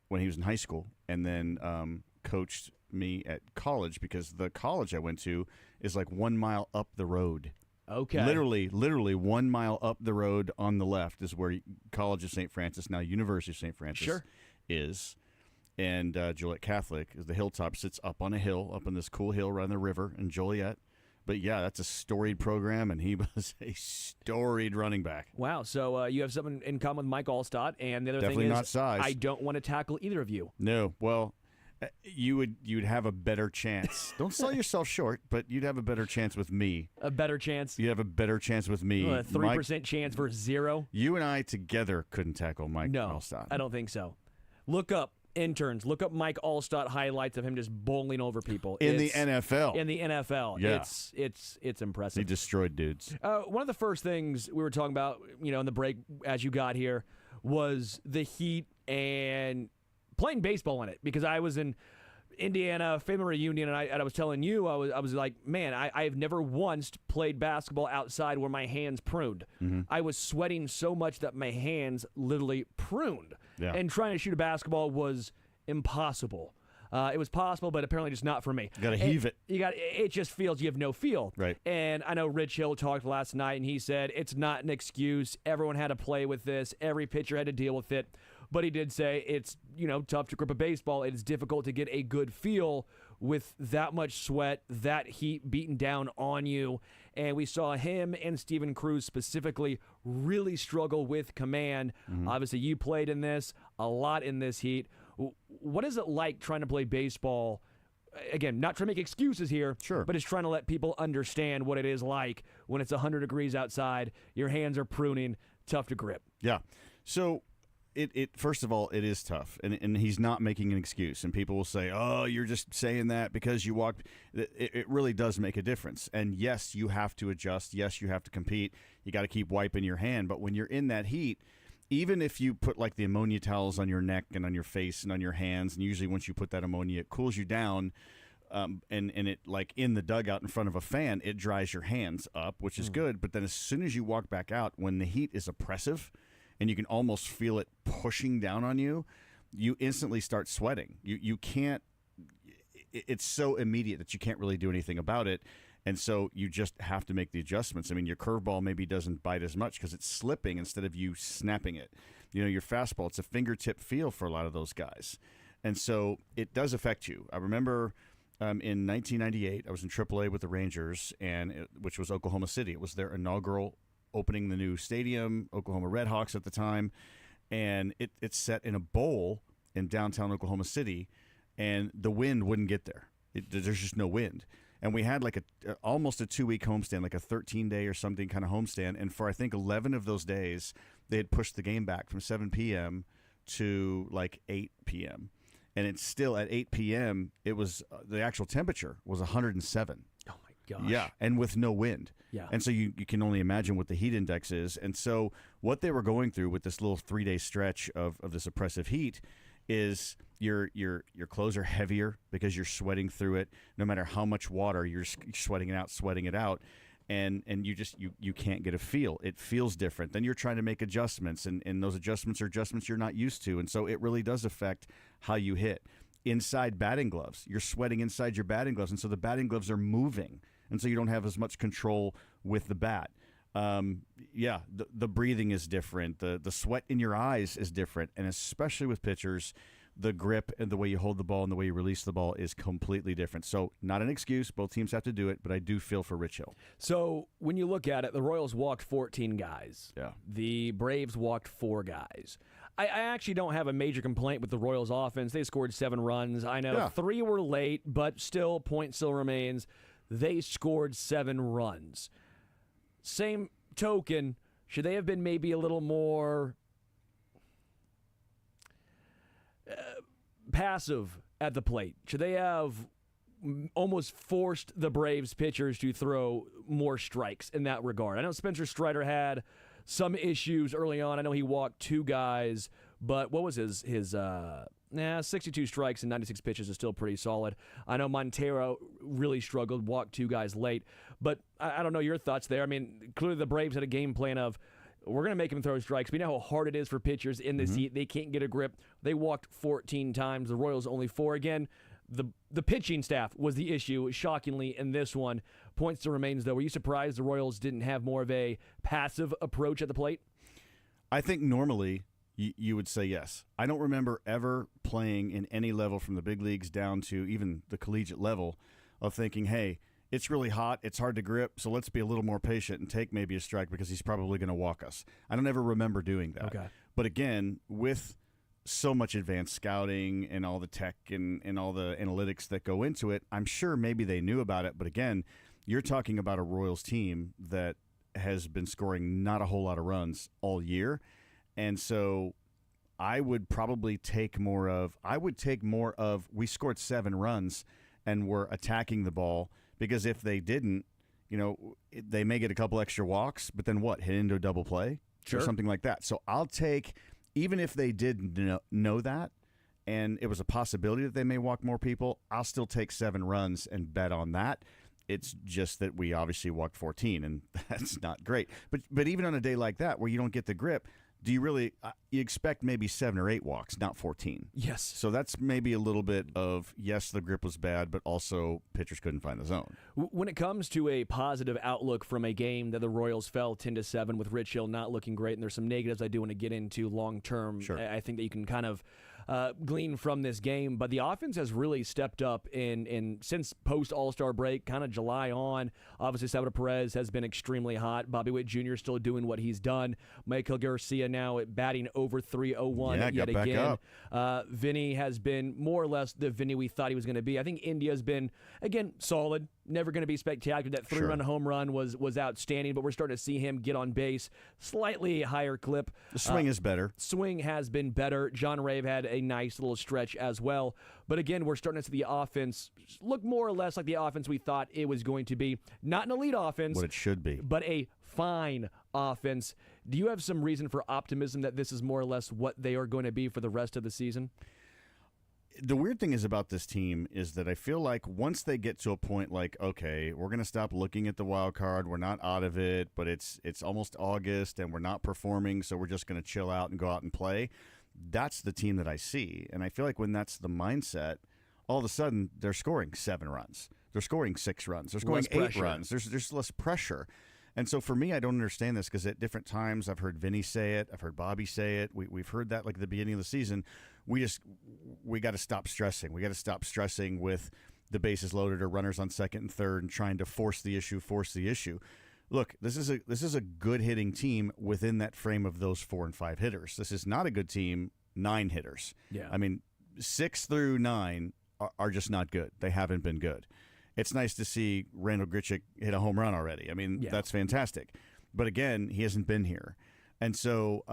when he was in high school, and then coached me at college because the college I went to is like 1 mile up the road. Okay. Literally 1 mile up the road on the left is where College of St. Francis, now University of St. Francis, is. And Joliet Catholic is the hilltop, sits up on a hill, up on this cool hill right on the river in Joliet. But yeah, that's a storied program, and he was a storied running back. Wow. So you have something in common with Mike Allstott, and the other Definitely thing is not size. I don't want to tackle either of you. No. Well, you'd have a better chance. Don't sell yourself short, but you'd have a better chance with me. A better chance? You'd have a better chance with me. 3% chance versus 0? You and I together couldn't tackle Mike Allstott. I don't think so. Look up interns. Look up Mike Allstott highlights of him just bowling over people. In the NFL. In the NFL. Yeah. It's impressive. He destroyed dudes. One of the first things we were talking about, in the break as you got here, was the Heat and playing baseball in it, because I was in Indiana, family reunion, and I was telling you, I was like, man, I've never once played basketball outside where my hands pruned. Mm-hmm. I was sweating so much that my hands literally pruned. Yeah. And trying to shoot a basketball was impossible. It was possible, but apparently just not for me. You got to heave it. It just feels you have no feel. Right. And I know Rich Hill talked last night, and he said it's not an excuse. Everyone had to play with this. Every pitcher had to deal with it. But he did say it's, tough to grip a baseball. It's difficult to get a good feel with that much sweat, that heat beating down on you. And we saw him and Steven Cruz specifically really struggle with command. Mm-hmm. Obviously, you played in this, a lot in this heat. What is it like trying to play baseball? Again, not trying to make excuses here, sure, but it's trying to let people understand what it is like when it's 100 degrees outside, your hands are pruning, tough to grip. Yeah. So it first of all, it is tough, and he's not making an excuse. And people will say, "Oh, you're just saying that because you walked." It really does make a difference. And yes, you have to adjust. Yes, you have to compete. You got to keep wiping your hand. But when you're in that heat, even if you put like the ammonia towels on your neck and on your face and on your hands, and usually once you put that ammonia, it cools you down. And it, like in the dugout in front of a fan, it dries your hands up, which is good. But then as soon as you walk back out, when the heat is oppressive and you can almost feel it pushing down on you, you instantly start sweating. You can't – it's so immediate that you can't really do anything about it. And so you just have to make the adjustments. I mean, your curveball maybe doesn't bite as much because it's slipping instead of you snapping it. Your fastball, it's a fingertip feel for a lot of those guys. And so it does affect you. I remember in 1998, I was in AAA with the Rangers, which was Oklahoma City. It was their inaugural opening the new stadium, Oklahoma Redhawks at the time. And it's set in a bowl in downtown Oklahoma City, and the wind wouldn't get there. There's just no wind. And we had like almost a 2-week homestand, like a 13-day or something kind of homestand. And for, I think, 11 of those days, they had pushed the game back from 7 p.m. to like 8 p.m. And it's still at 8 p.m., it was the actual temperature was 107. Oh, my gosh. Yeah, and with no wind. Yeah. And so you can only imagine what the heat index is. And so what they were going through with this little 3-day stretch of this oppressive heat is your clothes are heavier because you're sweating through it. No matter how much water, you're sweating it out, and you can't get a feel. It feels different. Then you're trying to make adjustments, and those adjustments are adjustments you're not used to, and so it really does affect how you hit. Inside batting gloves, you're sweating inside your batting gloves, and so the batting gloves are moving, and so you don't have as much control with the bat. yeah, the breathing is different. The sweat in your eyes is different. And especially with pitchers, the grip and the way you hold the ball and the way you release the ball is completely different. So not an excuse. Both teams have to do it, but I do feel for Rich Hill. So when you look at it, the Royals walked 14 guys. Yeah. The Braves walked 4 guys. I actually don't have a major complaint with the Royals offense. They scored 7 runs. I know 3 were late, but still, point still remains. They scored 7 runs. Same token, should they have been maybe a little more passive at the plate? Should they have almost forced the Braves pitchers to throw more strikes in that regard? I know Spencer Strider had some issues early on. I know he walked 2 guys, but what was his 62 strikes and 96 pitches is still pretty solid. I know Montero really struggled, walked 2 guys late, but I don't know your thoughts there. I mean, clearly the Braves had a game plan of, we're going to make him throw strikes. We know how hard it is for pitchers in this heat. They can't get a grip. They walked 14 times. The Royals only 4. Again, the pitching staff was the issue, shockingly, in this one. Points still remains, though. Were you surprised the Royals didn't have more of a passive approach at the plate? I think normally you would say yes. I don't remember ever playing in any level from the big leagues down to even the collegiate level of thinking, hey, it's really hot, it's hard to grip, so let's be a little more patient and take maybe a strike because he's probably going to walk us. I don't ever remember doing that. Okay. But again, with so much advanced scouting and all the tech and all the analytics that go into it, I'm sure maybe they knew about it. But again, you're talking about a Royals team that has been scoring not a whole lot of runs all year. And so I would probably take more of, we scored 7 runs and we're attacking the ball, because if they didn't, they may get a couple extra walks, but then what, hit into a double play or something like that. So I'll take, even if they did know that and it was a possibility that they may walk more people, I'll still take 7 runs and bet on that. It's just that we obviously walked 14, and that's not great. But even on a day like that where you don't get the grip, do you really you expect maybe 7 or 8 walks, not 14? Yes. So that's maybe a little bit of, yes, the grip was bad, but also pitchers couldn't find the zone. When it comes to a positive outlook from a game that the Royals fell 10-7 with Rich Hill not looking great, and there's some negatives I do want to get into long term. Sure. I think that you can kind of glean from this game, but the offense has really stepped up in since post All-Star break, kind of July on. Obviously, Salvador Perez has been extremely hot. Bobby Witt Jr. still doing what he's done. Michael Garcia now at batting over 301 yet again. Vinny has been more or less the Vinny we thought he was going to be. I think India's been, again, solid. Never going to be spectacular. That 3-run home run was outstanding, but we're starting to see him get on base. Slightly higher clip. The swing is better. Swing has been better. John Rave had a nice little stretch as well. But again, we're starting to see the offense look more or less like the offense we thought it was going to be. Not an elite offense. What it should be. But a fine offense. Do you have some reason for optimism that this is more or less what they are going to be for the rest of the season? The weird thing is about this team is that I feel like once they get to a point like, okay, we're going to stop looking at the wild card. We're not out of it, but it's almost August and we're not performing, so we're just going to chill out and go out and play. That's the team that I see. And I feel like when that's the mindset, all of a sudden they're scoring 7 runs. They're scoring 6 runs. They're scoring 8 runs. There's less pressure. And so for me, I don't understand this because at different times I've heard Vinny say it. I've heard Bobby say it. We've heard that like at the beginning of the season. We got to stop stressing. We got to stop stressing with the bases loaded or runners on second and third and trying to force the issue. Look, this is a good hitting team within that frame of those 4 and 5 hitters. This is not a good team, 9 hitters. Yeah. I mean, 6 through 9 are just not good. They haven't been good. It's nice to see Randall Grichuk hit a home run already. I mean, that's fantastic. But again, he hasn't been here. And so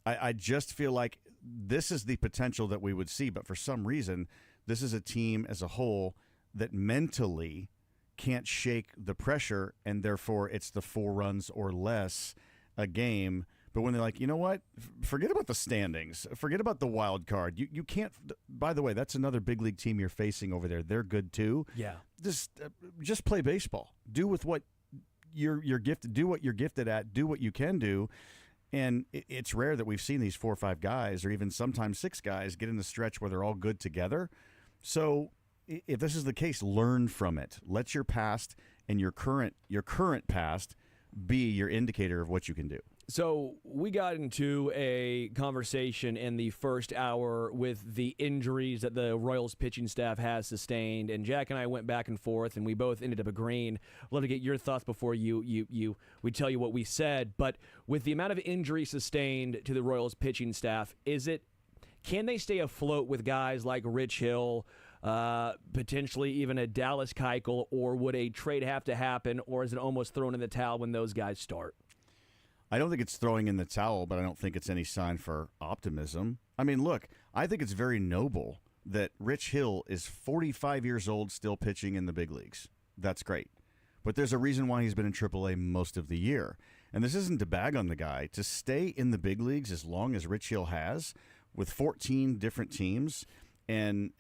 I just feel like this is the potential that we would see. But for some reason, this is a team as a whole that mentally can't shake the pressure, and therefore it's the 4 runs or less a game. But when they're like, you know what, forget about the standings, forget about the wild card. You can't. By the way, that's another big league team you're facing over there. They're good too. Yeah. Just play baseball. Do with what you're gifted. Do what you're gifted at. Do what you can do. And it's rare that we've seen these 4 or 5 guys, or even sometimes 6 guys, get in the stretch where they're all good together. So if this is the case, learn from it. Let your past and your current past be your indicator of what you can do. So we got into a conversation in the first hour with the injuries that the Royals pitching staff has sustained, and Jack and I went back and forth, and we both ended up agreeing. I'd love to get your thoughts before we tell you what we said. But with the amount of injury sustained to the Royals pitching staff, can they stay afloat with guys like Rich Hill, potentially even a Dallas Keuchel, or would a trade have to happen, or is it almost thrown in the towel when those guys start? I don't think it's throwing in the towel, but I don't think it's any sign for optimism. I mean, look, I think it's very noble that Rich Hill is 45 years old still pitching in the big leagues. That's great. But there's a reason why he's been in AAA most of the year. And this isn't to bag on the guy. To stay in the big leagues as long as Rich Hill has, with 14 different teams, and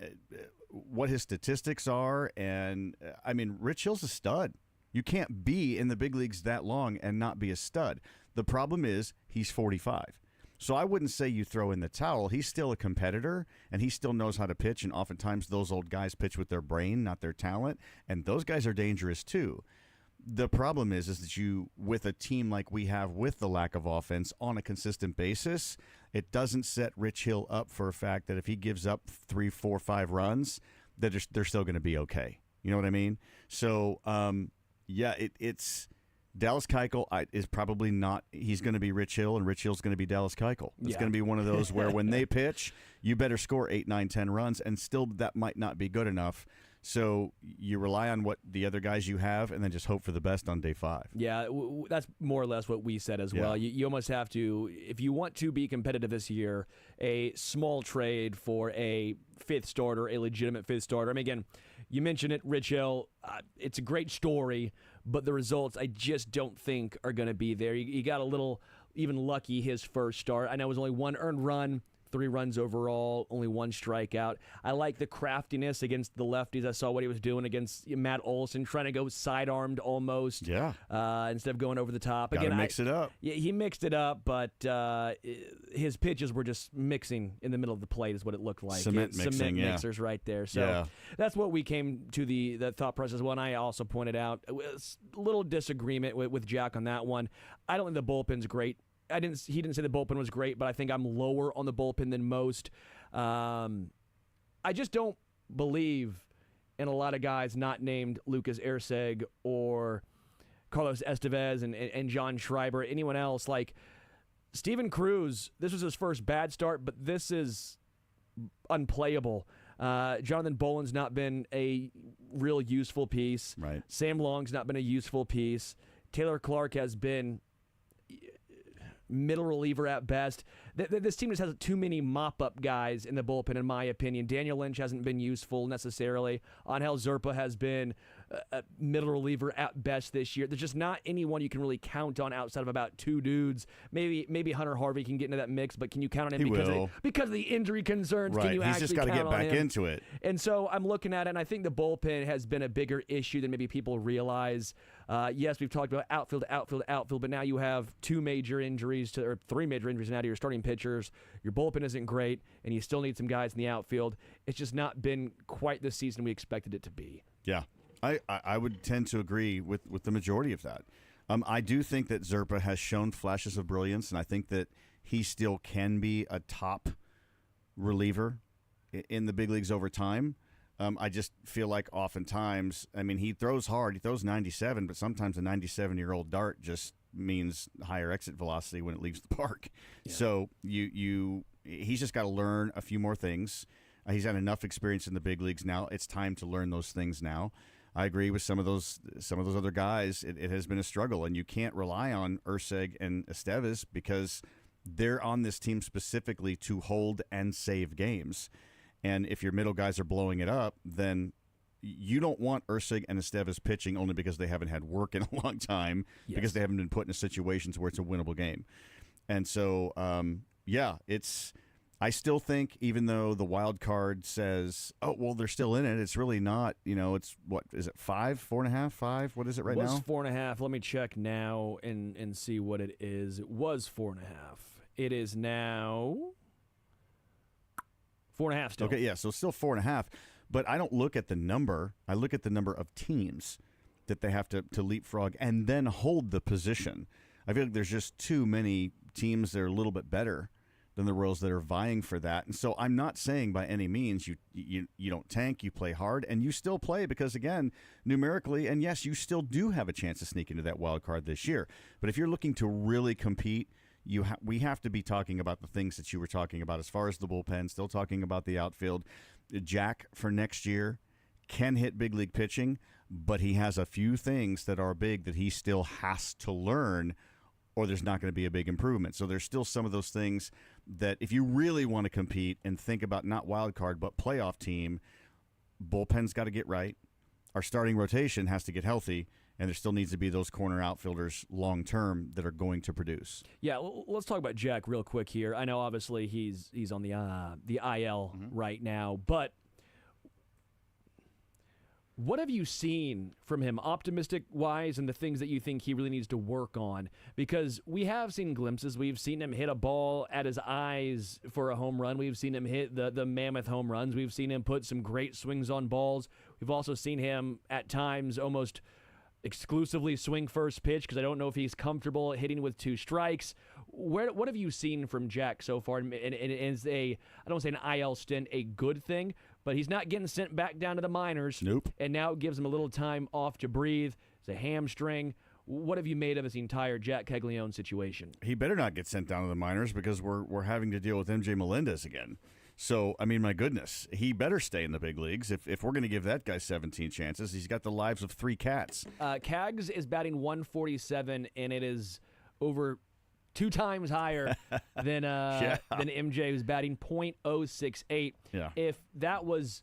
what his statistics are, and I mean, Rich Hill's a stud. You can't be in the big leagues that long and not be a stud. The problem is he's 45. So I wouldn't say you throw in the towel. He's still a competitor, and he still knows how to pitch, and oftentimes those old guys pitch with their brain, not their talent, and those guys are dangerous too. The problem is that you, with a team like we have with the lack of offense on a consistent basis, it doesn't set Rich Hill up for a fact that if he gives up 3, 4, 5 runs, that they're still going to be okay. You know what I mean? So, yeah, it's Dallas Keuchel is probably not. He's going to be Rich Hill, and Rich Hill's going to be Dallas Keuchel. It's going to be one of those where when they pitch, you better score 8, 9, 10 runs, and still that might not be good enough. So you rely on what the other guys you have, and then just hope for the best on day 5. Yeah, that's more or less what we said as well. You almost have to, if you want to be competitive this year, a small trade for a 5th starter, a legitimate 5th starter. I mean, again, you mentioned it, Rich Hill. It's a great story, but the results I just don't think are going to be there. You got a little even lucky his first start. I know it was only 1 earned run, 3 runs overall, only 1 strikeout. I like the craftiness against the lefties. I saw what he was doing against Matt Olson, trying to go side-armed almost. Yeah. Instead of going over the top. Gotta mix it up. Yeah, he mixed it up, but his pitches were just mixing in the middle of the plate is what it looked like. Cement mixers right there. So that's what we came to the thought process. Well, and I also pointed out a little disagreement with Jack on that one. I don't think the bullpen's great. He didn't say the bullpen was great, but I think I'm lower on the bullpen than most. I just don't believe in a lot of guys not named Lucas Erceg or Carlos Estevez and John Schreiber, anyone else. Like Steven Cruz, this was his first bad start, but this is unplayable. Jonathan Boland's not been a real useful piece. Right. Sam Long's not been a useful piece. Taylor Clark has been middle reliever at best. This team just has too many mop-up guys in the bullpen, in my opinion. Daniel Lynch hasn't been useful necessarily. Angel Zerpa has been a middle reliever at best this year. There's just not anyone you can really count on outside of about 2 dudes. Maybe Hunter Harvey can get into that mix, but can you count on him because of the injury concerns? Right. Can you He's actually just got to count get on back him? into it. And so I'm looking at it, and I think the bullpen has been a bigger issue than maybe people realize. Yes, we've talked about outfield, but now you have 2 major injuries or 3 major injuries now to your starting pitchers. Your bullpen isn't great, and you still need some guys in the outfield. It's just not been quite the season we expected it to be. Yeah, I would tend to agree with the majority of that. I do think that Zerpa has shown flashes of brilliance, and I think that he still can be a top reliever in the big leagues over time. I just feel like oftentimes, I mean, he throws hard. He throws 97, but sometimes a 97-year-old dart just means higher exit velocity when it leaves the park. Yeah. So he's just got to learn a few more things. He's had enough experience in the big leagues now. It's time to learn those things now. I agree with some of those other guys. It has been a struggle, and you can't rely on Erceg and Estevez because they're on this team specifically to hold and save games. And if your middle guys are blowing it up, then you don't want Erceg and Estevez pitching only because they haven't had work in a long time, because they haven't been put in situations where it's a winnable game. And so, I still think, even though the wild card says, oh, well, they're still in it, it's really not, it's, what, is it 5, 4.5, 5? What is it right now? It was 4.5. Let me check now and see what it is. It was 4.5. It is now 4.5 still. Okay, yeah, so still 4.5. But I don't look at the number. I look at the number of teams. that they have to leapfrog and then hold the position. I feel like there's just too many teams that are a little bit better than the Royals that are vying for that. And so I'm not saying by any means you don't tank, you play hard, and you still play because, again, numerically, and yes, you still do have a chance to sneak into that wild card this year. But if you're looking to really compete, we have to be talking about the things that you were talking about as far as the bullpen, still talking about the outfield. Jack, for next year, can hit big league pitching, but he has a few things that are big that he still has to learn, or there's not going to be a big improvement. So there's still some of those things that if you really want to compete and think about not wild card but playoff team, bullpen's got to get right. Our starting rotation has to get healthy, and there still needs to be those corner outfielders long term that are going to produce. Yeah, let's talk about Jack real quick here. I know obviously he's on the IL right now, but what have you seen from him, optimistic-wise, and the things that you think he really needs to work on? Because we have seen glimpses. We've seen him hit a ball at his eyes for a home run. We've seen him hit the mammoth home runs. We've seen him put some great swings on balls. We've also seen him at times almost exclusively swing first pitch because I don't know if he's comfortable hitting with 2 strikes. What have you seen from Jack so far? And is I don't say an IL stint a good thing, but he's not getting sent back down to the minors. Nope. And now it gives him a little time off to breathe. It's a hamstring. What have you made of this entire Jack Caglione situation? He better not get sent down to the minors because we're having to deal with MJ Melendez again. So, I mean, my goodness, he better stay in the big leagues. If we're going to give that guy 17 chances, he's got the lives of 3 cats. Cags is batting 147, and it is over 2 times higher than MJ, who's batting .068. Yeah. If that was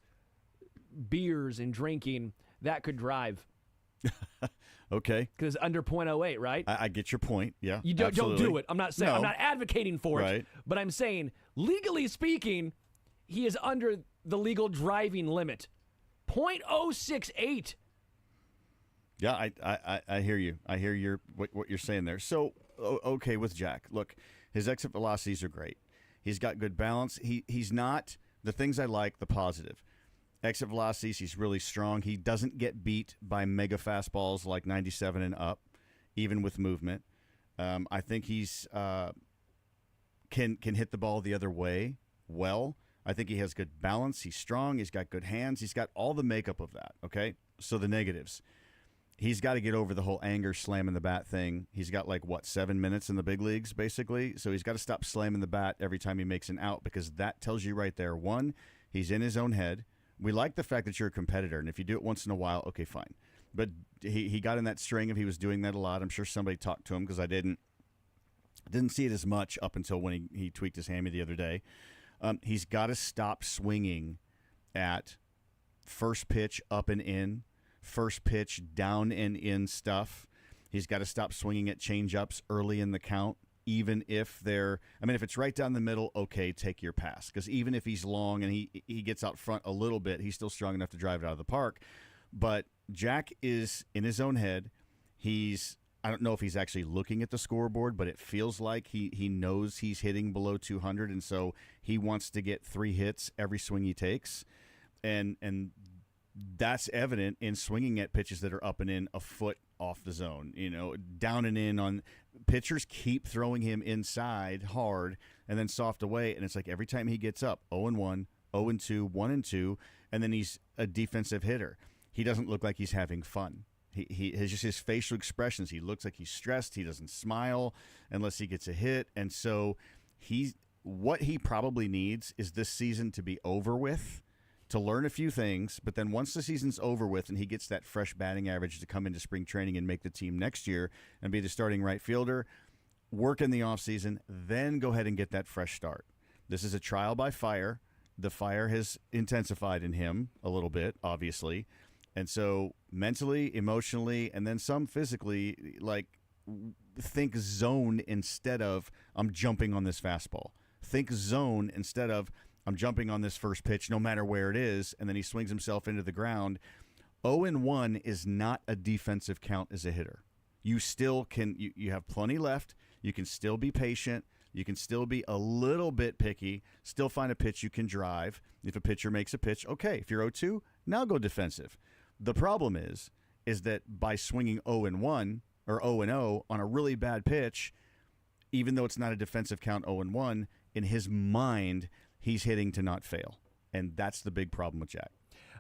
beers and drinking, that could drive. Okay. Because under .08, right? I get your point. Yeah. You don't do it. I'm not saying I'm not advocating for Right. it, but I'm saying legally speaking, he is under the legal driving limit. .068. Yeah, I hear you. I hear what you're saying there. So, okay, with Jack, look, his exit velocities are great. He's got good balance. He's not the things I like, the positive. Exit velocities, he's really strong. He doesn't get beat by mega fastballs like 97 and up, even with movement. I think he's can hit the ball the other way well. I think he has good balance. He's strong. He's got good hands. He's got all the makeup of that, okay? So the negatives. He's got to get over the whole anger slamming the bat thing. He's got 7 minutes in the big leagues, basically. So he's got to stop slamming the bat every time he makes an out because that tells you right there, 1, he's in his own head. We like the fact that you're a competitor, and if you do it once in a while, okay, fine. But he got in that string of he was doing that a lot. I'm sure somebody talked to him because I didn't see it as much up until when he tweaked his hammy the other day. He's got to stop swinging at first pitch up and in, first pitch down and in stuff. He's got to stop swinging at change-ups early in the count, even if if it's right down the middle, okay, take your pass. Because even if he's long and he gets out front a little bit, he's still strong enough to drive it out of the park. But Jack is in his own head. I don't know if he's actually looking at the scoreboard, but it feels like he knows he's hitting below 200, and so he wants to get 3 hits every swing he takes. And that's evident in swinging at pitches that are up and in a foot off the zone, down and in on pitchers keep throwing him inside hard and then soft away. And it's like every time he gets up 0-1, 0-2, 1-2, and then he's a defensive hitter. He doesn't look like he's having fun. He has just his facial expressions. He looks like he's stressed. He doesn't smile unless he gets a hit. And so what he probably needs is this season to be over with, to learn a few things, but then once the season's over with and he gets that fresh batting average to come into spring training and make the team next year and be the starting right fielder, work in the offseason, then go ahead and get that fresh start. This is a trial by fire. The fire has intensified in him a little bit, obviously. And so mentally, emotionally, and then some physically, think zone instead of I'm jumping on this fastball. Think zone instead of I'm jumping on this first pitch no matter where it is, and then he swings himself into the ground. 0-1 is not a defensive count as a hitter. You still can – you have plenty left. You can still be patient. You can still be a little bit picky, still find a pitch you can drive. If a pitcher makes a pitch, okay. If you're 0-2, now go defensive. The problem is is that by swinging 0-1 or 0-0 on a really bad pitch, even though it's not a defensive count 0-1, in his mind, he's hitting to not fail. And that's the big problem with Jack.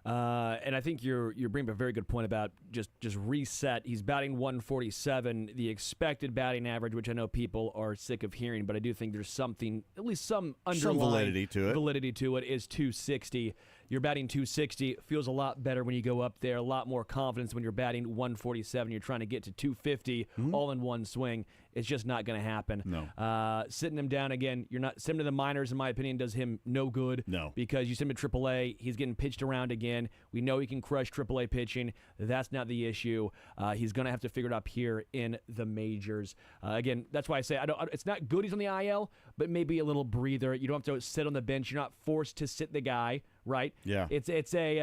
And I think you're bringing up a very good point about just reset. He's batting 147, the expected batting average, which I know people are sick of hearing, but I do think there's something, at least some underlying validity to it. Validity to it is 260. You're batting 260, feels a lot better when you go up there, a lot more confidence when you're batting 147. You're trying to get to 250 all in one swing. It's just not going to happen. No. Sitting him down again, you're not sitting him to the minors, in my opinion, does him no good. No. Because you send him to AAA, he's getting pitched around again. We know he can crush AAA pitching. That's not the issue. He's going to have to figure it out here in the majors. Again, that's why I say it's not good he's on the IL, but maybe a little breather. You don't have to sit on the bench. You're not forced to sit the guy, right? Yeah. It's a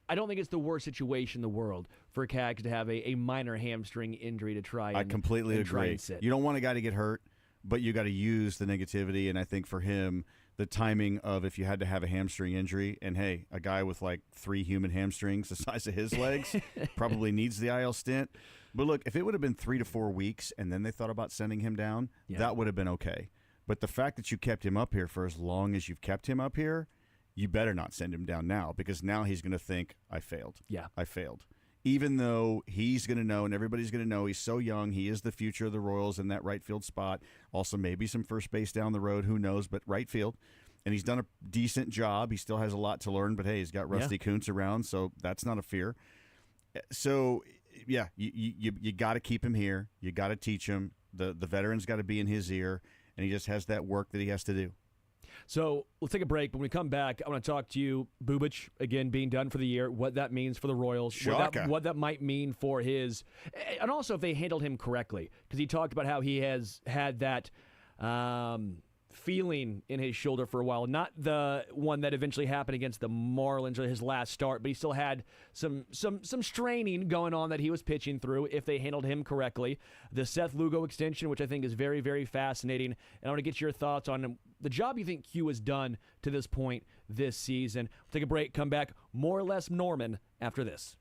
I don't think it's the worst situation in the world for Cags to have a minor hamstring injury to try and I completely and try agree. and sit. You don't want a guy to get hurt, but you got to use the negativity. And I think for him, the timing of if you had to have a hamstring injury, and hey, a guy with like 3 human hamstrings the size of his legs probably needs the IL stint. But look, if it would have been 3 to 4 weeks and then they thought about sending him down, that would have been okay. But the fact that you kept him up here for as long as you've kept him up here, you better not send him down now, because now he's going to think, I failed. Yeah. I failed. Even though he's going to know and everybody's going to know he's so young, he is the future of the Royals in that right field spot. Also, maybe some first base down the road, who knows, but right field. And he's done a decent job. He still has a lot to learn, but hey, he's got Rusty Kuntz around, so that's not a fear. So, yeah, you got to keep him here. You got to teach him. The veteran's got to be in his ear, and he just has that work that he has to do. So let's take a break. When we come back, I want to talk to you, Bubic, again, being done for the year, what that means for the Royals, what that might mean for his, and also if they handled him correctly, because he talked about how he has had that feeling in his shoulder for a while. Not the one that eventually happened against the Marlins or his last start, but he still had some straining going on that he was pitching through if they handled him correctly. The Seth Lugo extension, which I think is very, very fascinating. And I want to get your thoughts on the job you think Q has done to this point this season. We'll take a break, come back, more or less Norman after this.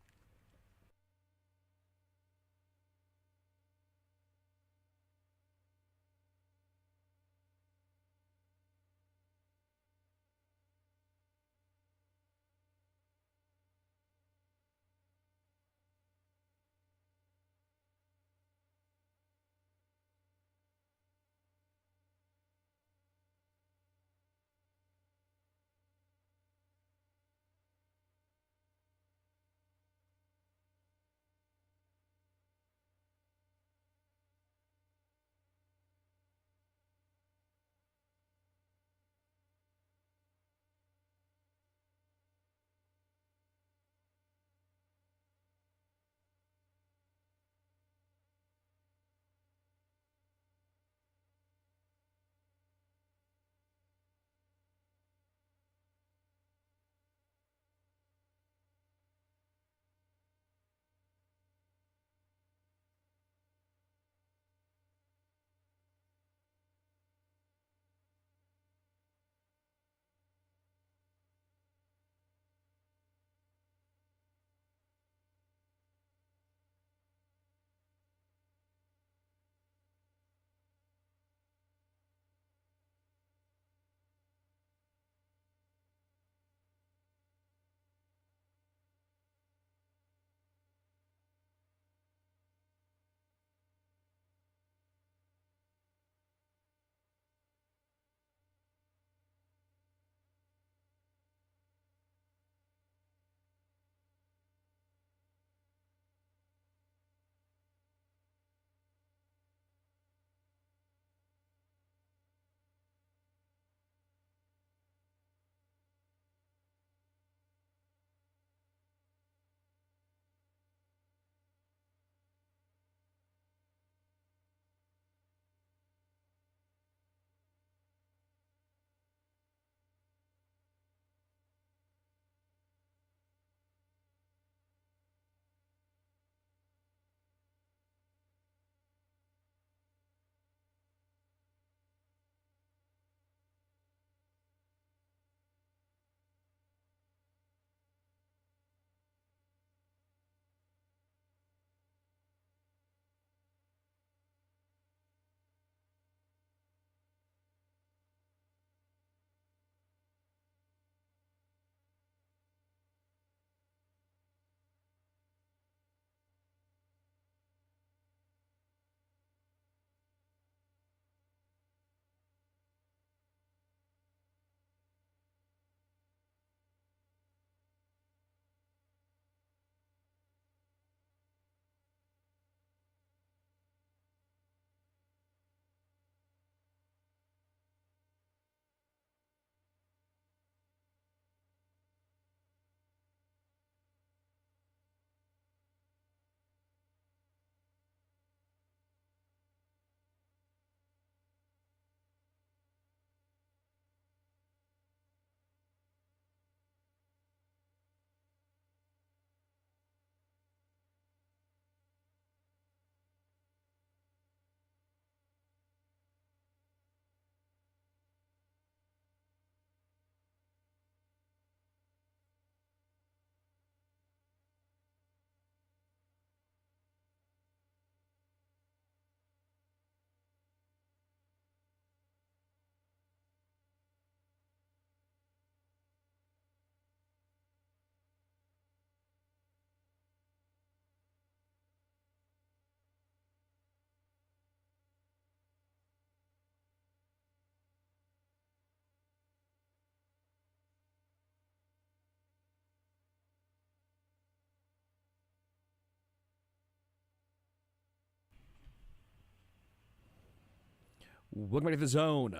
Welcome back to The Zone.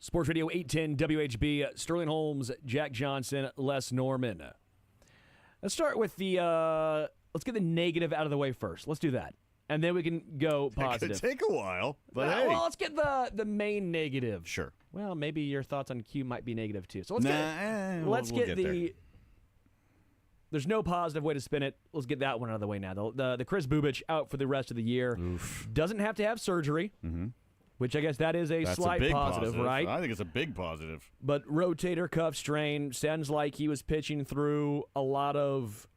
Sports Radio 810 WHB. Sterling Holmes, Jack Johnson, Les Norman. Let's start with let's get the negative out of the way first. Let's do that. And then we can go positive. It could take a while, but hey. Well, let's get the main negative. Sure. Well, maybe your thoughts on Q might be negative too. So let's we'll get there. There's no positive way to spin it. Let's get that one out of the way now. The Chris Bubich out for the rest of the year. Oof. Doesn't have to have surgery. Mm-hmm. Which I guess that is a slight big positive, right? I think it's a big positive. But rotator cuff strain, sounds like he was pitching through a lot of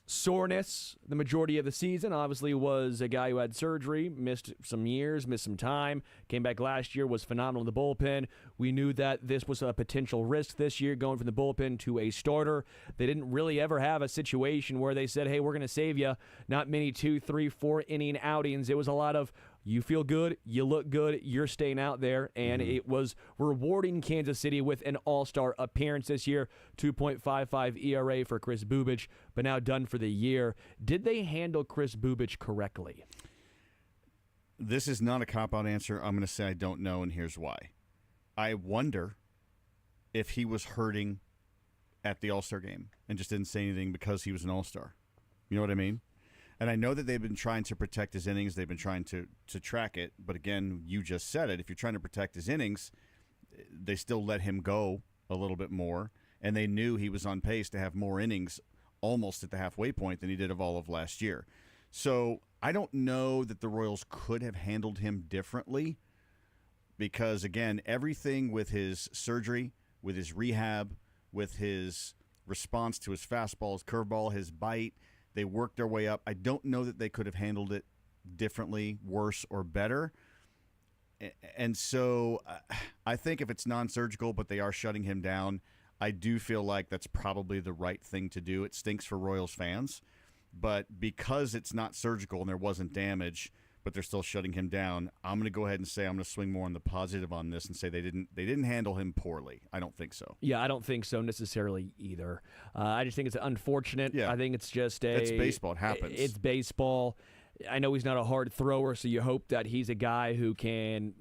soreness the majority of the season. Obviously was a guy who had surgery, missed some years, missed some time, came back last year, was phenomenal in the bullpen. We knew that this was a potential risk this year, going from the bullpen to a starter. They didn't really ever have a situation where they said, hey, we're going to save you. Not many 2, 3, 4 inning outings. It was a lot of, you feel good, you look good, you're staying out there, and it was rewarding Kansas City with an all-star appearance this year, 2.55 ERA for Chris Bubich, but now done for the year. Did they handle Chris Bubich correctly? This is not a cop-out answer. I'm going to say I don't know, and here's why. I wonder if he was hurting at the All-Star game and just didn't say anything because he was an All-Star. You know what I mean? And I know that they've been trying to protect his innings. They've been trying to track it. But again, you just said it. If you're trying to protect his innings, they still let him go a little bit more. And they knew he was on pace to have more innings almost at the halfway point than he did of all of last year. So I don't know that the Royals could have handled him differently because, again, everything with his surgery, with his rehab, with his response to his fastball, his curveball, his bite, they worked their way up. I don't know that they could have handled it differently, worse, or better. And so I think if it's non-surgical, but they are shutting him down, I do feel like that's probably the right thing to do. It stinks for Royals fans. But because it's not surgical and there wasn't damage, but they're still shutting him down, I'm going to go ahead and say I'm going to swing more on the positive on this and say they didn't handle him poorly. I don't think so. Yeah, I don't think so necessarily either. I just think it's unfortunate. Yeah. I think it's just It's baseball. It happens. It's baseball. I know he's not a hard thrower, so you hope that he's a guy who can,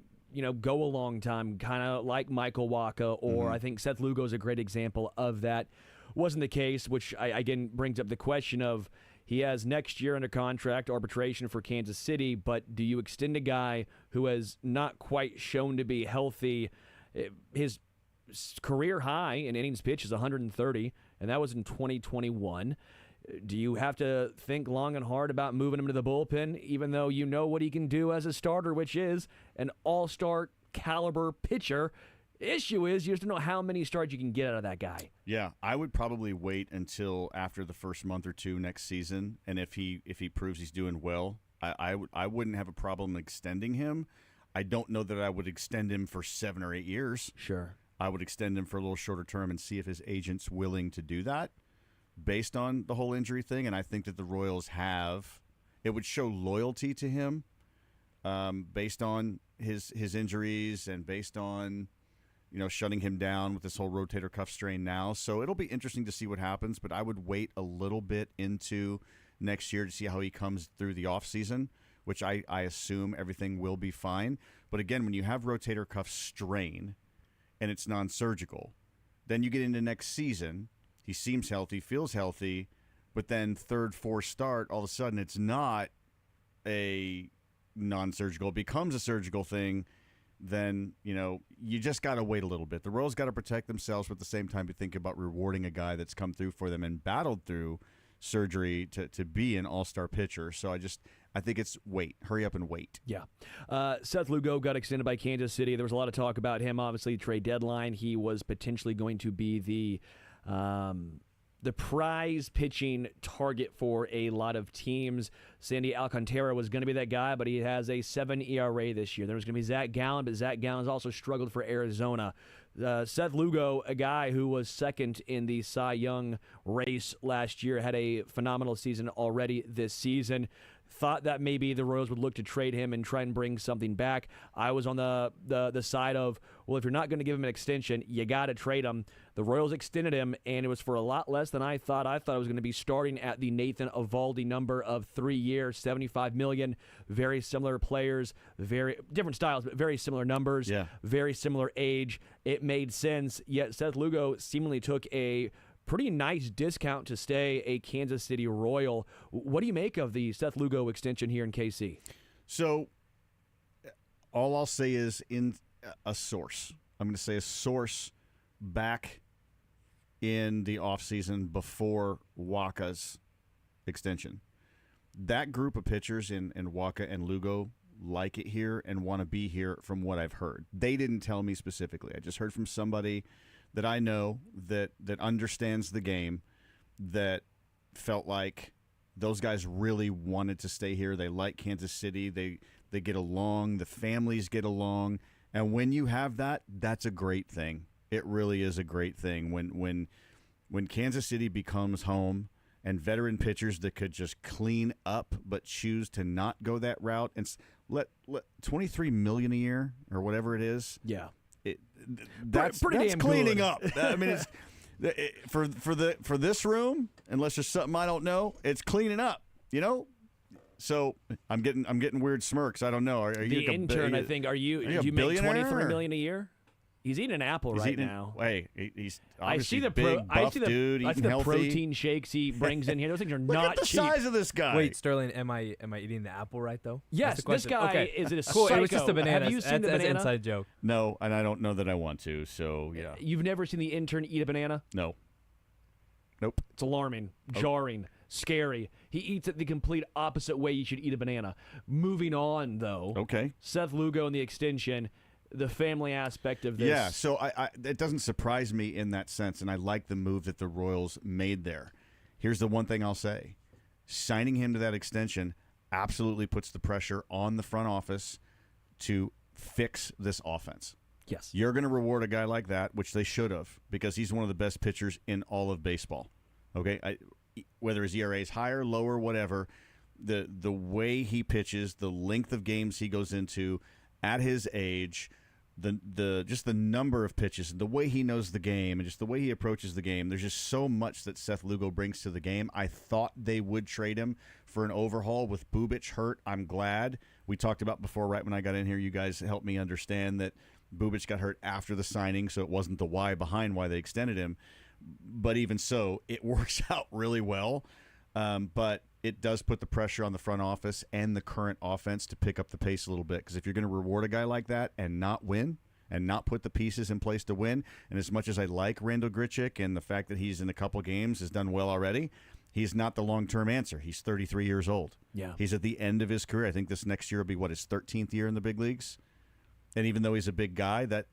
go a long time, kind of like Michael Wacha, or I think Seth Lugo is a great example of that. Wasn't the case, which again brings up the question of, he has next year under contract, arbitration for Kansas City, but do you extend a guy who has not quite shown to be healthy? His career high in innings pitched is 130, and that was in 2021. Do you have to think long and hard about moving him to the bullpen, even though you know what he can do as a starter, which is an all-star caliber pitcher? Issue is you just don't know how many starts you can get out of that guy. Yeah, I would probably wait until after the first month or two next season, and if he proves he's doing well, I wouldn't have a problem extending him. I don't know that I would extend him for 7 or 8 years. Sure. I would extend him for a little shorter term and see if his agent's willing to do that based on the whole injury thing, and I think that the Royals have. It would show loyalty to him based on his injuries and based on shutting him down with this whole rotator cuff strain now. So it'll be interesting to see what happens, but I would wait a little bit into next year to see how he comes through the offseason, which I assume everything will be fine. But again, when you have rotator cuff strain and it's non-surgical, then you get into next season, he seems healthy, feels healthy, but then third, fourth start, all of a sudden it's not a non-surgical, it becomes a surgical thing. Then, you just got to wait a little bit. The Royals got to protect themselves, but at the same time, you think about rewarding a guy that's come through for them and battled through surgery to be an all-star pitcher. So I think it's wait. Hurry up and wait. Yeah. Seth Lugo got extended by Kansas City. There was a lot of talk about him, obviously, trade deadline. He was potentially going to be the prize pitching target for a lot of teams. Sandy Alcantara was going to be that guy, but he has a 7 ERA this year. There was going to be Zach Gallen, but Zach Gallen has also struggled for Arizona. Seth Lugo, a guy who was second in the Cy Young race last year, had a phenomenal season already this season. thought that maybe the Royals would look to trade him and try and bring something back. I was on the side of, well, if you're not going to give him an extension, you got to trade him. The Royals extended him, and it was for a lot less than I thought. I thought it was going to be starting at the Nathan Eovaldi number of 3 years, $75 million. Very similar players, very different styles, but very similar numbers. Yeah. Very similar age. It made sense. Yet Seth Lugo seemingly took a pretty nice discount to stay a Kansas City Royal. What do you make of the Seth Lugo extension here in KC? So all I'll say is in a source. I'm going to say a source back in the offseason before Waka's extension. That group of pitchers in Waka and Lugo like it here and want to be here from what I've heard. They didn't tell me specifically. I just heard from somebody that I know that understands the game, that felt like those guys really wanted to stay here. They like Kansas City. They get along. The families get along. And when you have that, that's a great thing. It really is a great thing. When Kansas City becomes home and veteran pitchers that could just clean up but choose to not go that route and let $23 million a year or whatever it is. Yeah. That's pretty damn cleaning good. up. I mean, it's for this room, unless there's something I don't know, it's cleaning up. You know, so I'm getting weird smirks. I don't know. Are you The intern, I think. Do you make $23 million a year? He's eating an apple now. Hey, he's I see obviously the big, buff dude, I see eating the healthy. protein shakes he brings in here. Those things are Look not at the cheap. size of this guy. Wait, Sterling, am I eating the apple right though? Yes, That's the this question. guy okay. is a cool. psycho. It was just a banana. Have you seen the that's an banana? inside joke. No, and I don't know that I want to. So yeah, You've never seen the intern eat a banana? no, nope. It's alarming, jarring, scary. He eats it the complete opposite way you should eat a banana. Moving on, though. Okay. Seth Lugo and the extension, the family aspect of this. Yeah, so I it doesn't surprise me in that sense, and I like the move that the Royals made there. Here's the one thing I'll say. Signing him to that extension absolutely puts the pressure on the front office to fix this offense. Yes. You're going to reward a guy like that, which they should have, because he's one of the best pitchers in all of baseball. Okay? Whether his ERA is higher, lower, whatever, the way he pitches, the length of games he goes into at his age, just the number of pitches, the way he knows the game, and just the way he approaches the game. There's just so much that Seth Lugo brings to the game. I thought they would trade him for an overhaul with Bubic hurt. I'm glad. We talked about before, right when I got in here, you guys helped me understand that Bubic got hurt after the signing, so it wasn't the why behind why they extended him. But even so, it works out really well. But it does put the pressure on the front office and the current offense to pick up the pace a little bit. Because if you're going to reward a guy like that and not win and not put the pieces in place to win, and as much as I like Randall Grichuk and the fact that he's in a couple games has done well already, he's not the long-term answer. He's 33 years old. Yeah. He's at the end of his career. I think this next year will be, his 13th year in the big leagues? And even though he's a big guy, that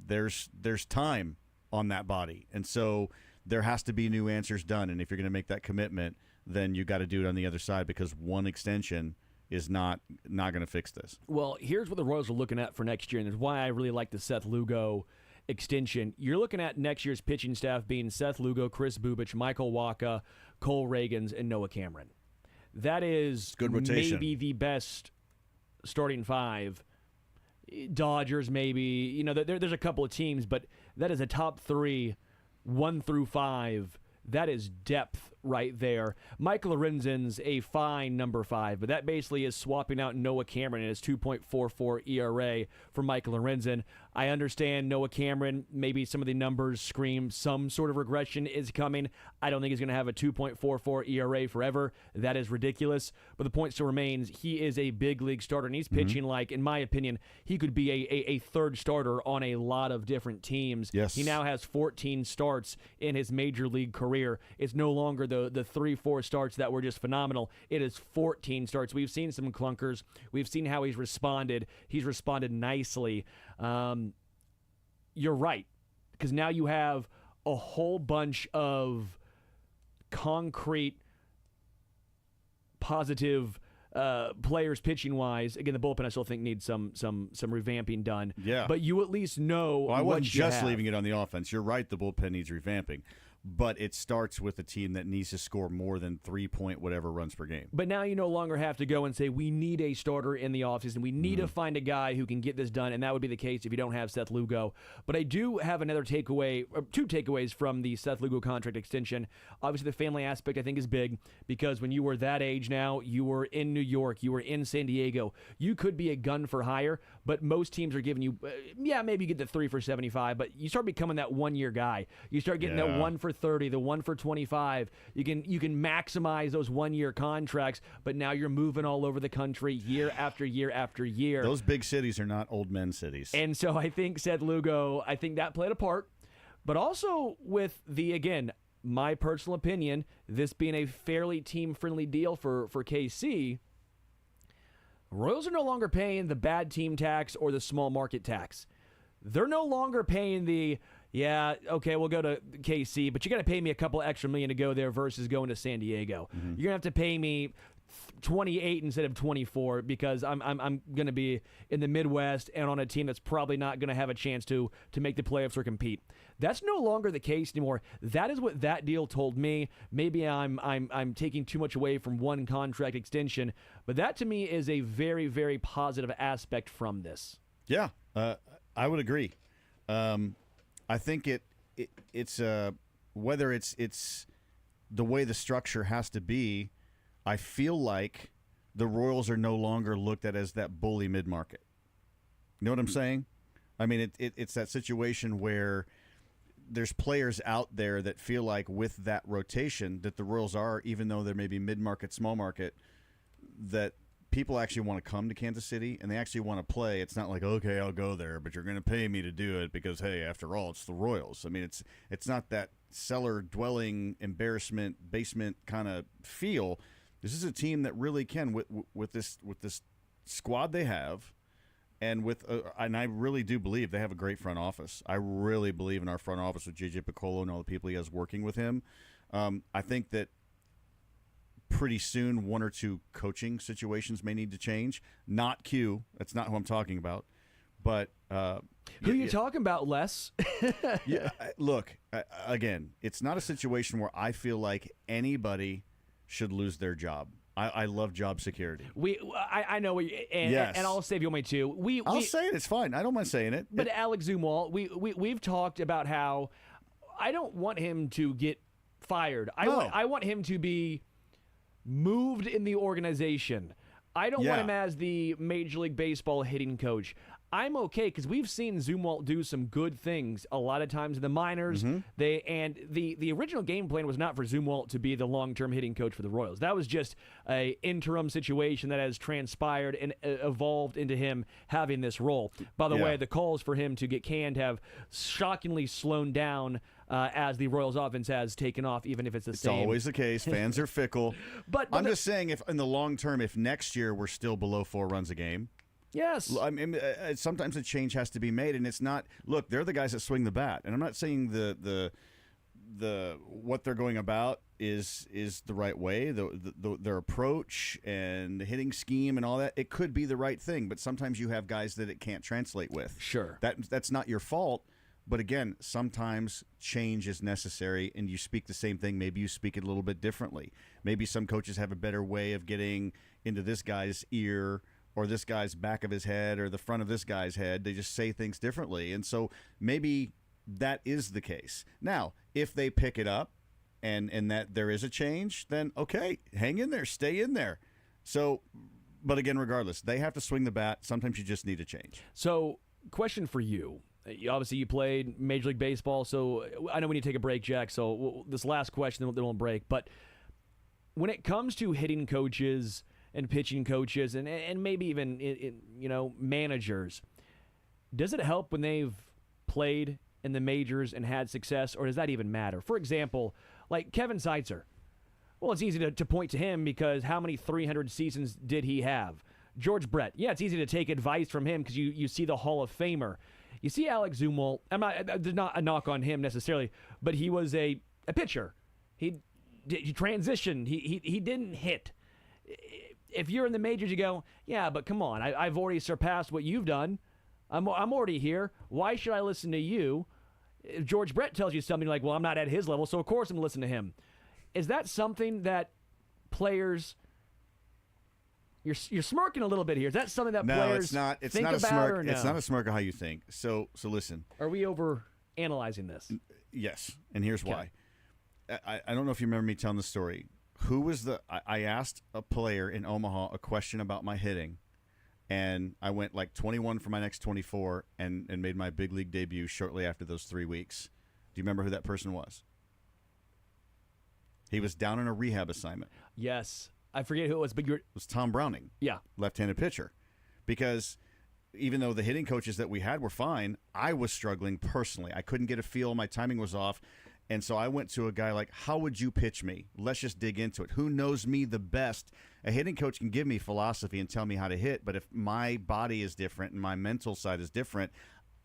there's time on that body. And so there has to be new answers done. And if you're going to make that commitment, then you got to do it on the other side, because one extension is not going to fix this. Well, here's what the Royals are looking at for next year, and that's why I really like the Seth Lugo extension. You're looking at next year's pitching staff being Seth Lugo, Chris Bubic, Michael Wacha, Cole Reagans, and Noah Cameron. That is good rotation. Maybe the best starting five. Dodgers, maybe. There's a couple of teams, but that is a top 3, 1 through 5. That is depth right there. Michael Lorenzen's a fine number 5, but that basically is swapping out Noah Cameron and his 2.44 ERA for Michael Lorenzen. I understand Noah Cameron, maybe some of the numbers scream some sort of regression is coming. I don't think he's going to have a 2.44 ERA forever. That is ridiculous. But the point still remains, he is a big league starter, and he's pitching like, in my opinion, he could be a third starter on a lot of different teams. Yes. He now has 14 starts in his major league career. It's no longer the 3-4 starts that were just phenomenal. It is 14 starts. We've seen some clunkers. We've seen how he's responded. He's responded nicely. You're right, because now you have a whole bunch of concrete, positive players pitching wise. Again, the bullpen I still think needs some revamping done. Yeah, but you at least know. Well, I wasn't what you just have. leaving it on the offense. You're right. The bullpen needs revamping. but it starts with a team that needs to score more than 3-point whatever runs per game. But now you no longer have to go and say, we need a starter in the offseason. We need to find a guy who can get this done, and that would be the case if you don't have Seth Lugo. But I do have another takeaway, or two takeaways from the Seth Lugo contract extension. Obviously, the family aspect, I think, is big, because when you were that age now, you were in New York, you were in San Diego. You could be a gun for hire, but most teams are giving you, maybe you get the 3 for $75, but you start becoming that one-year guy. You start getting that 1 for 30, the 1 for 25. You can maximize those one-year contracts, but now you're moving all over the country year after year after year. Those big cities are not old men cities. And so I think Seth Lugo, I think that played a part. But also with again, my personal opinion, this being a fairly team-friendly deal for KC, Royals are no longer paying the bad team tax or the small market tax. They're no longer paying we'll go to KC, but you got to pay me a couple extra million to go there versus going to San Diego. You're going to have to pay me 28 instead of 24 because I'm going to be in the Midwest and on a team that's probably not going to have a chance to make the playoffs or compete. That's no longer the case anymore. That is what that deal told me. Maybe I'm taking too much away from one contract extension, but that to me is a very, very positive aspect from this. Yeah, I would agree. I think it's whether it's the way the structure has to be. I feel like the Royals are no longer looked at as that bully mid-market. You know what I'm saying? I mean, it's that situation where there's players out there that feel like with that rotation that the Royals are, even though they're maybe mid-market, small market, that people actually want to come to Kansas City and they actually want to play. It's not like, okay, I'll go there, but you're going to pay me to do it because, hey, after all, it's the Royals. I mean, it's not that cellar-dwelling, embarrassment, basement kind of feel. This is a team that really can with this squad they have, and and I really do believe they have a great front office. I really believe in our front office with JJ Piccolo and all the people he has working with him. I think that pretty soon 1 or 2 coaching situations may need to change. Not Q. That's not who I'm talking about. But who are you talking about, Les? Look, again, it's not a situation where I feel like anybody should lose their job. I love job security. I know, and I'll save you money too. I'll say it. It's fine. I don't mind saying it. But Alex Zumwalt, we've talked about how I don't want him to get fired. I want him to be moved in the organization. I don't want him as the Major League Baseball hitting coach. I'm okay because we've seen Zumwalt do some good things a lot of times in the minors. The original game plan was not for Zumwalt to be the long-term hitting coach for the Royals. That was just a interim situation that has transpired and evolved into him having this role. By the way, the calls for him to get canned have shockingly slowed down as the Royals offense has taken off, even if it's the same. It's always the case. Fans are fickle. But I'm just saying, if in the long term, if next year we're still below 4 runs a game. Yes. I mean, sometimes a change has to be made, and it's not. Look, they're the guys that swing the bat, and I'm not saying the what they're going about is the right way. Their approach and the hitting scheme and all that, it could be the right thing, but sometimes you have guys that it can't translate with. Sure. That's not your fault. But again, sometimes change is necessary, and you speak the same thing. Maybe you speak it a little bit differently. Maybe some coaches have a better way of getting into this guy's ear or this guy's back of his head or the front of this guy's head. They just say things differently. And so maybe that is the case. Now, if they pick it up and that there is a change, then okay, hang in there, stay in there. So, but again, regardless, they have to swing the bat. Sometimes you just need a change. So, question for you. Obviously, you played Major League Baseball, so I know we need to take a break, Jack. So this last question, then we'll break. But when it comes to hitting coaches and pitching coaches and maybe even managers, does it help when they've played in the majors and had success, or does that even matter? For example, like Kevin Seitzer. Well, it's easy to point to him because how many 300 seasons did he have? George Brett. Yeah, it's easy to take advice from him because you see the Hall of Famer. You see Alex Zumwalt. There's not a knock on him necessarily, but he was a pitcher. He transitioned. He didn't hit. If you're in the majors, you go, yeah, but come on, I've already surpassed what you've done. I'm already here. Why should I listen to you? If George Brett tells you something like, well, I'm not at his level, so of course I'm listening to him. Is that something that players... You're smirking a little bit here. Is that something that players it's not. It's think not a about smirk. or no? It's not a smirk of how you think. So listen. Are we over analyzing this? Yes, and here's Okay. why. I don't know if you remember me telling the story. Who was I asked a player in Omaha a question about my hitting, and I went like 21 for my next 24 and made my big league debut shortly after those 3 weeks. Do you remember who that person was? He was down on a rehab assignment. Yes. I forget who it was, but It was Tom Browning. Yeah. Left-handed pitcher. Because even though the hitting coaches that we had were fine, I was struggling personally. I couldn't get a feel. My timing was off. And so I went to a guy like, how would you pitch me? Let's just dig into it. Who knows me the best? A hitting coach can give me philosophy and tell me how to hit, but if my body is different and my mental side is different,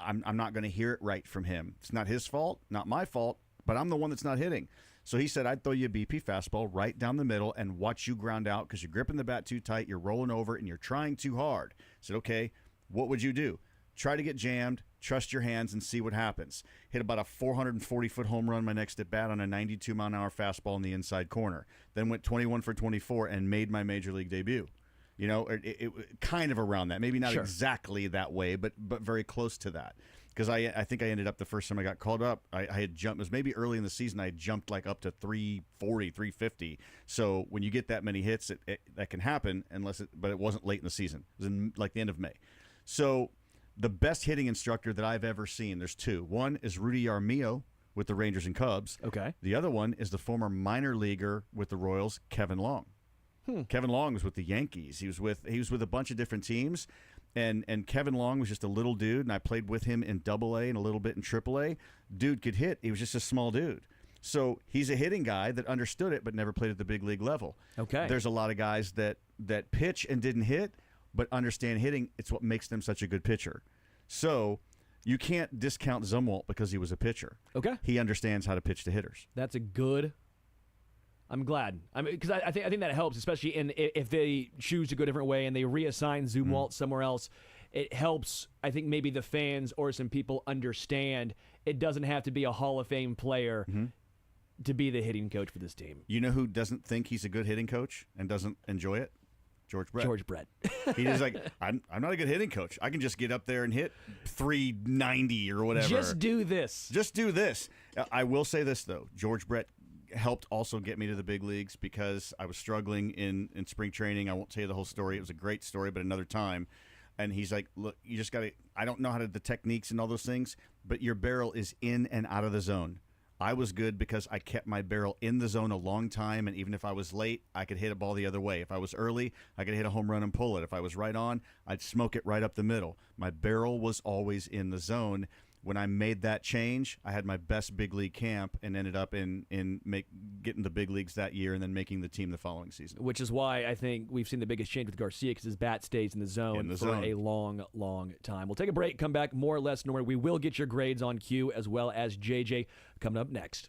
I'm not going to hear it right from him. It's not his fault, not my fault, but I'm the one that's not hitting. So he said, I'd throw you a BP fastball right down the middle and watch you ground out because you're gripping the bat too tight, you're rolling over, and you're trying too hard. I said, okay, what would you do? Try to get jammed, trust your hands, and see what happens. Hit about a 440-foot home run my next at-bat on a 92-mile-an-hour fastball in the inside corner. Then went 21 for 24 and made my major league debut. You know, it kind of around that. Maybe not Sure. exactly that way, but very close to that. Because I think I ended up the first time I got called up, I had jumped. It was maybe early in the season. I had jumped like up to 340, 350. So when you get that many hits, that can happen. But it wasn't late in the season. It was in like the end of May. So the best hitting instructor that I've ever seen, there's two. One is Rudy Armillo with the Rangers and Cubs. Okay. The other one is the former minor leaguer with the Royals, Kevin Long. Kevin Long was with the Yankees. He was with a bunch of different teams. And Kevin Long was just a little dude, and I played with him in Double-A and a little bit in Triple-A. Dude could hit. He was just a small dude. So he's a hitting guy that understood it but never played at the big league level. Okay. There's a lot of guys that pitch and didn't hit but understand hitting. It's what makes them such a good pitcher. So you can't discount Zumwalt because he was a pitcher. Okay. He understands how to pitch to hitters. That's a good... I'm glad. I mean, because I think that helps, especially if they choose to go a different way and they reassign Zumwalt somewhere else. It helps, I think, maybe the fans or some people understand it doesn't have to be a Hall of Fame player to be the hitting coach for this team. You know who doesn't think he's a good hitting coach and doesn't enjoy it? George Brett. George Brett. He's just like, I'm not a good hitting coach. I can just get up there and hit 390 or whatever. Just do this. Just do this. I will say this, though. George Brett helped also get me to the big leagues because I was struggling in spring training. I won't tell you the whole story. It was a great story, but another time. And he's like, look, you just got to – I don't know how to – the techniques and all those things, but your barrel is in and out of the zone. I was good because I kept my barrel in the zone a long time, and even if I was late, I could hit a ball the other way. If I was early, I could hit a home run and pull it. If I was right on, I'd smoke it right up the middle. My barrel was always in the zone. When I made that change, I had my best big league camp and ended up getting the big leagues that year and then making the team the following season. Which is why I think we've seen the biggest change with Garcia because his bat stays in the zone for a long, long time. We'll take a break, come back more or less normal. We will get your grades on cue as well as JJ coming up next.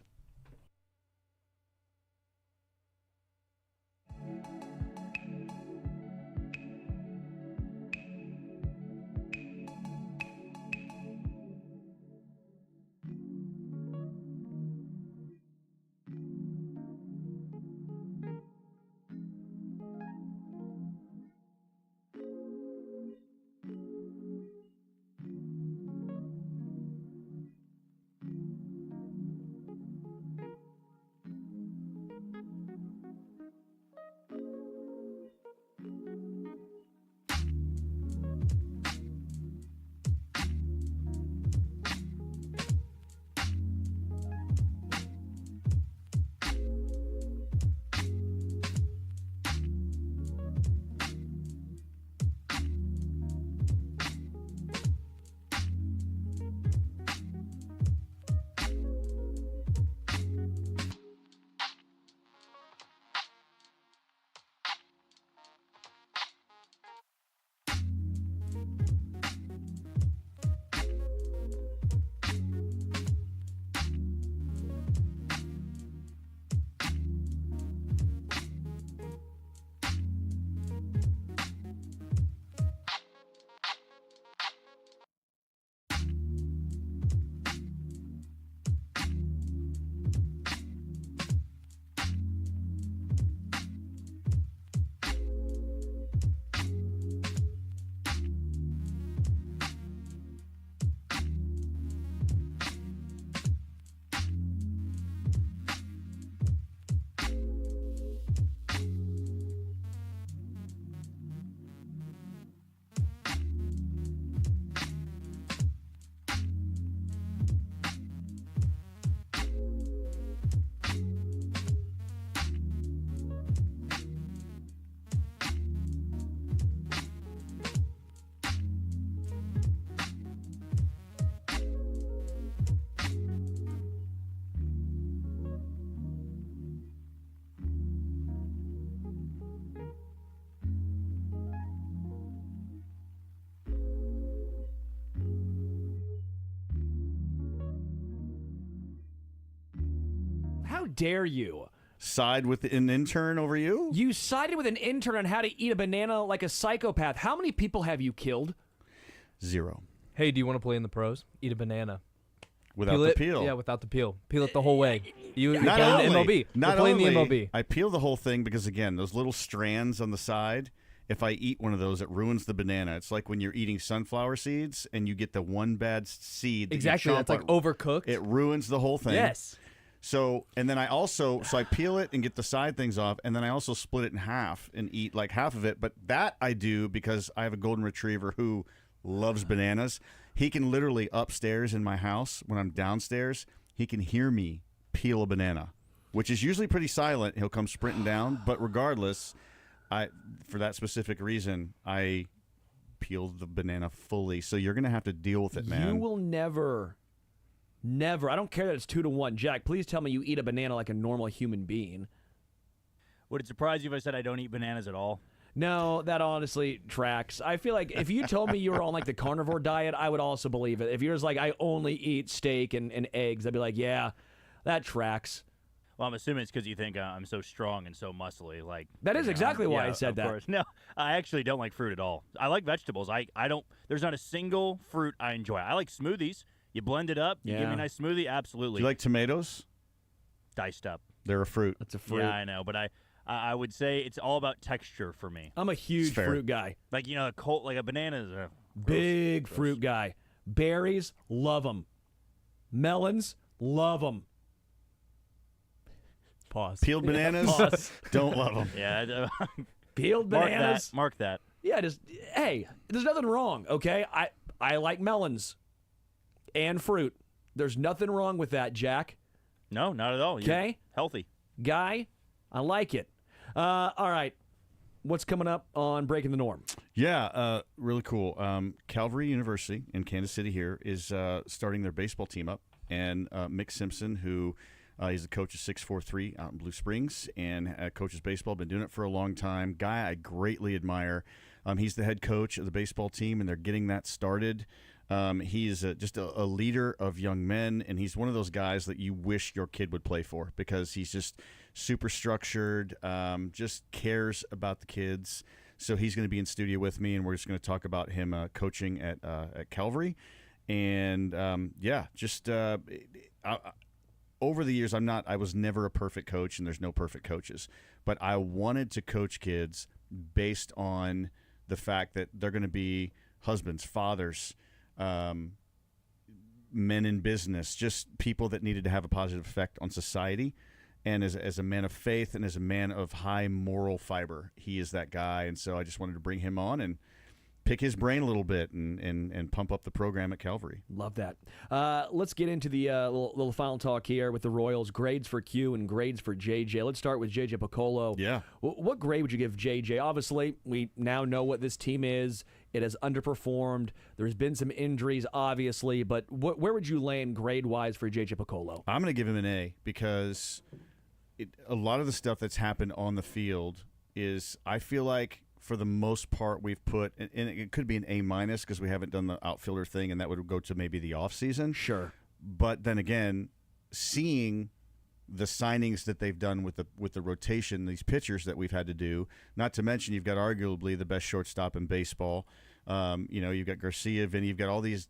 How dare you? Side with an intern over you? You sided with an intern on how to eat a banana like a psychopath. How many people have you killed? 0. Hey, do you want to play in the pros? Eat a banana. Without the peel. Yeah, without the peel. Peel it the whole way. You Not play in the only, MLB. not We're playing only the MLB. I peel the whole thing because, again, those little strands on the side, if I eat one of those, it ruins the banana. It's like when you're eating sunflower seeds and you get the one bad seed. That Exactly. You That's chomp like overcooked. It ruins the whole thing. Yes. So, and then I peel it and get the side things off, and then I also split it in half and eat like half of it. But that I do because I have a golden retriever who loves bananas. He can literally upstairs in my house, when I'm downstairs, he can hear me peel a banana, which is usually pretty silent. He'll come sprinting down, but regardless, for that specific reason, I peeled the banana fully. So you're going to have to deal with it, man. You will never, I don't care that it's 2-1. Jack, please tell me you eat a banana like a normal human being. Would it surprise you if I said I don't eat bananas at all? No, that honestly tracks. I feel like if you told me you were on like the carnivore diet, I would also believe it. If you're just like, I only eat steak and eggs, I'd be like, yeah, that tracks. Well, I'm assuming it's because you think I'm so strong and so muscly. Like that is exactly why yeah, I said of that. Course. No, I actually don't like fruit at all. I like vegetables. I don't. There's not a single fruit I enjoy. I like smoothies. You blend it up. You give me a nice smoothie. Absolutely. Do you like tomatoes? Diced up. They're a fruit. That's a fruit. Yeah, I know, but I would say it's all about texture for me. I'm a huge fruit guy. Like like a banana is a big fruit guy. Berries, love them. Melons, love them. Pause. Peeled bananas, Pause. don't love them. Yeah. Peeled bananas. Mark that. Yeah, hey, there's nothing wrong, okay? I like melons and fruit. There's nothing wrong with that, Jack. No, not at all. Okay? Healthy. Guy, I like it. All right. What's coming up on Breaking the Norm? Yeah, really cool. Calvary University in Kansas City here is starting their baseball team up. And Mick Simpson, who he's the coach of 643 out in Blue Springs and coaches baseball, been doing it for a long time. Guy I greatly admire. He's the head coach of the baseball team, and they're getting that started. He's just a leader of young men, and he's one of those guys that you wish your kid would play for because he's just super structured, just cares about the kids. So he's going to be in studio with me, and we're just going to talk about him coaching at Calvary. And over the years, I was never a perfect coach, and there's no perfect coaches. But I wanted to coach kids based on the fact that they're going to be husbands, fathers, men in business, just people that needed to have a positive effect on society. And as a man of faith and as a man of high moral fiber, he is that guy. And so I just wanted to bring him on and pick his brain a little bit and pump up the program at Calvary. Love that. Let's get into the little final talk here with the Royals. Grades for Q and grades for JJ. Let's start with JJ Piccolo. Yeah. What grade would you give JJ? Obviously, we now know what this team is. It has underperformed. There's been some injuries, obviously, but where would you land grade-wise for JJ Piccolo? I'm going to give him an A because a lot of the stuff that's happened on the field is, I feel like, for the most part, we've put, and it could be an A- because we haven't done the outfielder thing, and that would go to maybe the off season. Sure. But then again, seeing the signings that they've done with the rotation, these pitchers that we've had to do, not to mention you've got arguably the best shortstop in baseball. You've got Garcia, Vinny, you've got all these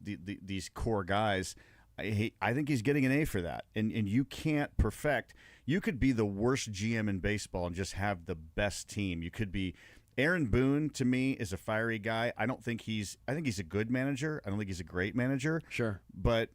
core guys. I think he's getting an A for that. And you can't perfect. You could be the worst GM in baseball and just have the best team. You could be. Aaron Boone, to me, is a fiery guy. I think he's a good manager. I don't think he's a great manager. Sure. But,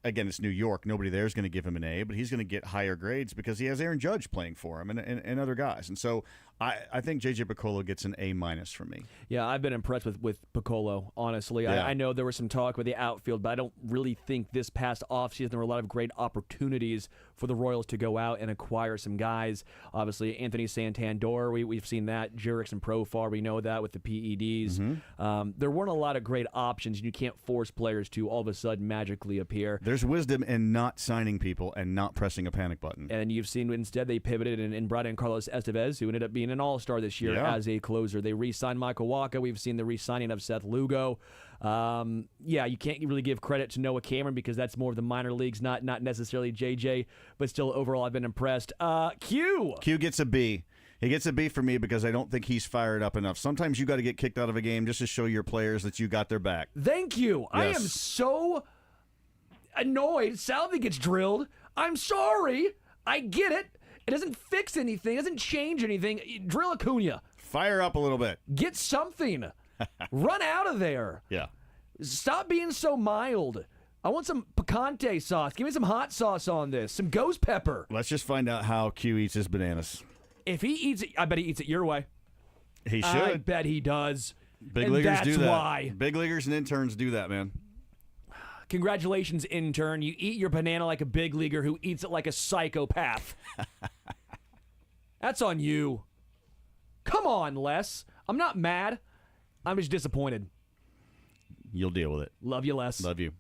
again, it's New York. Nobody there is going to give him an A, but he's going to get higher grades because he has Aaron Judge playing for him and other guys. And so I think J.J. Piccolo gets an A- from me. Yeah, I've been impressed with Piccolo, honestly. Yeah. I know there was some talk with the outfield, but I don't really think this past offseason there were a lot of great opportunities for the Royals to go out and acquire some guys. Obviously, Anthony Santander, we've seen that. Jurix and Profar, we know that with the PEDs. Mm-hmm. There weren't a lot of great options, and you can't force players to all of a sudden magically appear. There's wisdom in not signing people and not pressing a panic button. And you've seen instead they pivoted and brought in Carlos Estevez, who ended up being an all-star this year as a closer. They re-signed Michael Wacha. We've seen the re-signing of Seth Lugo. Yeah, you can't really give credit to Noah Cameron because that's more of the minor leagues, not necessarily JJ, but still overall I've been impressed. Q gets a B. He gets a B for me because I don't think he's fired up enough. Sometimes you got to get kicked out of a game just to show your players that you got their back. Thank you. Yes. I am so annoyed. Salvi gets drilled. I'm sorry. I get it. It doesn't fix anything. It doesn't change anything. Drill Acuna. Fire up a little bit. Get something. Run out of there. Yeah. Stop being so mild. I want some picante sauce. Give me some hot sauce on this. Some ghost pepper. Let's just find out how Q eats his bananas. If he eats it, I bet he eats it your way. He should. I bet he does. Big and leaguers do that. That's why. Big leaguers and interns do that, man. Congratulations, intern. You eat your banana like a big leaguer who eats it like a psychopath. That's on you. Come on, Les. I'm not mad. I'm just disappointed. You'll deal with it. Love you, Les. Love you.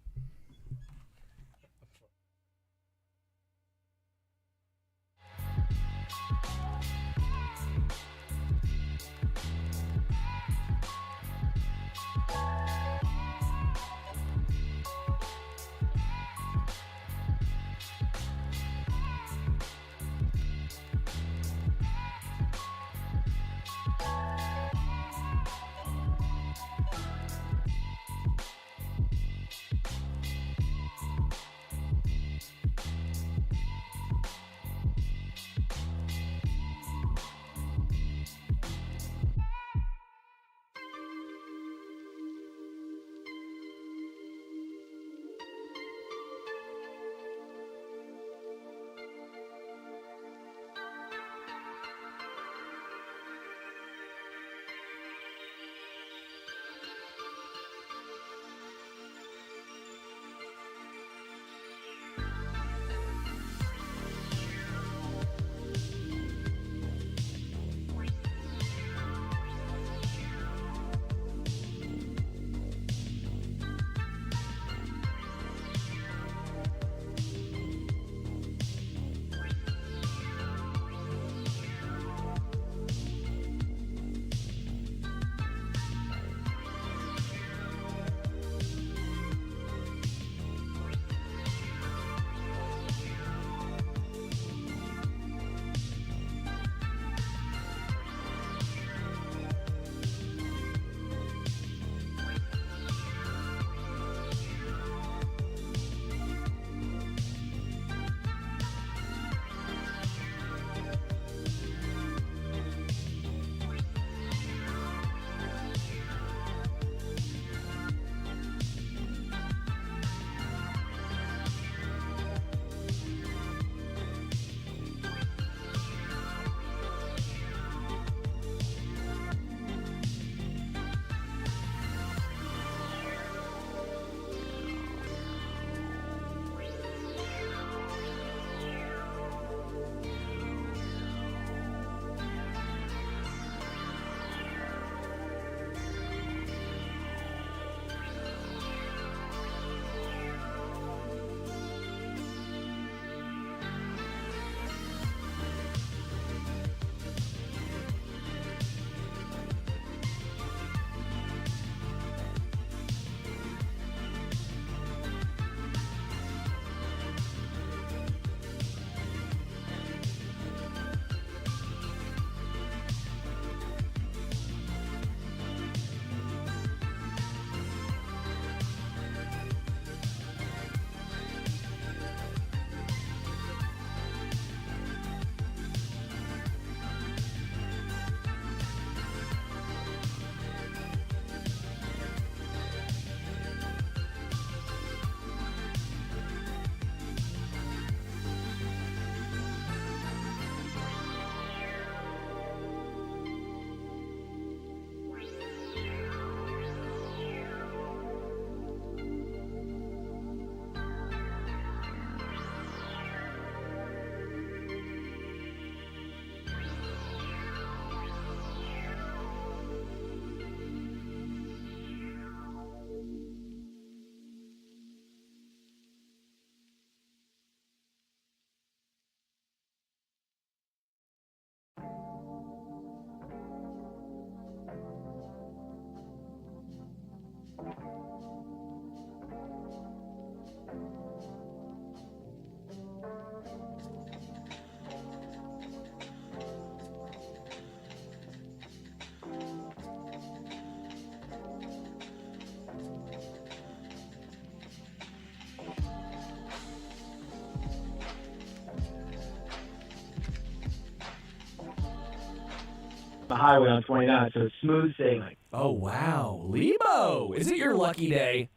the highway on 29, so it's smooth sailing. Oh, wow. Lebo, is it your lucky day?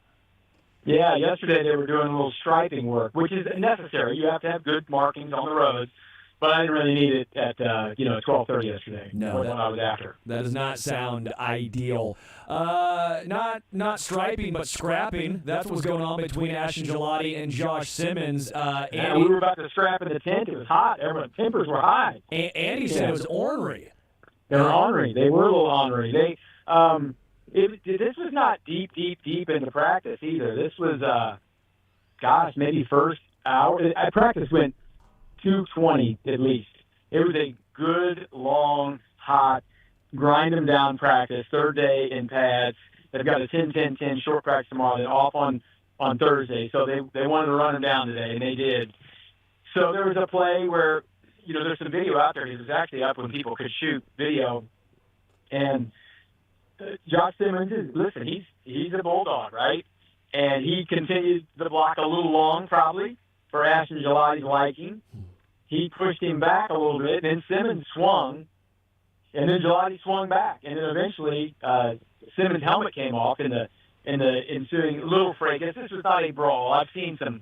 Yeah, yesterday they were doing a little striping work, which is necessary. You have to have good markings on the roads, but I didn't really need it at 12:30 yesterday. No, That's what I was after. That does not sound ideal. Not striping, but scrapping. That's what's going on between Ashton Gelati and Josh Simmons. Yeah, we were about to scrap in the tent. It was hot. Everyone's tempers were high. Andy said it was ornery. They were ornery. They were a little ornery. This was not deep into practice either. This was, maybe first hour. I practice went 2:20 at least. It was a good, long, hot, grind them down practice. Third day in pads. They've got a 10-10-10 short practice tomorrow. Then off on Thursday. So they wanted to run them down today, and they did. So there was a play where, there's some video out there. He was actually up when people could shoot video. And Josh Simmons he's a bulldog, right? And he continued the block a little long, probably, for Ashton Gelati's liking. He pushed him back a little bit, then Simmons swung, and then Gelati swung back. And then eventually Simmons' helmet came off in the ensuing little fracas. This was not a brawl. I've seen some,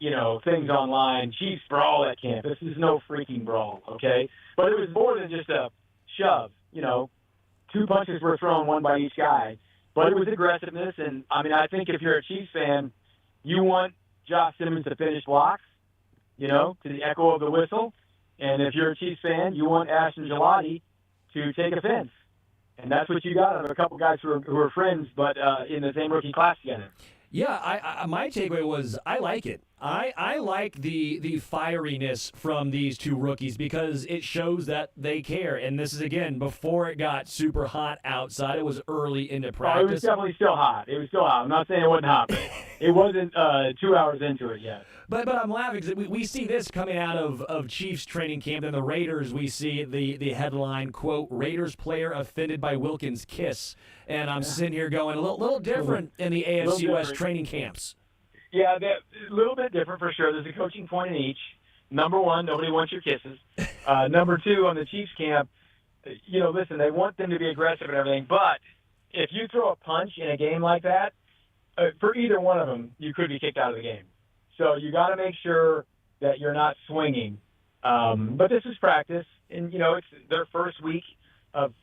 things online. Chiefs brawl at campus. This is no freaking brawl, okay? But it was more than just a shove, 2 punches were thrown, one by each guy. But it was aggressiveness, and, I think if you're a Chiefs fan, you want Josh Simmons to finish blocks, to the echo of the whistle. And if you're a Chiefs fan, you want Ashton Gelati to take offense. And that's what you got out of a couple guys who are friends, but in the same rookie class together. Yeah, my takeaway was I like it. I like the fieriness from these two rookies because it shows that they care. And this is, again, before it got super hot outside. It was early into practice. Oh, it was definitely still hot. I'm not saying it wasn't hot, but it wasn't 2 hours into it yet. But I'm laughing because we see this coming out of Chiefs training camp. Then the Raiders, we see the headline, quote, Raiders player offended by Wilkins' kiss. And I'm sitting here going a little different in the AFC West training camps. Yeah, a little bit different for sure. There's a coaching point in each. Number one, nobody wants your kisses. Number two, on the Chiefs camp, listen, they want them to be aggressive and everything. But if you throw a punch in a game like that, for either one of them, you could be kicked out of the game. So you got to make sure that you're not swinging. But this is practice, and, it's their first week of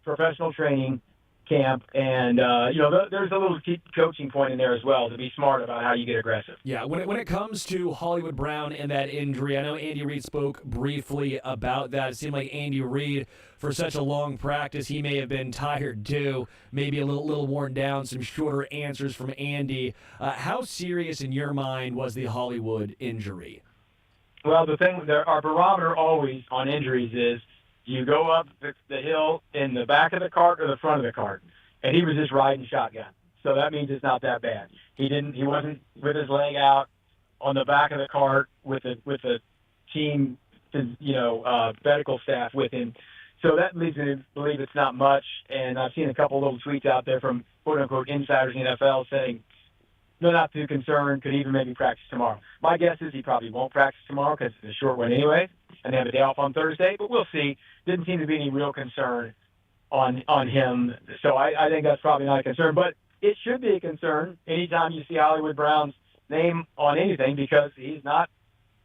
professional training camp, and there's a little coaching point in there as well to be smart about how you get aggressive. Yeah, when it comes to Hollywood Brown and that injury, I know Andy Reid spoke briefly about that. It seemed like Andy Reid, for such a long practice, he may have been tired too, maybe a little worn down. Some shorter answers from Andy. How serious in your mind was the Hollywood injury? Well, our barometer always on injuries is, you go up the hill in the back of the cart or the front of the cart, and he was just riding shotgun. So that means it's not that bad. He wasn't with his leg out on the back of the cart with the team, medical staff with him. So that leads me to believe it's not much. And I've seen a couple little tweets out there from quote unquote insiders in the NFL saying they're not too concerned, could even maybe practice tomorrow. My guess is he probably won't practice tomorrow because it's a short one anyway, and they have a day off on Thursday, but we'll see. Didn't seem to be any real concern on him, so I think that's probably not a concern. But it should be a concern anytime you see Hollywood Brown's name on anything because he's not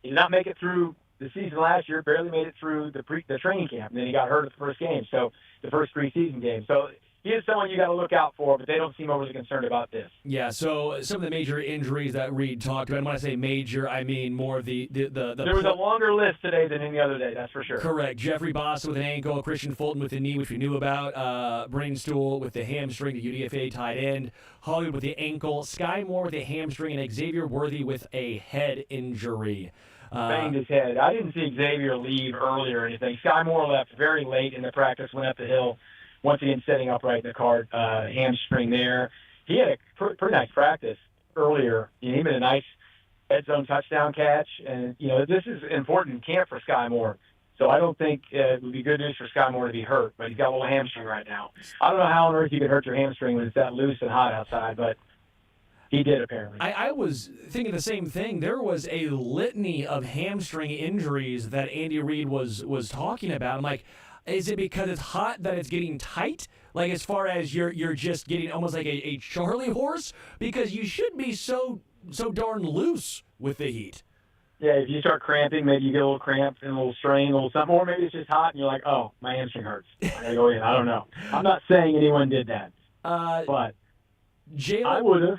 making it through the season last year, barely made it through the training camp, and then he got hurt at the first game, so the first preseason game. So he is someone you got to look out for, but they don't seem overly concerned about this. Yeah, so some of the major injuries that Reid talked about, and when I say major, I mean more of the There was a longer list today than any other day, that's for sure. Correct. Jeffrey Boss with an ankle, Christian Fulton with the knee, which we knew about, Brainstool with the hamstring, the UDFA tight end, Hollywood with the ankle, Sky Moore with a hamstring, and Xavier Worthy with a head injury. Banged his head. I didn't see Xavier leave early or anything. Sky Moore left very late in the practice, went up the hill. Once again, setting up right in the cart, hamstring there. He had a pretty nice practice earlier. He made a nice red zone touchdown catch. And, this is important camp for Sky Moore. So I don't think it would be good news for Sky Moore to be hurt, but he's got a little hamstring right now. I don't know how on earth you could hurt your hamstring when it's that loose and hot outside, but He did, apparently. I was thinking the same thing. There was a litany of hamstring injuries that Andy Reid was talking about. I'm like, is it because it's hot that it's getting tight? Like, as far as you're just getting almost like a Charlie horse? Because you should be so darn loose with the heat. Yeah, if you start cramping, maybe you get a little cramp and a little strain, a little something, or maybe it's just hot and you're like, oh, my hamstring hurts. I gotta go in. I don't know. I'm not saying anyone did that, but Jalen, I would have.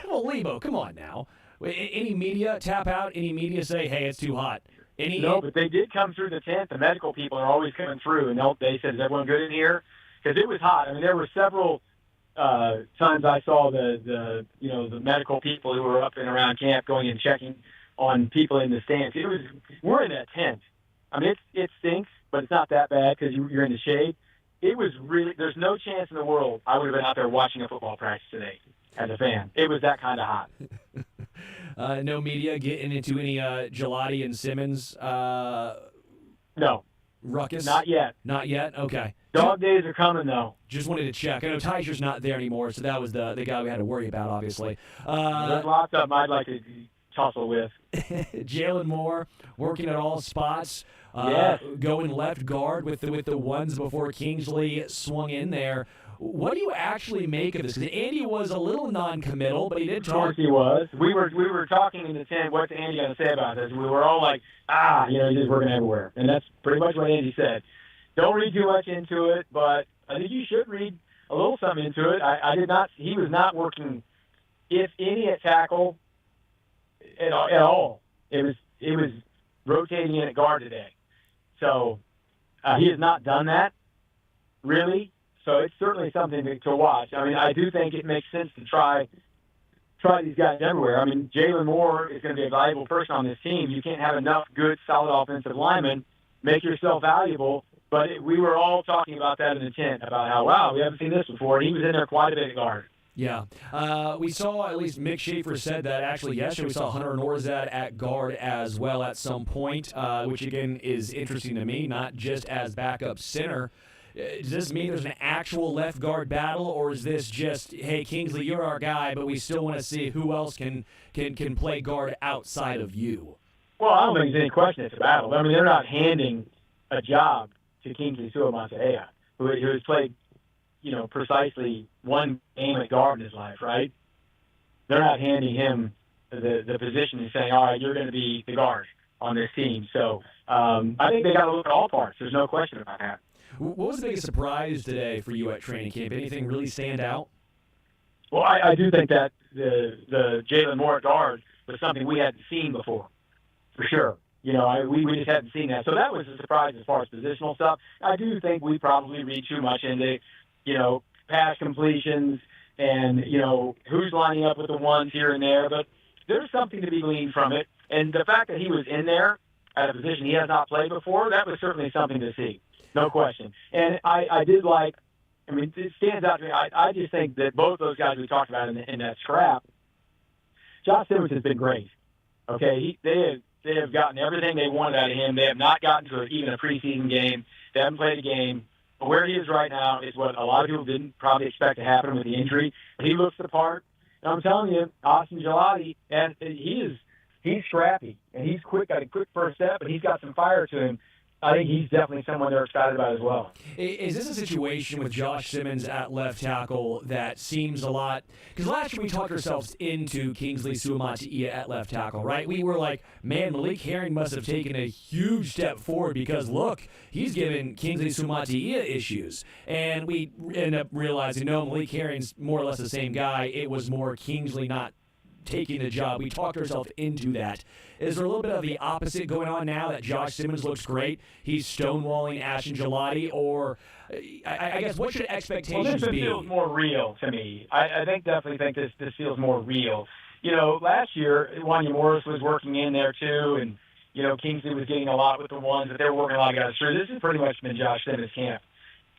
Well, Lebo, come on now. Any media tap out? Any media say, hey, it's too hot? No, but they did come through the tent. The medical people are always coming through, and they said, is everyone good in here? Because it was hot. I mean, there were several times I saw the medical people who were up and around camp going and checking on people in the stands. We're in a tent. I mean, it stinks, but it's not that bad because you're in the shade. It was really, there's no chance in the world I would have been out there watching a football practice today as a fan. It was that kind of hot. No media getting into any Gelati and Simmons no ruckus? Not yet. Not yet? Okay. Dog days are coming, though. Just wanted to check. I know Teicher's not there anymore, so that was the guy we had to worry about, obviously. There's lots of them I'd like to tussle with. Jalen Moore working at all spots. Yes. Going left guard with the ones before Kingsley swung in there. What do you actually make of this? Because Andy was a little non-committal, but he did talk. Of course he was. We were talking in the tent, what's Andy going to say about this? We were all like, he's just working everywhere. And that's pretty much what Andy said. Don't read too much into it, but I think you should read a little something into it. I did not. He was not working, if any, at tackle at all. It was rotating in at guard today. So he has not done that, really. So it's certainly something to watch. I mean, I do think it makes sense to try these guys everywhere. I mean, Jalen Moore is going to be a valuable person on this team. You can't have enough good, solid offensive linemen. Make yourself valuable. But we were all talking about that in the tent, about how, wow, we haven't seen this before. And he was in there quite a bit at guard. Yeah. We saw, at least Mick Schaefer said that actually yesterday we saw Hunter Norzad at guard as well at some point, which, again, is interesting to me, not just as backup center. Does this mean there's an actual left guard battle, or is this just, hey, Kingsley, you're our guy, but we still want to see who else can play guard outside of you? Well, I don't think there's any question it's a battle. I mean, they're not handing a job to Kingsley Suamataia, who has played, precisely one game at guard in his life, right? They're not handing him the position and saying, all right, you're going to be the guard on this team. So I think they got to look at all parts. There's no question about that. What was the biggest surprise today for you at training camp? Anything really stand out? Well, I do think that the Jalen Moore guard was something we hadn't seen before, for sure. We just hadn't seen that. So that was a surprise as far as positional stuff. I do think we probably read too much into, pass completions and, who's lining up with the ones here and there. But there's something to be gleaned from it. And the fact that he was in there at a position he has not played before, that was certainly something to see. No question. And I did like, it stands out to me. I just think that both those guys we talked about in that scrap, Josh Simmons has been great. Okay, they have gotten everything they wanted out of him. They have not gotten to even a preseason game. They haven't played a game. But where he is right now is what a lot of people didn't probably expect to happen with the injury. But he looks the part. And I'm telling you, Austin Gelati, and he's scrappy and he's quick. Got a quick first step, but he's got some fire to him. I think he's definitely someone they're excited about as well. Is this a situation with Josh Simmons at left tackle that seems a lot? Because last year we talked ourselves into Kingsley Suamataia at left tackle, right? We were like, man, Malik Herring must have taken a huge step forward because, look, he's given Kingsley Suamataia issues. And we end up realizing, no, Malik Herring's more or less the same guy. It was more Kingsley not taking the job. We talked ourselves into that. Is there a little bit of the opposite going on now that Josh Simmons looks great? He's stonewalling Ashton Gelati, or I guess what should expectations this be? This feels more real to me. I definitely think this feels more real. Last year, Wanya Morris was working in there too, and, Kingsley was getting a lot with the ones that they were working a lot of guys through. This has pretty much been Josh Simmons' camp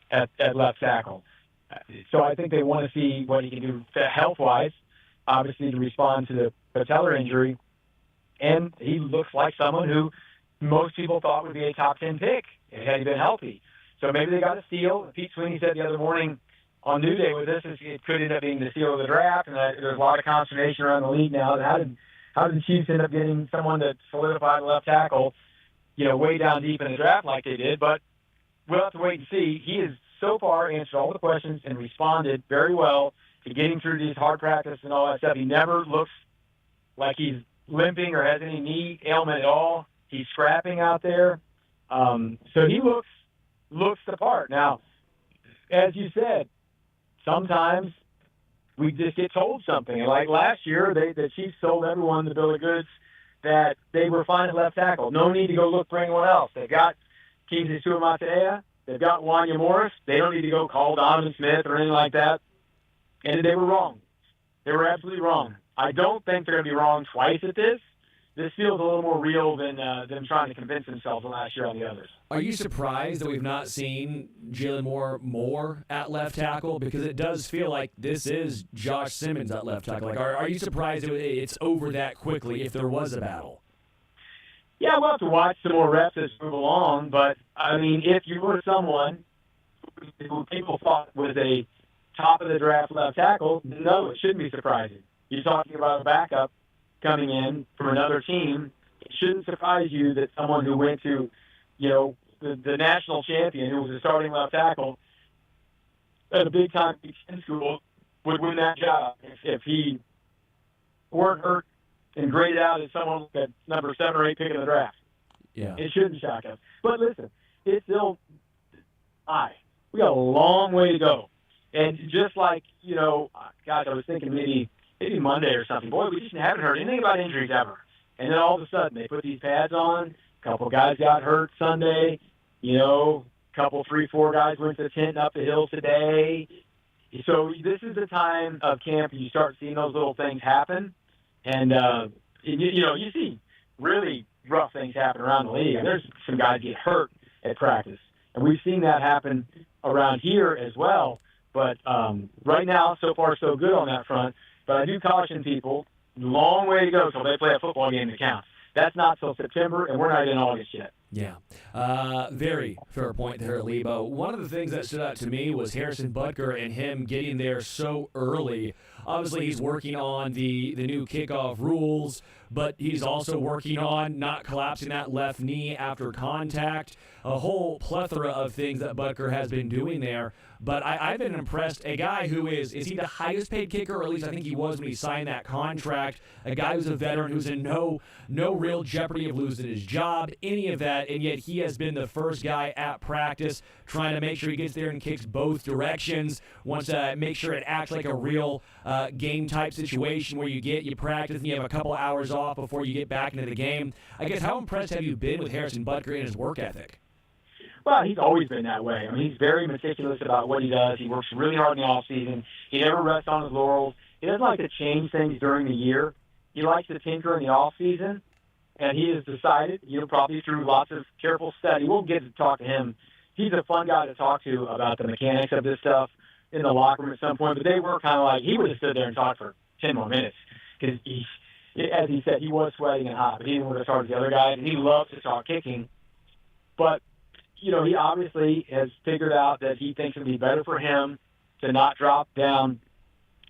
at left tackle. So I think they want to see what he can do health-wise, obviously to respond to the patellar injury. And he looks like someone who most people thought would be a top 10 pick had he been healthy. So maybe they got a steal. Pete Sweeney said the other morning on New Day with this, it could end up being the seal of the draft, and there's a lot of consternation around the league now. How did the Chiefs end up getting someone that solidified left tackle, way down deep in the draft like they did? But we'll have to wait and see. He has so far answered all the questions and responded very well to getting through these hard practice and all that stuff. He never looks like he's limping or has any knee ailment at all. He's scrapping out there. So he looks the part. Now, as you said, sometimes we just get told something. Like last year, the Chiefs told everyone, the bill of goods, that they were fine at left tackle. No need to go look for anyone else. They've got Kingsley Suamataia. They've got Wanya Morris. They don't need to go call Donovan Smith or anything like that. And they were wrong. They were absolutely wrong. I don't think they're going to be wrong twice at this. This feels a little more real than them trying to convince themselves last year on the others. Are you surprised that we've not seen Jalen Moore more at left tackle? Because it does feel like this is Josh Simmons at left tackle. Like, are you surprised it's over that quickly if there was a battle? Yeah, we'll have to watch some more reps as we move along. But, I mean, if you were someone who people thought was a top-of-the-draft left tackle, no, it shouldn't be surprising. You're talking about a backup coming in from another team. It shouldn't surprise you that someone who went to, the national champion, who was a starting left tackle at a big-time Big Ten school, would win that job if he weren't hurt and graded out as someone at number 7 or 8 pick in the draft. Yeah. It shouldn't shock us. But listen, it's still high. We got a long way to go. And just like, gosh, I was thinking maybe Monday or something. Boy, we just haven't heard anything about injuries ever. And then all of a sudden they put these pads on. A couple guys got hurt Sunday. Couple, 3, 4 guys went to the tent up the hill today. So this is the time of camp you start seeing those little things happen. And, you see really rough things happen around the league. And there's some guys get hurt at practice. And we've seen that happen around here as well. But right now, so far, so good on that front. But I do caution people, long way to go till they play a football game that counts. That's not till September, and we're not in August yet. Yeah. Very fair point there, Lebo. One of the things that stood out to me was Harrison Butker and him getting there so early. Obviously, he's working on the new kickoff rules, but he's also working on not collapsing that left knee after contact. A whole plethora of things that Butker has been doing there. But I've been impressed. A guy who is he the highest paid kicker, or at least I think he was when he signed that contract. A guy who's a veteran, who's in no real jeopardy of losing his job, any of that, and yet he has been the first guy at practice trying to make sure he gets there and kicks both directions, wants to make sure it acts like a real game-type situation where you practice and you have a couple hours off before you get back into the game. I guess, how impressed have you been with Harrison Butker and his work ethic? Well, he's always been that way. I mean, he's very meticulous about what he does. He works really hard in the offseason. He never rests on his laurels. He doesn't like to change things during the year. He likes to tinker in the offseason, and he has decided, probably through lots of careful study. We'll get to talk to him. He's a fun guy to talk to about the mechanics of this stuff in the locker room at some point, but they were kind of like, he would have stood there and talked for 10 more minutes because, as he said, he was sweating and hot, but he didn't want to start with the other guys, and he loves to talk kicking. But he obviously has figured out that he thinks it would be better for him to not drop down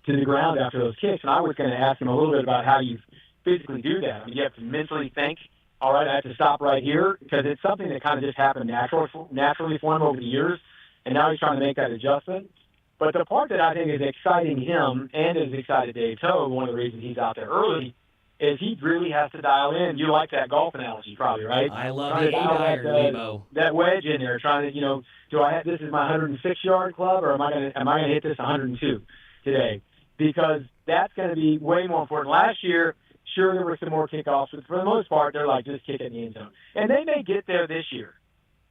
to the ground after those kicks. And I was going to ask him a little bit about how you physically do that. I mean, you have to mentally think, all right, I have to stop right here, because it's something that kind of just happened naturally for him over the years, and now he's trying to make that adjustment. But the part that I think is exciting him and is excited Dave Toe, one of the reasons he's out there early, is he really has to dial in. You like that golf analogy, probably, right? I love the 8-iron, Lebo. That wedge in there, trying to, this is my 106-yard club, or am I going to hit this 102 today? Because that's going to be way more important. Last year, sure, there were some more kickoffs, but for the most part, they're like, just kick it in the end zone. And they may get there this year.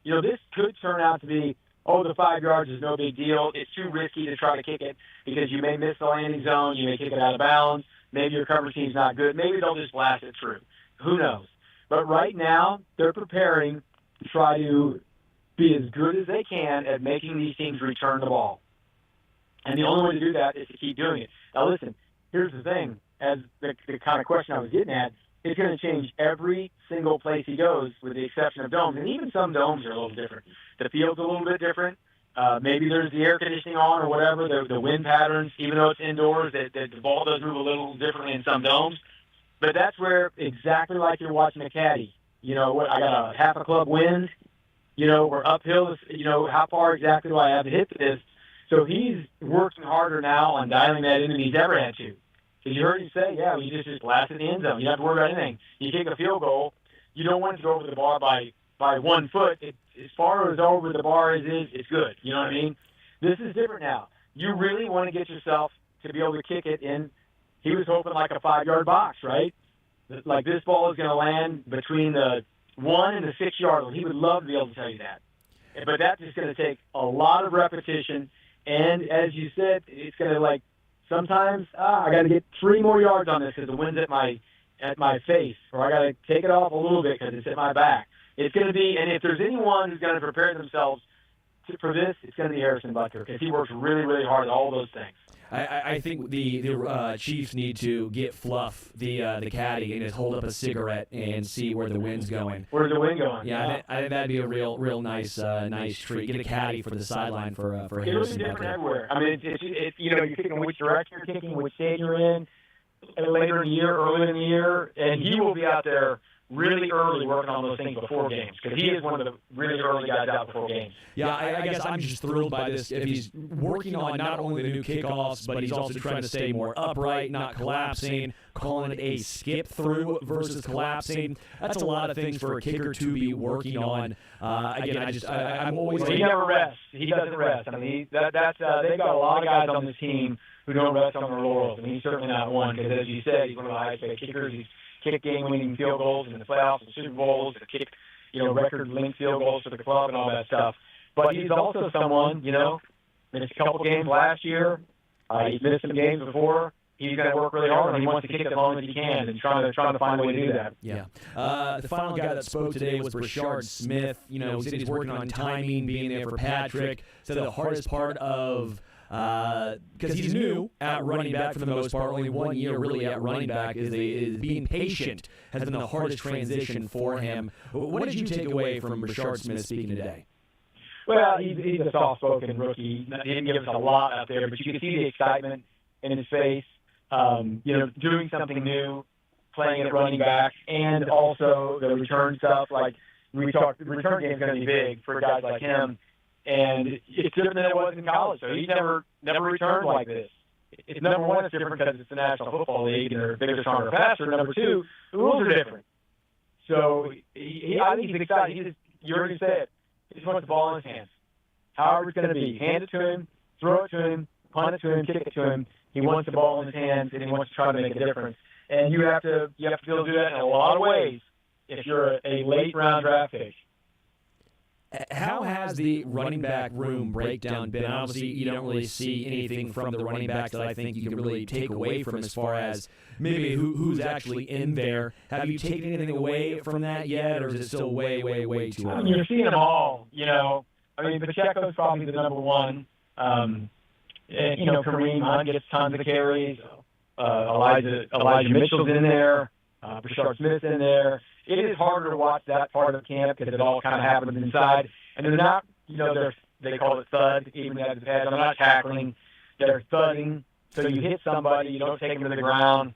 This could turn out to be, the 5 yards is no big deal. It's too risky to try to kick it because you may miss the landing zone. You may kick it out of bounds. Maybe your cover team's not good. Maybe they'll just blast it through. Who knows? But right now, they're preparing to try to be as good as they can at making these teams return the ball. And the only way to do that is to keep doing it. Now, listen, here's the thing. As the kind of question I was getting at, it's going to change every single place he goes with the exception of domes. And even some domes are a little different. The field's a little bit different. Maybe there's the air conditioning on or whatever, the wind patterns, even though it's indoors, that the ball does move a little differently in some domes. But that's where, exactly like you're watching a caddy, I got a half a club wind, we're uphill, how far exactly do I have to hit this? So he's working harder now on dialing that in than he's ever had to. Because you heard him say, you just blast in the end zone. You don't have to worry about anything. You kick a field goal, you don't want it to go over the bar by 1 foot. As far as over the bar as is, it's good. You know what I mean? This is different now. You really want to get yourself to be able to kick it in. He was hoping like a 5-yard box, right? Like this ball is going to land between the 1 and the 6-yard line. He would love to be able to tell you that. But that's just going to take a lot of repetition. And as you said, it's going to sometimes I got to get 3 more yards on this because the wind's at my face, or I got to take it off a little bit because it's at my back. It's going to be, and if there's anyone who's going to prepare themselves for this, it's going to be Harrison Butker because he works really, really hard at all those things. I think the Chiefs need to get Fluff, the caddy, and just hold up a cigarette and see where the wind's going. Where's the wind going? Yeah, I think that'd be a real nice treat. Get a caddy for the sideline for Harrison Butker. Butker. Everywhere. I mean, it's you're picking which direction you're kicking, which stage you're in, later in the year, early in the year, and he will be out there really early working on those things before games because he is one of the really early guys out before games. Yeah, I guess I'm just thrilled by this. If he's working on not only the new kickoffs, but he's also trying to stay more upright, not collapsing, calling it a skip through versus collapsing. That's a lot of things for a kicker to be working on. Again, I'm always. He never rests. He doesn't rest. I mean, they've got a lot of guys on this team who don't rest on their laurels, and he's certainly not one because, as you said, he's one of the highest-paid kickers. He's kicked game-winning field goals in the playoffs and Super Bowls, and kicked record-linked field goals for the club and all that stuff. But he's also someone, missed a couple games last year. He's missed some games before. He's going to work really hard, and he wants to kick as long as he can, and trying to find a way to do that. Yeah. The final guy that spoke today was Brashard Smith. He said he's working on timing, being there for Patrick. Said the hardest part of because he's new at running back for the most part, only 1 year really at running back, is being patient has been the hardest transition for him. What did you take away from Brashard Smith speaking today? Well, he's a soft-spoken rookie. He didn't give us a lot out there, but you could see the excitement in his face, doing something new, playing at running back, and also the return stuff. Like we talked, the return game is going to be big for guys like him. And it's different than it was in college. So he's never returned like this. It's number one, it's different because it's the National Football League and they're bigger, stronger, faster. Number two, the rules are different. So I think he's excited. You already said, he just wants the ball in his hands. However it's going to be, hand it to him, throw it to him, punt it to him, kick it to him. He wants the ball in his hands and he wants to try to make a difference. And you have to be able to do that in a lot of ways if you're a late round draft pick. How has the running back room breakdown been? Obviously, you don't really see anything from the running backs that I think you can really take away from as far as maybe who's actually in there. Have you taken anything away from that yet, or is it still way too early? I mean, you're seeing them all, I mean, Pacheco's probably the number one. Kareem Hunt gets tons of carries. Elijah Mitchell's in there. Brashard Smith's in there. It is harder to watch that part of camp because it all kind of happens inside. And they're not, they call it thud, even as it's had. They're not tackling. They're thudding. So you hit somebody, you don't take them to the ground.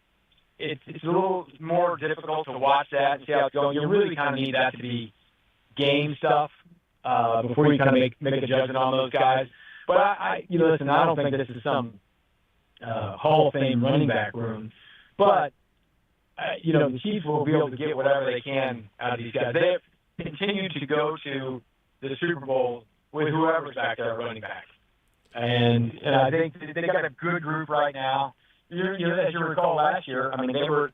It's a little more difficult to watch that and see how it's going. You really kind of need that to be game stuff before you kind of make a judgment on those guys. But listen, I don't think this is some Hall of Fame running back room. But the Chiefs will be able to get whatever they can out of these guys. They have continued to go to the Super Bowl with whoever's back there running back. And I think they got a good group right now. As you recall last year, I mean, they were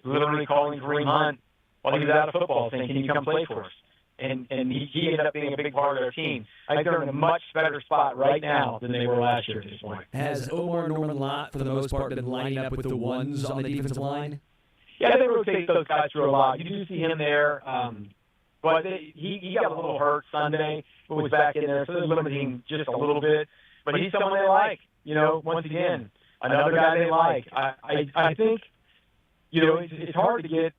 literally calling Kareem Hunt while he was out of football saying, can you come play for us? And he ended up being a big part of their team. I think they're in a much better spot right now than they were last year at this point. Has Omar Norman Lott, for the most part, been lining up with the ones on the defensive line? Yeah, they rotate those guys through a lot. You do see him there. But he got a little hurt Sunday, but was back in there, so they're limiting just a little bit. But he's someone they like. Once again, another guy they like. I think, it's hard to get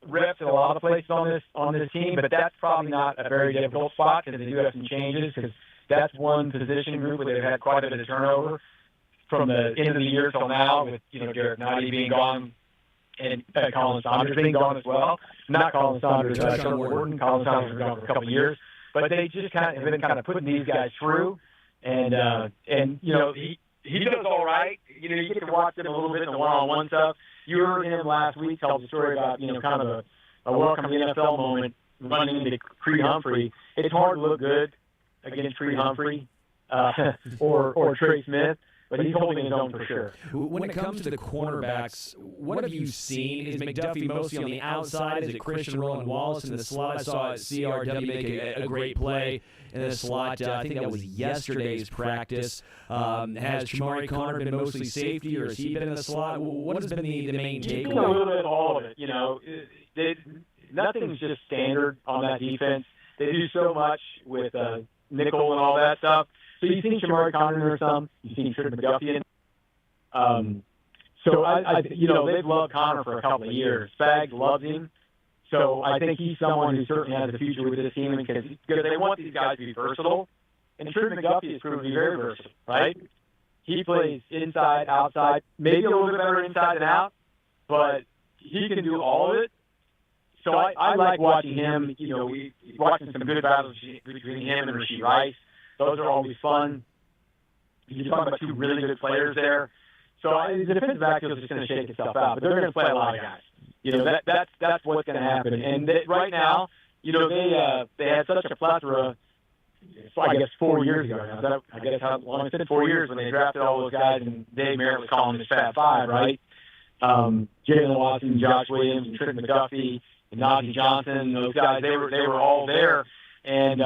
reps in a lot of places on this team, but that's probably not a very difficult spot because they do have some changes because that's one position group where they've had quite a bit of turnover from the end of the year till now, with Derek Knighty being gone and Colin Saunders being gone as well. Not Colin Saunders, Sean Wharton. Colin Saunders has been gone for a couple of years, but they just have been kind of putting these guys through, and he does all right. You get to watch him a little bit in the one-on-one stuff. You heard him last week tell the story about kind of a welcome to the NFL moment running into Creed Humphrey. It's hard to look good against Creed Humphrey or Trey Smith, but he's holding his own for sure. When it comes to the cornerbacks, what have you seen? Is McDuffie mostly on the outside? Is it Christian Roland Wallace in the slot? I saw CRW make a great play in the slot. I think that was yesterday's practice. Has Shamari Connor been mostly safety, or has he been in the slot? What has been the main takeaway? A little bit of all of it. Nothing's just standard on that defense. They do so much with nickel and all that stuff. So you've seen Shamari Connor or some. You've seen Trip McDuffie. So they've loved Connor for a couple of years. Spags loves him. So I think he's someone who certainly has a future with this team because they want these guys to be versatile. And Trip McDuffie has proven to be very versatile, right? He plays inside, outside, maybe a little bit better inside than out, but he can do all of it. So I like watching him. Watching some good battles between him and Rashee Rice. Those are always fun. You're talking about two really good players there. So the defensive backfield is just going to shake itself out, but they're going to play a lot of guys. That's what's going to happen. And right now, they had such a plethora. I guess 4 years ago now. I guess how long it's been 4 years when they drafted all those guys, and Dave Merritt was calling them the Fab Five, right? Jalen Watson, Josh Williams, and Trent McDuffie, and Najee Johnson. Those guys, they were all there, and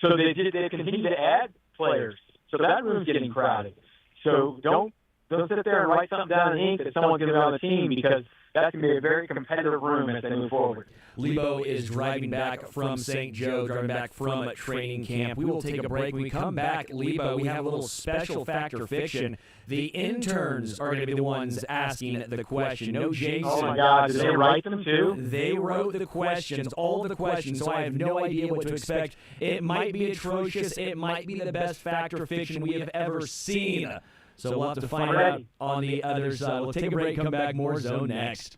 so they continue to add players. So that room's getting crowded. So don't sit there and write something down in ink that someone's going to be on the team, because that's going to be a very competitive room as they move forward. Lebo is driving back from St. Joe, driving back from training camp. We will take a break. When we come back, Lebo, we have a little special fact or fiction. The interns are going to be the ones asking the question. No Jason. Oh, my God. Did they write them, too? They wrote the questions, all of the questions, so I have no idea what to expect. It might be atrocious. It might be the best fact or fiction we have ever seen. So we'll have to find out on the other side. We'll take a break, come back, more Zone next.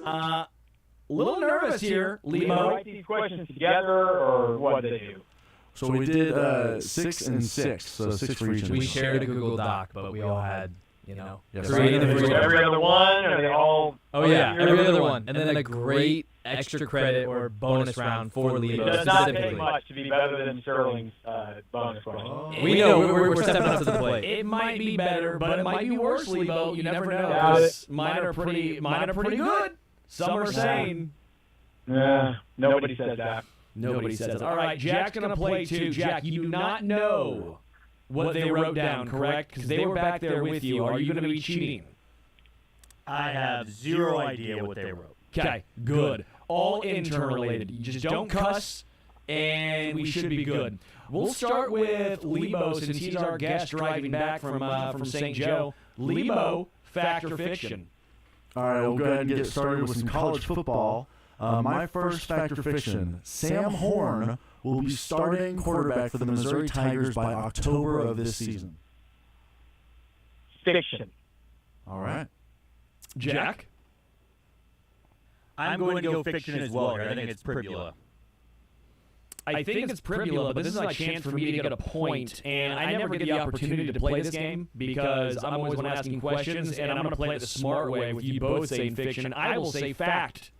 A little nervous here, Lebo. Write these questions together, or what did they do? So we did 6 and 6, so 6 for each. We shared a Google Doc, but we all had, you know, Every other one, or they all? Oh yeah, every other one, and then a great extra credit or bonus round for Lebo. It does not take much to be better than Sterling's bonus question. We know we're stepping up to the plate. It might be better, but it might be worse, Lebo. You never know. 'Cause mine are pretty good. Some are saying. Nobody says that. Nobody says that. All right, Jack's going to play too. Jack, you do not know what they wrote down, correct? Because they were back there with you. Are you going to be cheating? I have zero idea what they wrote. Okay, good. All intern related. You just don't cuss, and we should be good. We'll start with Lebo since he's our guest driving back from St. Joe. Lebo, fact or fiction? All right, we'll go ahead and get started with some college football. My first fact or fiction, Sam Horn will be starting quarterback for the Missouri Tigers by October of this season. Fiction. All right. Jack? I'm going to go fiction as well here. I think it's Pribula. I think it's Pribula, but this is my chance for me to get a point, and I never get the opportunity to play this game because I'm always one asking questions, and I'm going to play it the smart way with you both saying fiction. I will say fact.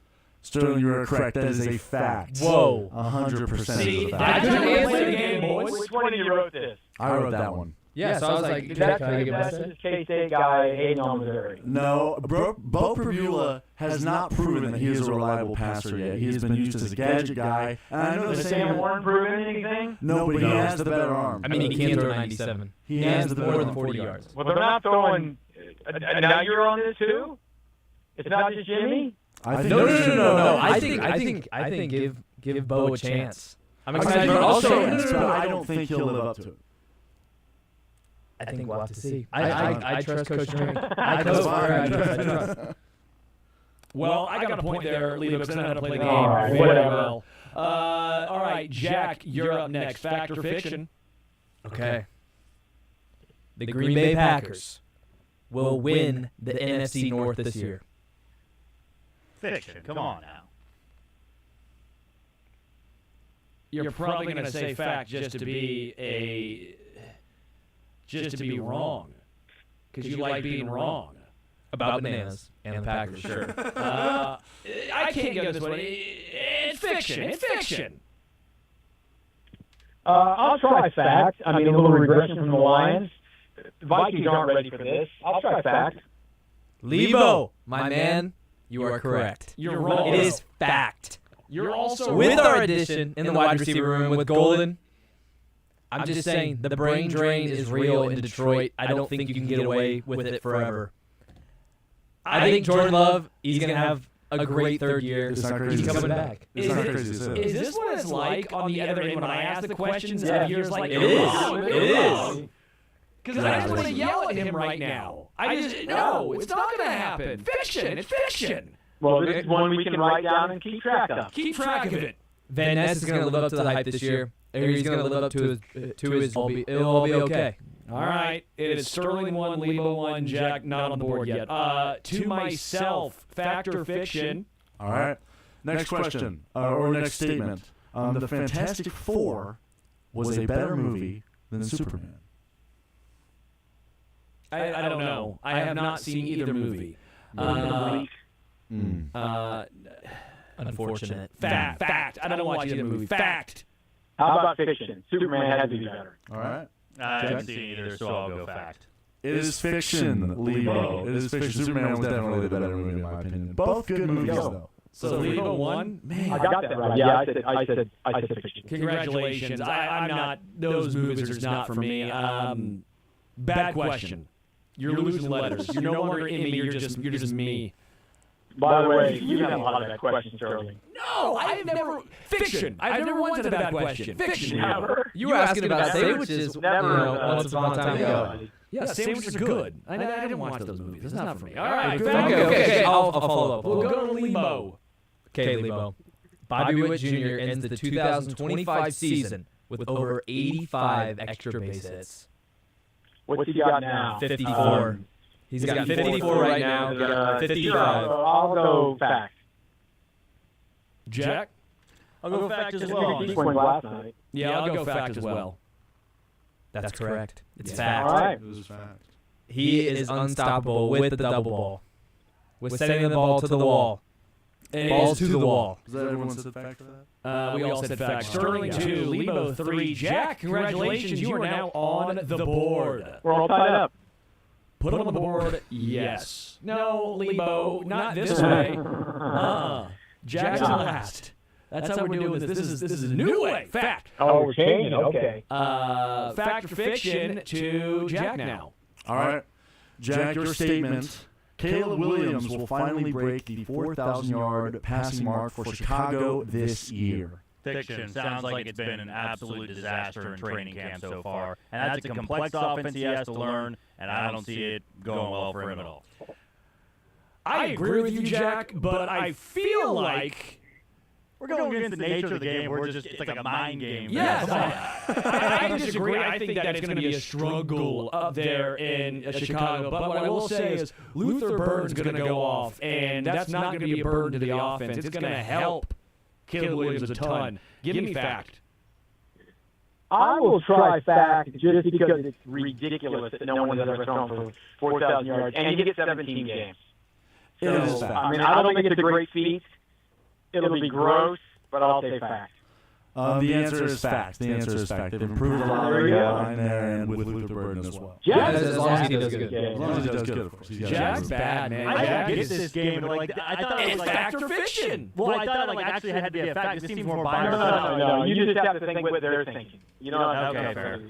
Sterling, you are correct. That is a fact. Whoa. 100%. See, I couldn't play the game, boys. Which one of you wrote this? I wrote that one. Yeah, so I was like, Is can that I get my that's say? this K-State guy hating on Missouri? No, Bo Pribula has not proven that he is a reliable passer yet. He has been used as a gadget guy. And I know the Has same. Sam Horn proven anything? No, but he has the better arm. I mean, he can throw 97. He He has has the more better than arm. 40 yards. Well, they're not throwing. Now you're on this too? It's not just Jimmy? I think No. I think give Bo a chance. I'm excited. But Also, I don't think he'll live up to it. I think we'll have to see. I trust Coach Henry. I trust. Well, I got a point there, Lebo, because I know how to play the game All right, very whatever. well. All right, Jack, you're up next. Fact or fiction? Okay. The Green Bay Packers will win the NFC North this year. Fiction. Come on now. You're probably going to say fact just to be wrong, because you like being wrong About bananas and the Packers, sure. I can't go this way. It's fiction. It's fiction. I'll try fact. I mean, a little regression from the Lions. The Vikings aren't ready for this. I'll try fact. Lebo, my man, you are correct. You're wrong. It is fact. You're also With wrong. our addition in the wide receiver room with Golden, I'm just saying the brain drain is real in Detroit. I don't think you can get away with it forever. I think Jordan Love, he's going to have a great third year. It's not crazy He's to coming say. back. It's not crazy to say. Is this what it's like on the other end when I ask the questions? And you're just like, It is. Because I just want to yell at him right now. No, it's not going to happen. Fiction. It's fiction. Well, this is one we can write down and keep track of. Keep track of it. Van Ness is going to live up to the hype this year. He's going to live up to his. It'll all be okay. All right. It is Sterling 1, Lebo 1, Jack not on the board yet. To myself, fact or fiction? All right. Next question, or next statement. The Fantastic Four was a better movie than Superman. I don't know. I have not seen either movie. Unfortunate. Fact. I don't watch either movie. Fact. How about fiction? Superman had to be better. All right. I haven't seen either, so I'll go fact. It is fiction, Lebo. It is fiction. Superman was definitely the better movie, in my opinion. Both good movies, though. So Lebo won? Man. I got that right. Yeah, I said fiction. Congratulations. I'm not. Those movies are just not for me. Bad question. You're losing letters. You're no longer in me. You're just me. By the way, you have a lot of bad questions, Sterling. No, I've never. Fiction. I've never once had a bad question. Fiction. Never. You were asking about sandwiches once upon a time ago. Yeah, sandwiches are good. I didn't watch those movies. That's not for me. All right. Okay. I'll follow up. We'll go to Lebo. Okay, Lebo. Bobby Witt Jr. ends the 2025 season with over 85 extra base hits. What's he got now? 54. He's got 54 right now. 55. I'll go fact. Jack? I'll go fact as Just well. a point last night. Yeah, I'll go fact as well. That's correct. It's Yeah. fact. All right. It was fact. He is unstoppable with the double ball. With sending the ball to the wall. Balls to the wall. Does everyone said fact for that? We all said fact. Sterling 2, Lebo 3. Jack, congratulations. You are now on the board. We're all tied up. Put him on the board. Yes. No, Lebo, not this way. Jack's last. That's how we're doing this. This is a new way. Fact. Oh, we're changing. Okay. Fact or fiction to Jack now. All right. Jack, your statement. Caleb Williams will finally break the 4,000-yard passing mark for Chicago this year. Fiction. Sounds like it's been an absolute disaster in training camp so far. And that's a complex offense he has to learn, and I don't see it going well for him at all. I agree with you, Jack, but I feel like We're going against the nature of the game. It's like a mind game. yes, I disagree. I think that it's going to be a struggle up there in Chicago. But what I will say is Luther Burns going to go off, and that's not going to be a burden to the offense. It's going to help Caleb Williams a ton. Give me fact. I will try fact just because it's ridiculous that no one's ever thrown for 4,000 yards, and you get 17 games. It is fact. I mean, I don't think it's a great feat. It'll be gross, but I'll say fact. The answer is fact. The answer is fact. They've improved a lot There you go. line there and with Luther Burden as well. Jack, as long as he does good. As long as he does good, of course. He's got Jack's to bad, man. I Jack get is this game. I thought it it's was fact or fiction. Well, I thought it actually had to be a fact. This seems more biased. No, you just have to think what they're thinking. You know what Okay, fair.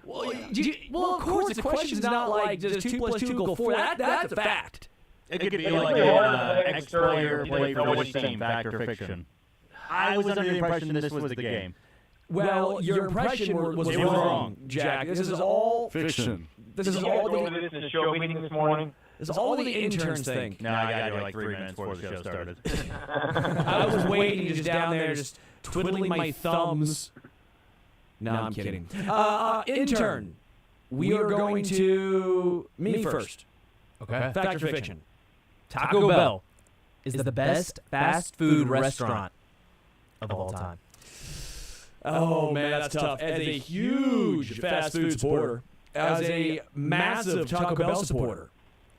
Well, of course, the question's not like does 2 + 2 equal 4. That's a fact. It could be like an ex-player played for which team, fact or fiction. I was under the impression this was the game. Well, your impression was wrong, Jack. This is all fiction. This is all This is a show meeting this morning. This is all the interns think. No, I got here like 3 minutes before the show started. I was waiting just down there, just twiddling my thumbs. No, I'm kidding. Intern, we are going to me first. Okay. Fact or fiction? Taco Bell is the best fast food restaurant of all time. Oh, man, that's tough. As a huge fast food supporter, as a massive Taco Bell supporter,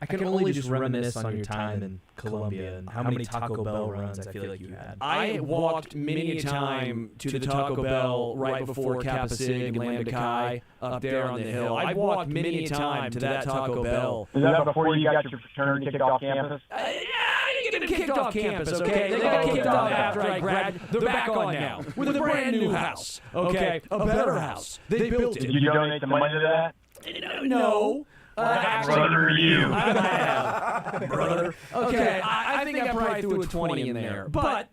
I can only just reminisce on your time in Colombia and how many Taco Bell runs I feel like you had. I walked many a time to the Taco Bell right before Kappa Sig and Lambda Chi up there on the hill. I walked many a time to that Taco Bell. Is that before you got your fraternity kicked off campus? I didn't get kicked off campus, okay? They got kicked off after I graduated. They're back on now with a brand new house, okay? A better house. They built it. Did you donate the money to that? No. Actually, Brother, you. I have, brother. Okay, I think I probably threw a 20 in there, but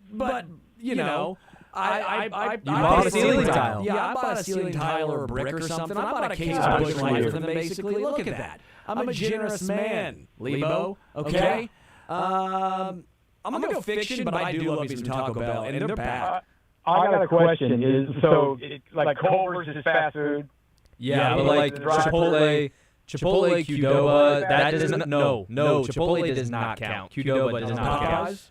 you know, I bought a ceiling tile. Yeah, I bought a ceiling tile or a brick or something. I bought a case of Busch Light for them. Basically, look at that. I'm a generous man, Lebo. Okay. I'm gonna go fiction, but I do love me some Taco Bell, and they're bad. I got a question. Like cold versus fast food? Yeah, but like Chipotle, Qdoba, that doesn't. No, Chipotle does not count. Qdoba does not count.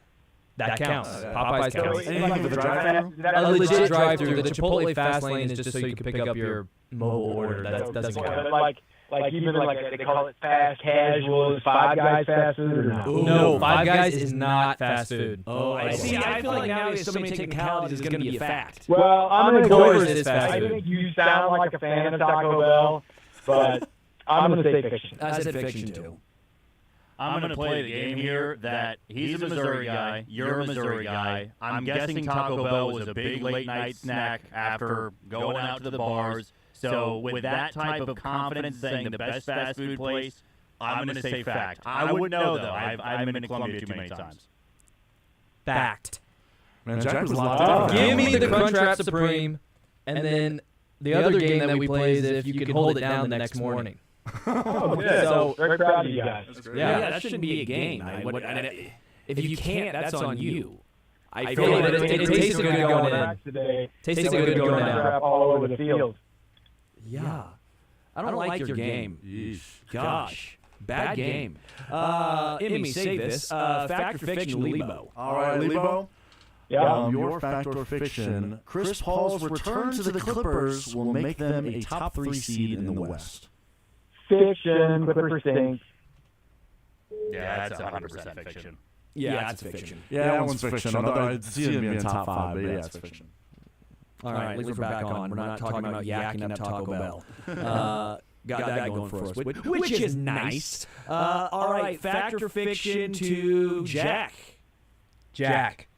That counts. Popeyes counts. Anything with a drive-thru? A legit drive-thru. The Chipotle fast lane is just so you can pick up your mobile order. That doesn't count. Like even like they call it fast casual, Five Guys fast food or not? No, Five Guys is not fast food. Oh, I see. I feel like now there's so many technicalities is going to be a fact. Well, I'm going to go with this. I think you sound like a fan of Taco Bell, but I'm going to say fiction. I said fiction too. I'm going to play the game here that he's a Missouri guy, you're a Missouri guy. I'm guessing Taco Bell was a big late-night snack after going out to the bars. So with that type of confidence saying the best fast food place, I'm going to say fact. I wouldn't know, though. I've been to Columbia too many times. Fact. Man, Jack was locked in. Give me the Crunchwrap Supreme, and then the other game that we play is if you could hold it down the next morning. Oh, good. So, very proud of you guys. Yeah, that shouldn't be a game. If you can't, that's on you. I feel like it tasted good going in. Tasted good going out. All over the field. Yeah. I don't like your game. Yeesh. Gosh. Bad game. Emmy, say this. Fact or fiction, Lebo? All right, Lebo. Your fact or fiction. Chris Paul's return to the Clippers will make them a top 3 seed in the West. Fiction. Clippers stink. Yeah, that's 100% fiction. Yeah, it's fiction. Yeah, that one's fiction. Although I'd see it being top 5, but yeah, it's fiction. All right, at least we're back on. We're not talking about yakking up Taco Bell. Got that going for us, which is nice. All right, fact or fiction to Jack. Jack.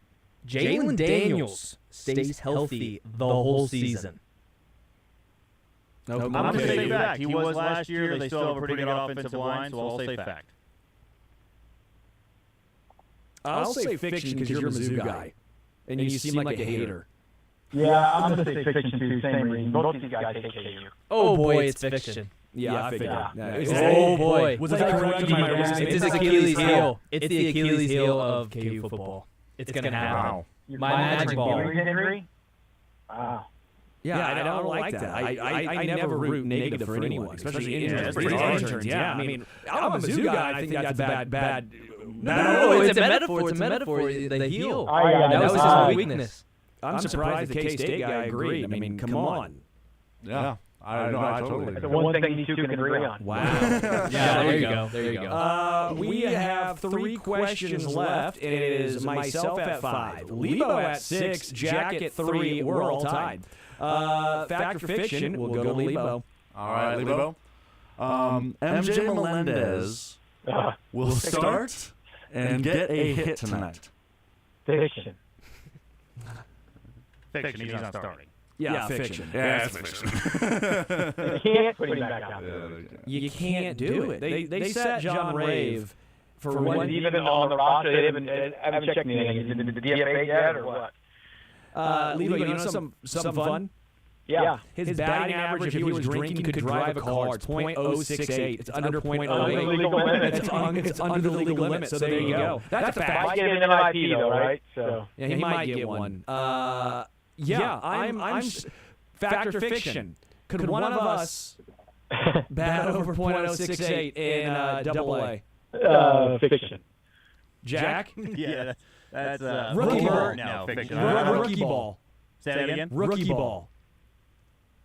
Jalen Daniels stays healthy the whole season. I'm going to say fact. He was last year. They still have a pretty good offensive line, so I'll say fact. I'll say fiction because you're a Mizzou guy, and you seem like a hater. Yeah, I'm going to say fiction too. Same reason. Both these guys take KU. Oh boy, it's fiction. Yeah, I figured. Oh boy, was I correct? It's his Achilles heel. It's the Achilles heel of KU football. It's going to happen. My magic ball. Wow. Yeah, I don't like that. I never root negative for anyone, especially interns. Yeah, I mean, I'm a Mizzou guy. I think that's bad. No, it's a metaphor. It's a metaphor. The heel. That was his weakness. I'm surprised the K-State guy agreed. I mean, come on. Yeah. I totally. The one thing these two can agree on. Wow. Yeah, there you go. There you go. We have 3 questions left, and it is myself at 5, Lebo at 6, Jack at 3. We're all tied. Fact or fiction? We'll go to Lebo. All right, Lebo. MJ Melendez will start and get a hit tonight. Fiction. Fiction. He's not starting. Yeah, fiction. Yeah, it's fiction. You can't put him back out there. You can't do it. They set John Rave for one. Even on the roster, they haven't checked anything. Is it the DFA yet or what? Lebo, you know some fun? Yeah. His batting average, if he was drinking, could drive a car. It's .068. It's under .08. It's under the legal limit. So there you go. That's a fact. Might get an MIP though, right? So yeah, he might get one. Yeah, I'm fact or fiction. Could one of us bat over .068 in Double A? Fiction. Jack? Yeah, that's rookie ball. No, fiction. Rookie ball. Say that again. Rookie ball.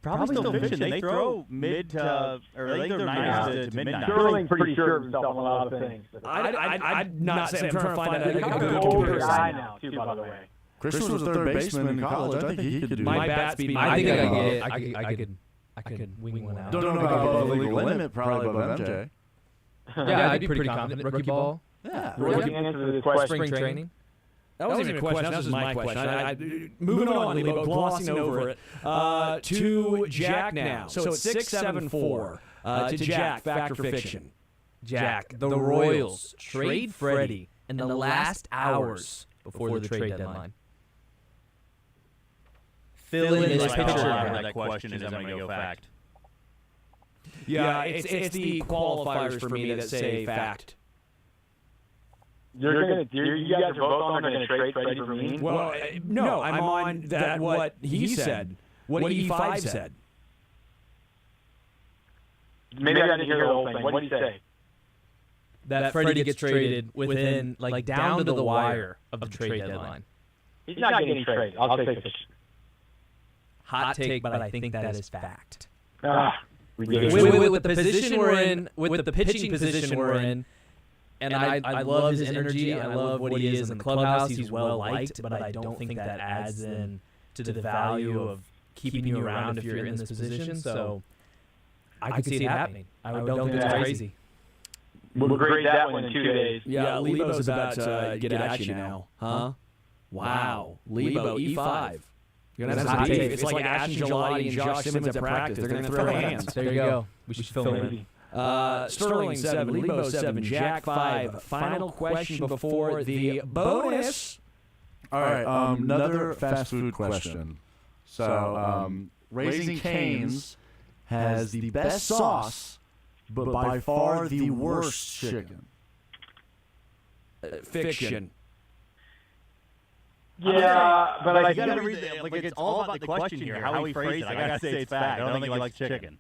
Probably still fiction. They throw mid to or they throw 90s to midnight. Sterling's pretty sure of himself on a lot of things. I'd not say I'm trying to find a good older comparison. guy now, too, by the way. Chris was a third baseman in college. I think he could do My it. bat speed. I think I could wing one out. Don't know about the legal limit, probably above MJ. Yeah, I'd be pretty confident. Rookie ball. Yeah. Rookie answer this question. Spring training. That wasn't even a question. That was just my question. Moving on, Lebo, glossing over it. To Jack now. So it's 6-7-4. To Jack, fact or fiction? Jack, the Royals trade Freddie in the last hours before the trade deadline. Fill in this picture. That question is I'm going to go fact. Yeah, it's the qualifiers for me that say fact. You guys are both on going to trade Freddie for me? Well, no, I'm on that what he said, what E5 said. Maybe I didn't hear the whole thing. What did he say? That Freddie gets traded within, like, down to the wire of the trade deadline. He's not getting traded. I'll say fiction. Hot take, but I think that is fact. With the position we're in, with the pitching position we're in, and I love his energy, I love what he is in the clubhouse, he's well liked, but I don't think that adds in to the value of keeping you around if you're in this position, so I could see it happening. I don't think it's crazy. We'll grade that one in 2 days. Yeah, Lebo's about to get at you now. Huh? Wow. Lebo, E5. You're gonna have to it's like Ashton Gelati and Josh Simmons at practice. They're going to throw hands. There you go. We should film it. Sterling 7, Lebo 7, Jack 5. Final question before the bonus. All right, another fast food question. So, Raising Cane's has the best sauce, but by far the worst chicken. Fiction. Yeah, but I gotta read it. Like it's all about the question here. How he phrased it. I gotta say it's fact. I don't think he likes chicken.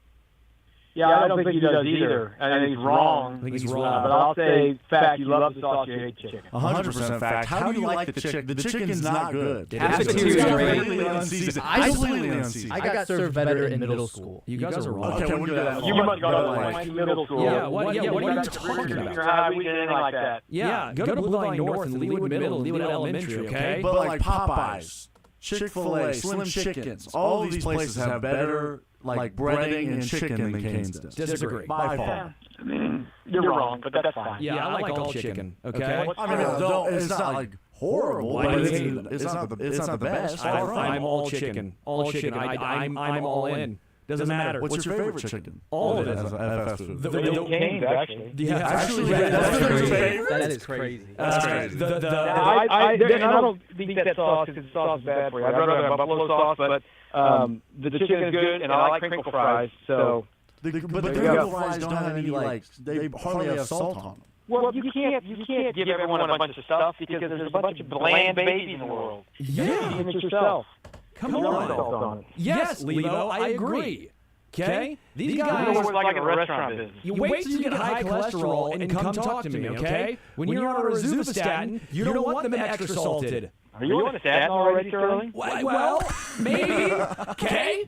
Yeah, I don't think he does either. I think he's wrong. I think he's wrong. But I'll say, fact, you love the sauce, you hate chicken. 100% fact. How do you like the chicken? The chicken's not good. Cafeteria completely unseasoned. Completely unseasoned. I got served better in middle school. You guys are wrong. Okay, when You must go to like middle school. What are you talking about? Junior high, we did anything like that. Yeah, go to Blue Valley North and Leewood Middle and Leewood Elementary, okay? But like Popeyes, Chick-fil-A, Slim Chickens, all of these places have better like breading and chicken than Cane's does. Disagree. By far. I mean, you're wrong, but that's fine. Yeah, I like all chicken, okay? I mean, it's not like horrible, but it's not the best. I'm all chicken. All chicken. I'm all in. Doesn't matter. What's your favorite chicken? All of it. As a fast food. Cane's, actually. Yeah, actually, That is crazy. That's crazy. I don't think that sauce because the sauce is bad for you. I'd rather have buffalo sauce, but the chicken is good, and I like crinkle fries. So, but the crinkle fries don't have any they hardly have salt on them. well, you can't give everyone a bunch of stuff because there's a bunch of bland babies in the world. Yeah. Eat it yourself. Come No on. salt on it. Yes, Levo, I agree. Okay? These You know guys... what it's like in a restaurant business. You wait till you get high cholesterol and come talk to me, okay? When you're on a rosuvastatin, you don't want them extra salted. Are you on a statin already, Sterling? Well, maybe. Okay?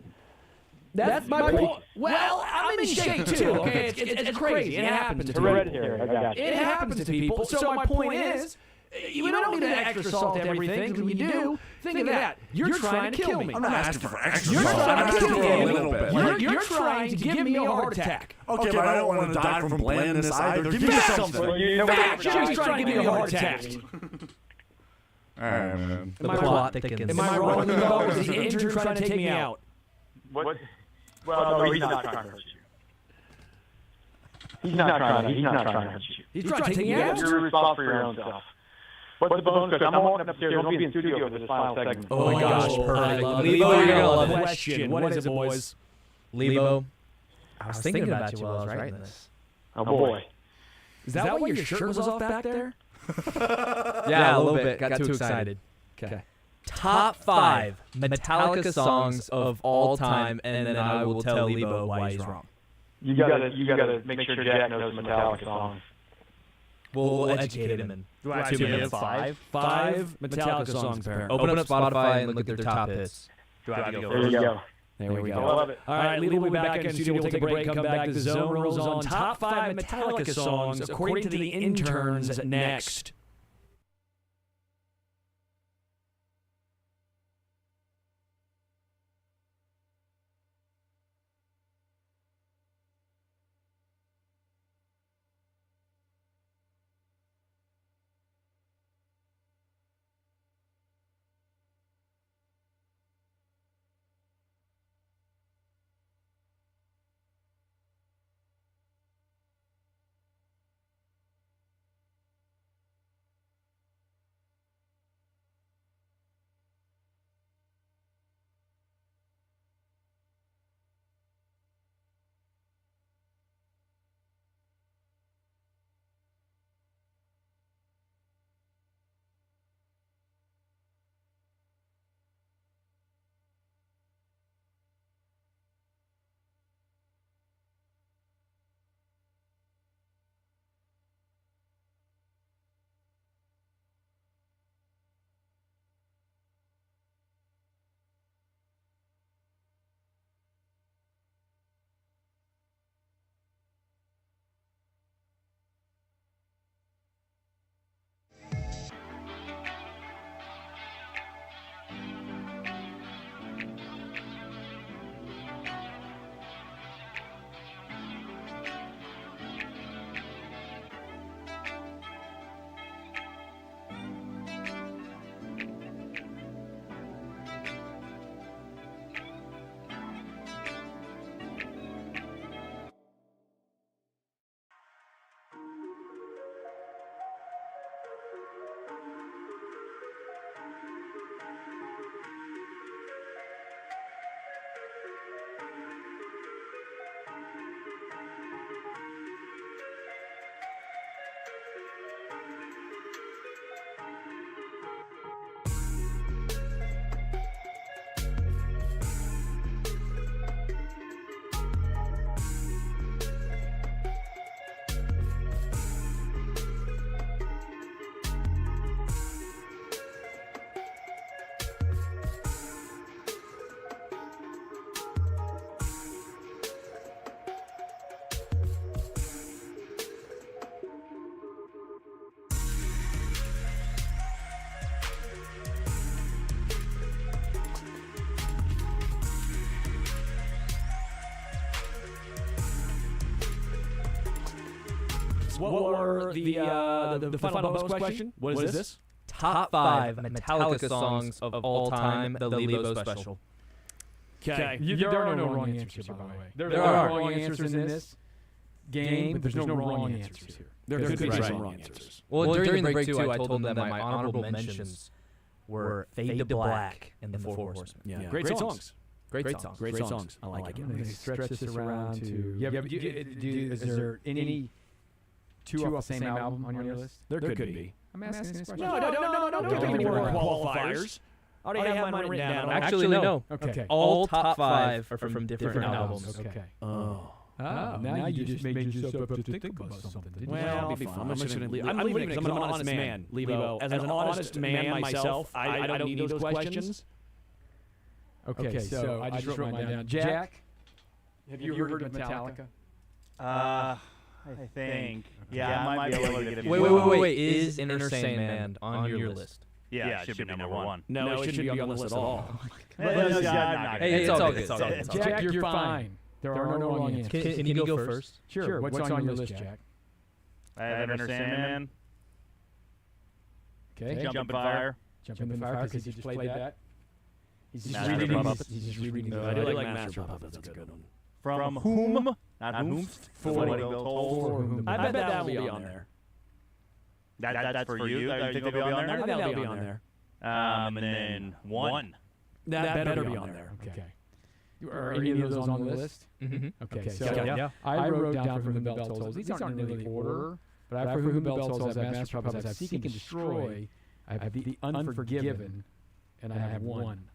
That's my point. Well, I'm in shape too, okay? It's crazy. It happens to people. Hereditary, I got you. It happens to people. So my point is, you don't need an extra salt to everything, because when you do, think of that. You're trying to kill me. I'm not asking for extra You're salt. trying I'm to asking kill for a me. little bit. You're trying to give me a heart attack. Okay, but I don't want to die from blandness either. Give me something. Fact! She's trying to give me a heart attack. All right, man. The plot thickens. Am I wrong, Levo? Is the intern trying to take me out? What? Well, no, he's not trying to hurt you. He's not trying to hurt you. He's trying to take me out? You're responsible for your own self. What's the bonus question? I'm walking upstairs. We'll be in studio for this final segment. Oh my gosh, perfect. Levo, you're gonna love it. Question. What is it, boys? Levo, I was thinking about you while I was writing this. Oh boy. Is that why your shirt was off back there? Yeah, a little bit. Got too excited. Okay. Top 5 Metallica songs of all time, and then I will tell Levo why he's wrong. You gotta make sure Jack knows the Metallica songs. We'll educate him in 2 minutes. 5 Metallica songs, Bear. Open up Spotify and look at their top hits. There you go. There we I go. love it. All right, Lee will be back in the studio. We'll take a break, come back. The Zone rolls on. Top 5 Metallica songs according to the interns next. What were the final bonus question? What is this? Top 5 Metallica songs of all time, the Lebo special. Okay. There are no wrong answers here, by the way. There are wrong answers in this game, but there's no wrong answers here. There could be some wrong answers. Well, during the break, too, I told them that my honorable mentions were Fade to Black and The Four Horsemen. Yeah, great songs. Great songs. Great songs. I like it. I'm going to stretch this around to... Is there any two off the same album on your list? There could be. I'm asking this question. No, don't give me more qualifiers. I already have mine written down. Actually, no. Okay. All top 5 are from different albums. Okay. Now you just made yourself up to think about something. Well, I'll be fine. I'm leaving it because I'm an honest man, Lebo. As an honest man myself, I don't need those questions. Okay, so I just wrote mine down. Jack, have you heard of Metallica? I think. Yeah, I might be able to get it. Wait. Is Inner Sandman on your list? Yeah, it should be number 1. No, it shouldn't be on the list at all. Hey, it's all good. Jack, you're fine. There are no wrong answers. Can you go first? Sure. What's on your list, Jack? I have Inner Sandman. Okay. Jump and Fire. Jump in the Fire because he just played that. He's just Master reading. Puppets. He's just reading. I do like Master Puppets. That's a good one. From whom? Not whom. For whom. I bet that will be on there. That's for you. You think it'll be on there? I think that'll be on there. And then 1. That better be on there. Okay. Are any of those on the list? Mm-hmm. Okay, so I wrote down For Whom the Bell Tolls. These aren't in any order, but I have For Whom the Bell Tolls, I have Master Puppets, I have Seek and Destroy, I have The Unforgiven, and I have One.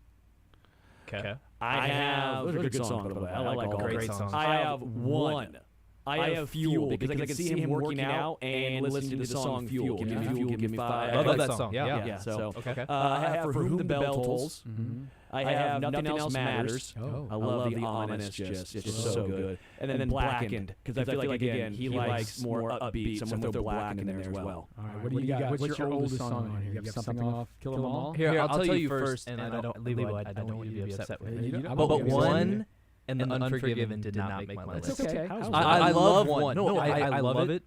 Okay. I have. Those are good songs, by the way. I like all great songs. I have One. I have Fuel because I can see him working out and listening to the song Fuel. Give me fuel, give me fire. I love that song. Yeah. So I have For Whom the Bell Tolls. I have Nothing Else Matters. I love The Honest. It's just so good. And then Blackened because I feel like again he likes more upbeat. So I'm gonna throw Blackened in there as well. All right. What do you got? What's your oldest song on here? You have something off Kill 'Em All? Here, I'll tell you first, and I don't want you to be upset with me. But One and The Unforgiven did not make my list. It's okay. I love One. No, I love it.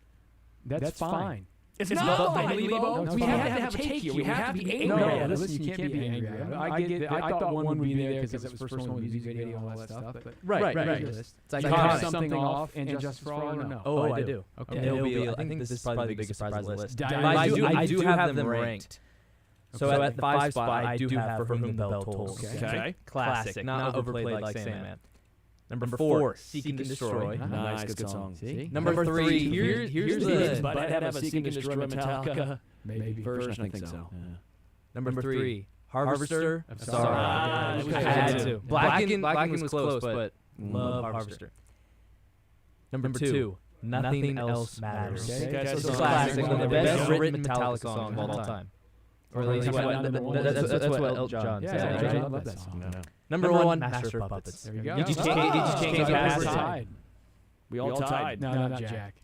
That's fine. It's not fine, Lebo. We have to have a take here. We have to be angry. No, listen, you can't be angry. I get it. I thought One would be there because it was first one with music video and all that stuff. But Right. It's like have something off and Just for All or no? Oh, I do. Okay. It'll be. I think this is probably the biggest surprise on the list. I do have them ranked. So at the 5 spot, I do have For Whom the Bell Tolls. Okay. Classic, not overplayed like Sandman. Number 4, Seek and Destroy. Nice, good song. Number 3, here's the... But I'd have a Seek and Destroy Metallica maybe version, I think so. Number 3, Harvester of Sorrow. I had to. Blacken was close, but love Harvester. Number 2, Nothing Else Matters. It's a classic, one of the best written Metallica songs of all time. Or at least that's what Elton John said. I love that song. Number 1, Master Puppets. There you go. Did you change We're it? tied. We all tied. No, not Jack.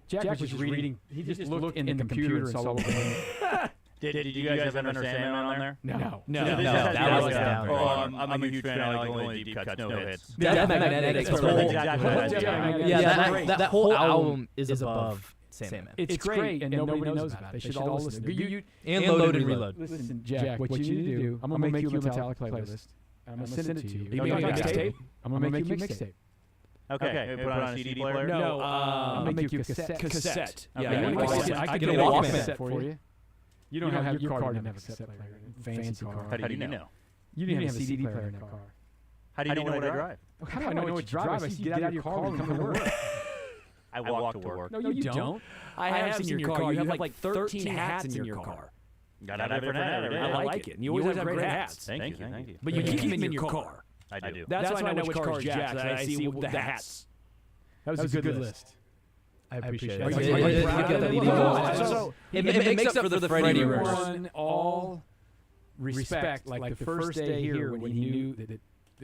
Jack was just reading. He just looked in the computer and saw what was in it. Did you guys have Inner Sandman on there? No. That was down. I'm a huge fan. I like only deep cuts, no hits. Death Magnetics. Yeah, that whole album is above Sandman. It's great, and nobody knows about it. They should all listen to it. And Load and Reload. Listen, Jack, what you need to do, I'm going to make you a Metallica playlist. I'm going to send it to you. You make a mixtape? I'm going to make you a mixtape. Okay, put on a CD player? No, I'm going to make you a cassette. Yeah, I can get a Walkman cassette for you. You don't have your car didn't have a cassette player. Fancy car. How do you know? You didn't have a CD player in that car. How do you know what I drive? How do I know what you drive? I see you get out of your car and come to work. I walk to work. No, you don't. I have seen your car. You have like 13 hats in your car. Got a different hat every day. I like it. And you always have great hats. Thank you. But you keep them in your car. I do. That's why I know which car is Jack's. I see the hats. That was a good list. I appreciate it. It makes up for the Freddie rumors. Won all respect, like the first day here when he knew that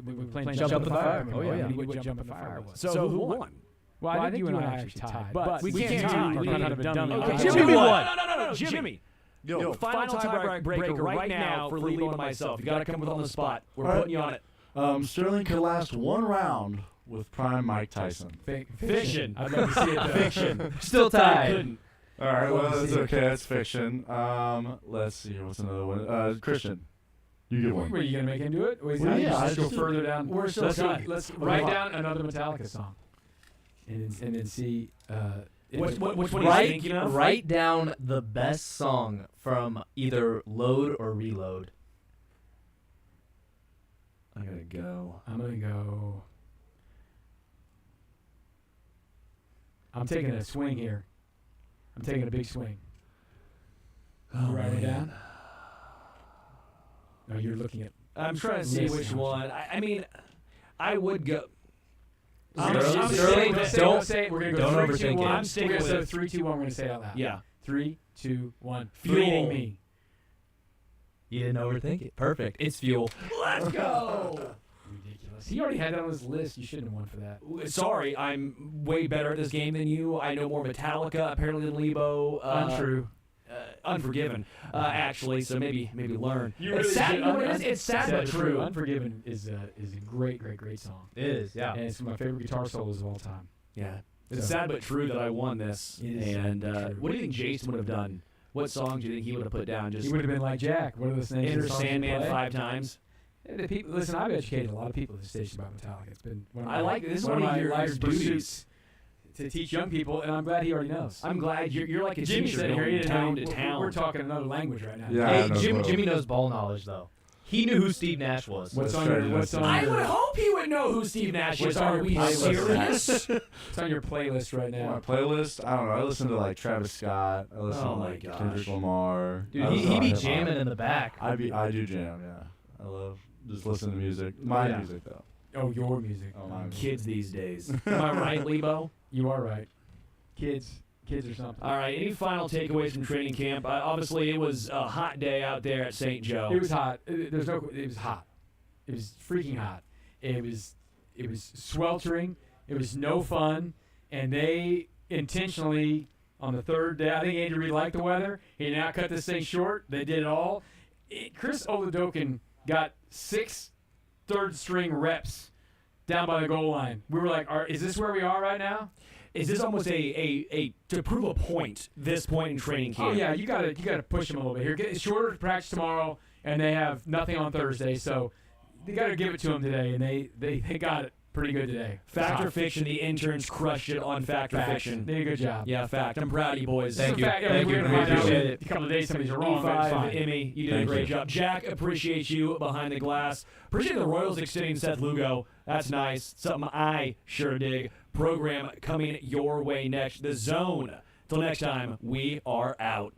we were playing Jump in the Fire. Oh yeah, he knew what Jump in the Fire was. So who won? Well, I think you and I actually tied, but we can't tie. We can't have done it. Jimmy won. No, Jimmy. Yo, final tiebreaker right now for Lebo and myself. You got to come with on the spot. We're putting you on it. Sterling could last one round with prime Mike Tyson. Fiction. I'd love to see it. Fiction. Still tied. All right, well, that's okay. That's fiction. Let's see. What's another one? Christian, you get one. Were you gonna make him do it? Or Well, yeah, just go further down. We're still tied. Let's write down another Metallica song, and then see. Which one are you thinking of? Write down the best song from either Load or Reload. I gotta go. I'm gonna go. I'm taking a swing here. I'm taking a big swing. Oh, You write it man. down? No, you're looking at. I'm trying to see Yes, which I'm one. I mean, I would go. Sterling, Don't say it. We're gonna go don't 3, 2, overthink 1. it. I'm sticking We're gonna with say 3, 2, 1. We're gonna say it out loud. Yeah. 3, 2, 1. Fuel. Fleeting me. You didn't overthink it. Perfect. It's Fuel. Let's go. Ridiculous. He already had that on his list. You shouldn't have won for that. Sorry, I'm way better at this game than you. I know more Metallica apparently than Lebo. Untrue. Unforgiven, actually. So maybe learn. You It's really sad. should- You know what it is? It's sad but true. Unforgiven is a great song. It is, yeah. And it's my favorite guitar solos of all time. Yeah. It's So- sad but true that I won this. It is And sad but true. what do you think Jason would have done? What song do you think he would have put down? Just He would have been like Jack. What are the names of Enter the songs you Sandman play? 5 times. The people, listen, I've educated a lot of people at the station about Metallica. It's been one of I my, like it. This is one one of of my your life's duties. pursuits to teach young people, and I'm glad he already knows. I'm glad you're like a Jimmy teacher said here, he going didn't town know- to town. We're talking another language right now. Yeah, Hey, I know Jimmy knows ball knowledge, though. He knew who Steve Nash was. What's That's on right, your, what's on I your, would hope he would know who Steve Nash what's is. on Are your we playlist? serious? It's on your playlist right My now. playlist? I don't know. I listen to like Travis Scott. I listen Oh to my like gosh. Kendrick Lamar. Dude, I listen he to be hip-hop. jamming in the back. I do jam. Yeah, I love just listening to music. My Yeah. music though. Oh, your music. Oh, my music. Kids these days. Am I right, Lebo? You are right. Kids or something. All right. Any final takeaways from training camp? Obviously, it was a hot day out there at St. Joe. It was hot. It was hot. It was freaking hot. It was sweltering. It was no fun. And they intentionally, on the third day, I think Andy Reid liked the weather. He now cut this thing short. They did it all. Chris Oladokun got 6 third-string reps down by the goal line. We were like, is this where we are right now? Is this almost a to prove a point? This point in training camp. Oh yeah, you gotta push them a little bit here. Get shorter practice tomorrow, and they have nothing on Thursday, so they gotta give it to them today, and they got it pretty good today. Factor Fiction, the interns crushed it on Factor Fact. Fiction. They did a good job. Yeah, fact. I'm proud of you boys. Thank you. Fact, I mean, Thank we're you. gonna find out Appreciate in it. a couple of days some of these are wrong, but it's E5, fine. Emmy, you did Thank a great you. job. Jack, appreciate you behind the glass. Appreciate the Royals extending Seth Lugo. That's nice. Something I sure dig. Program coming your way next. The Zone. Till next time, we are out.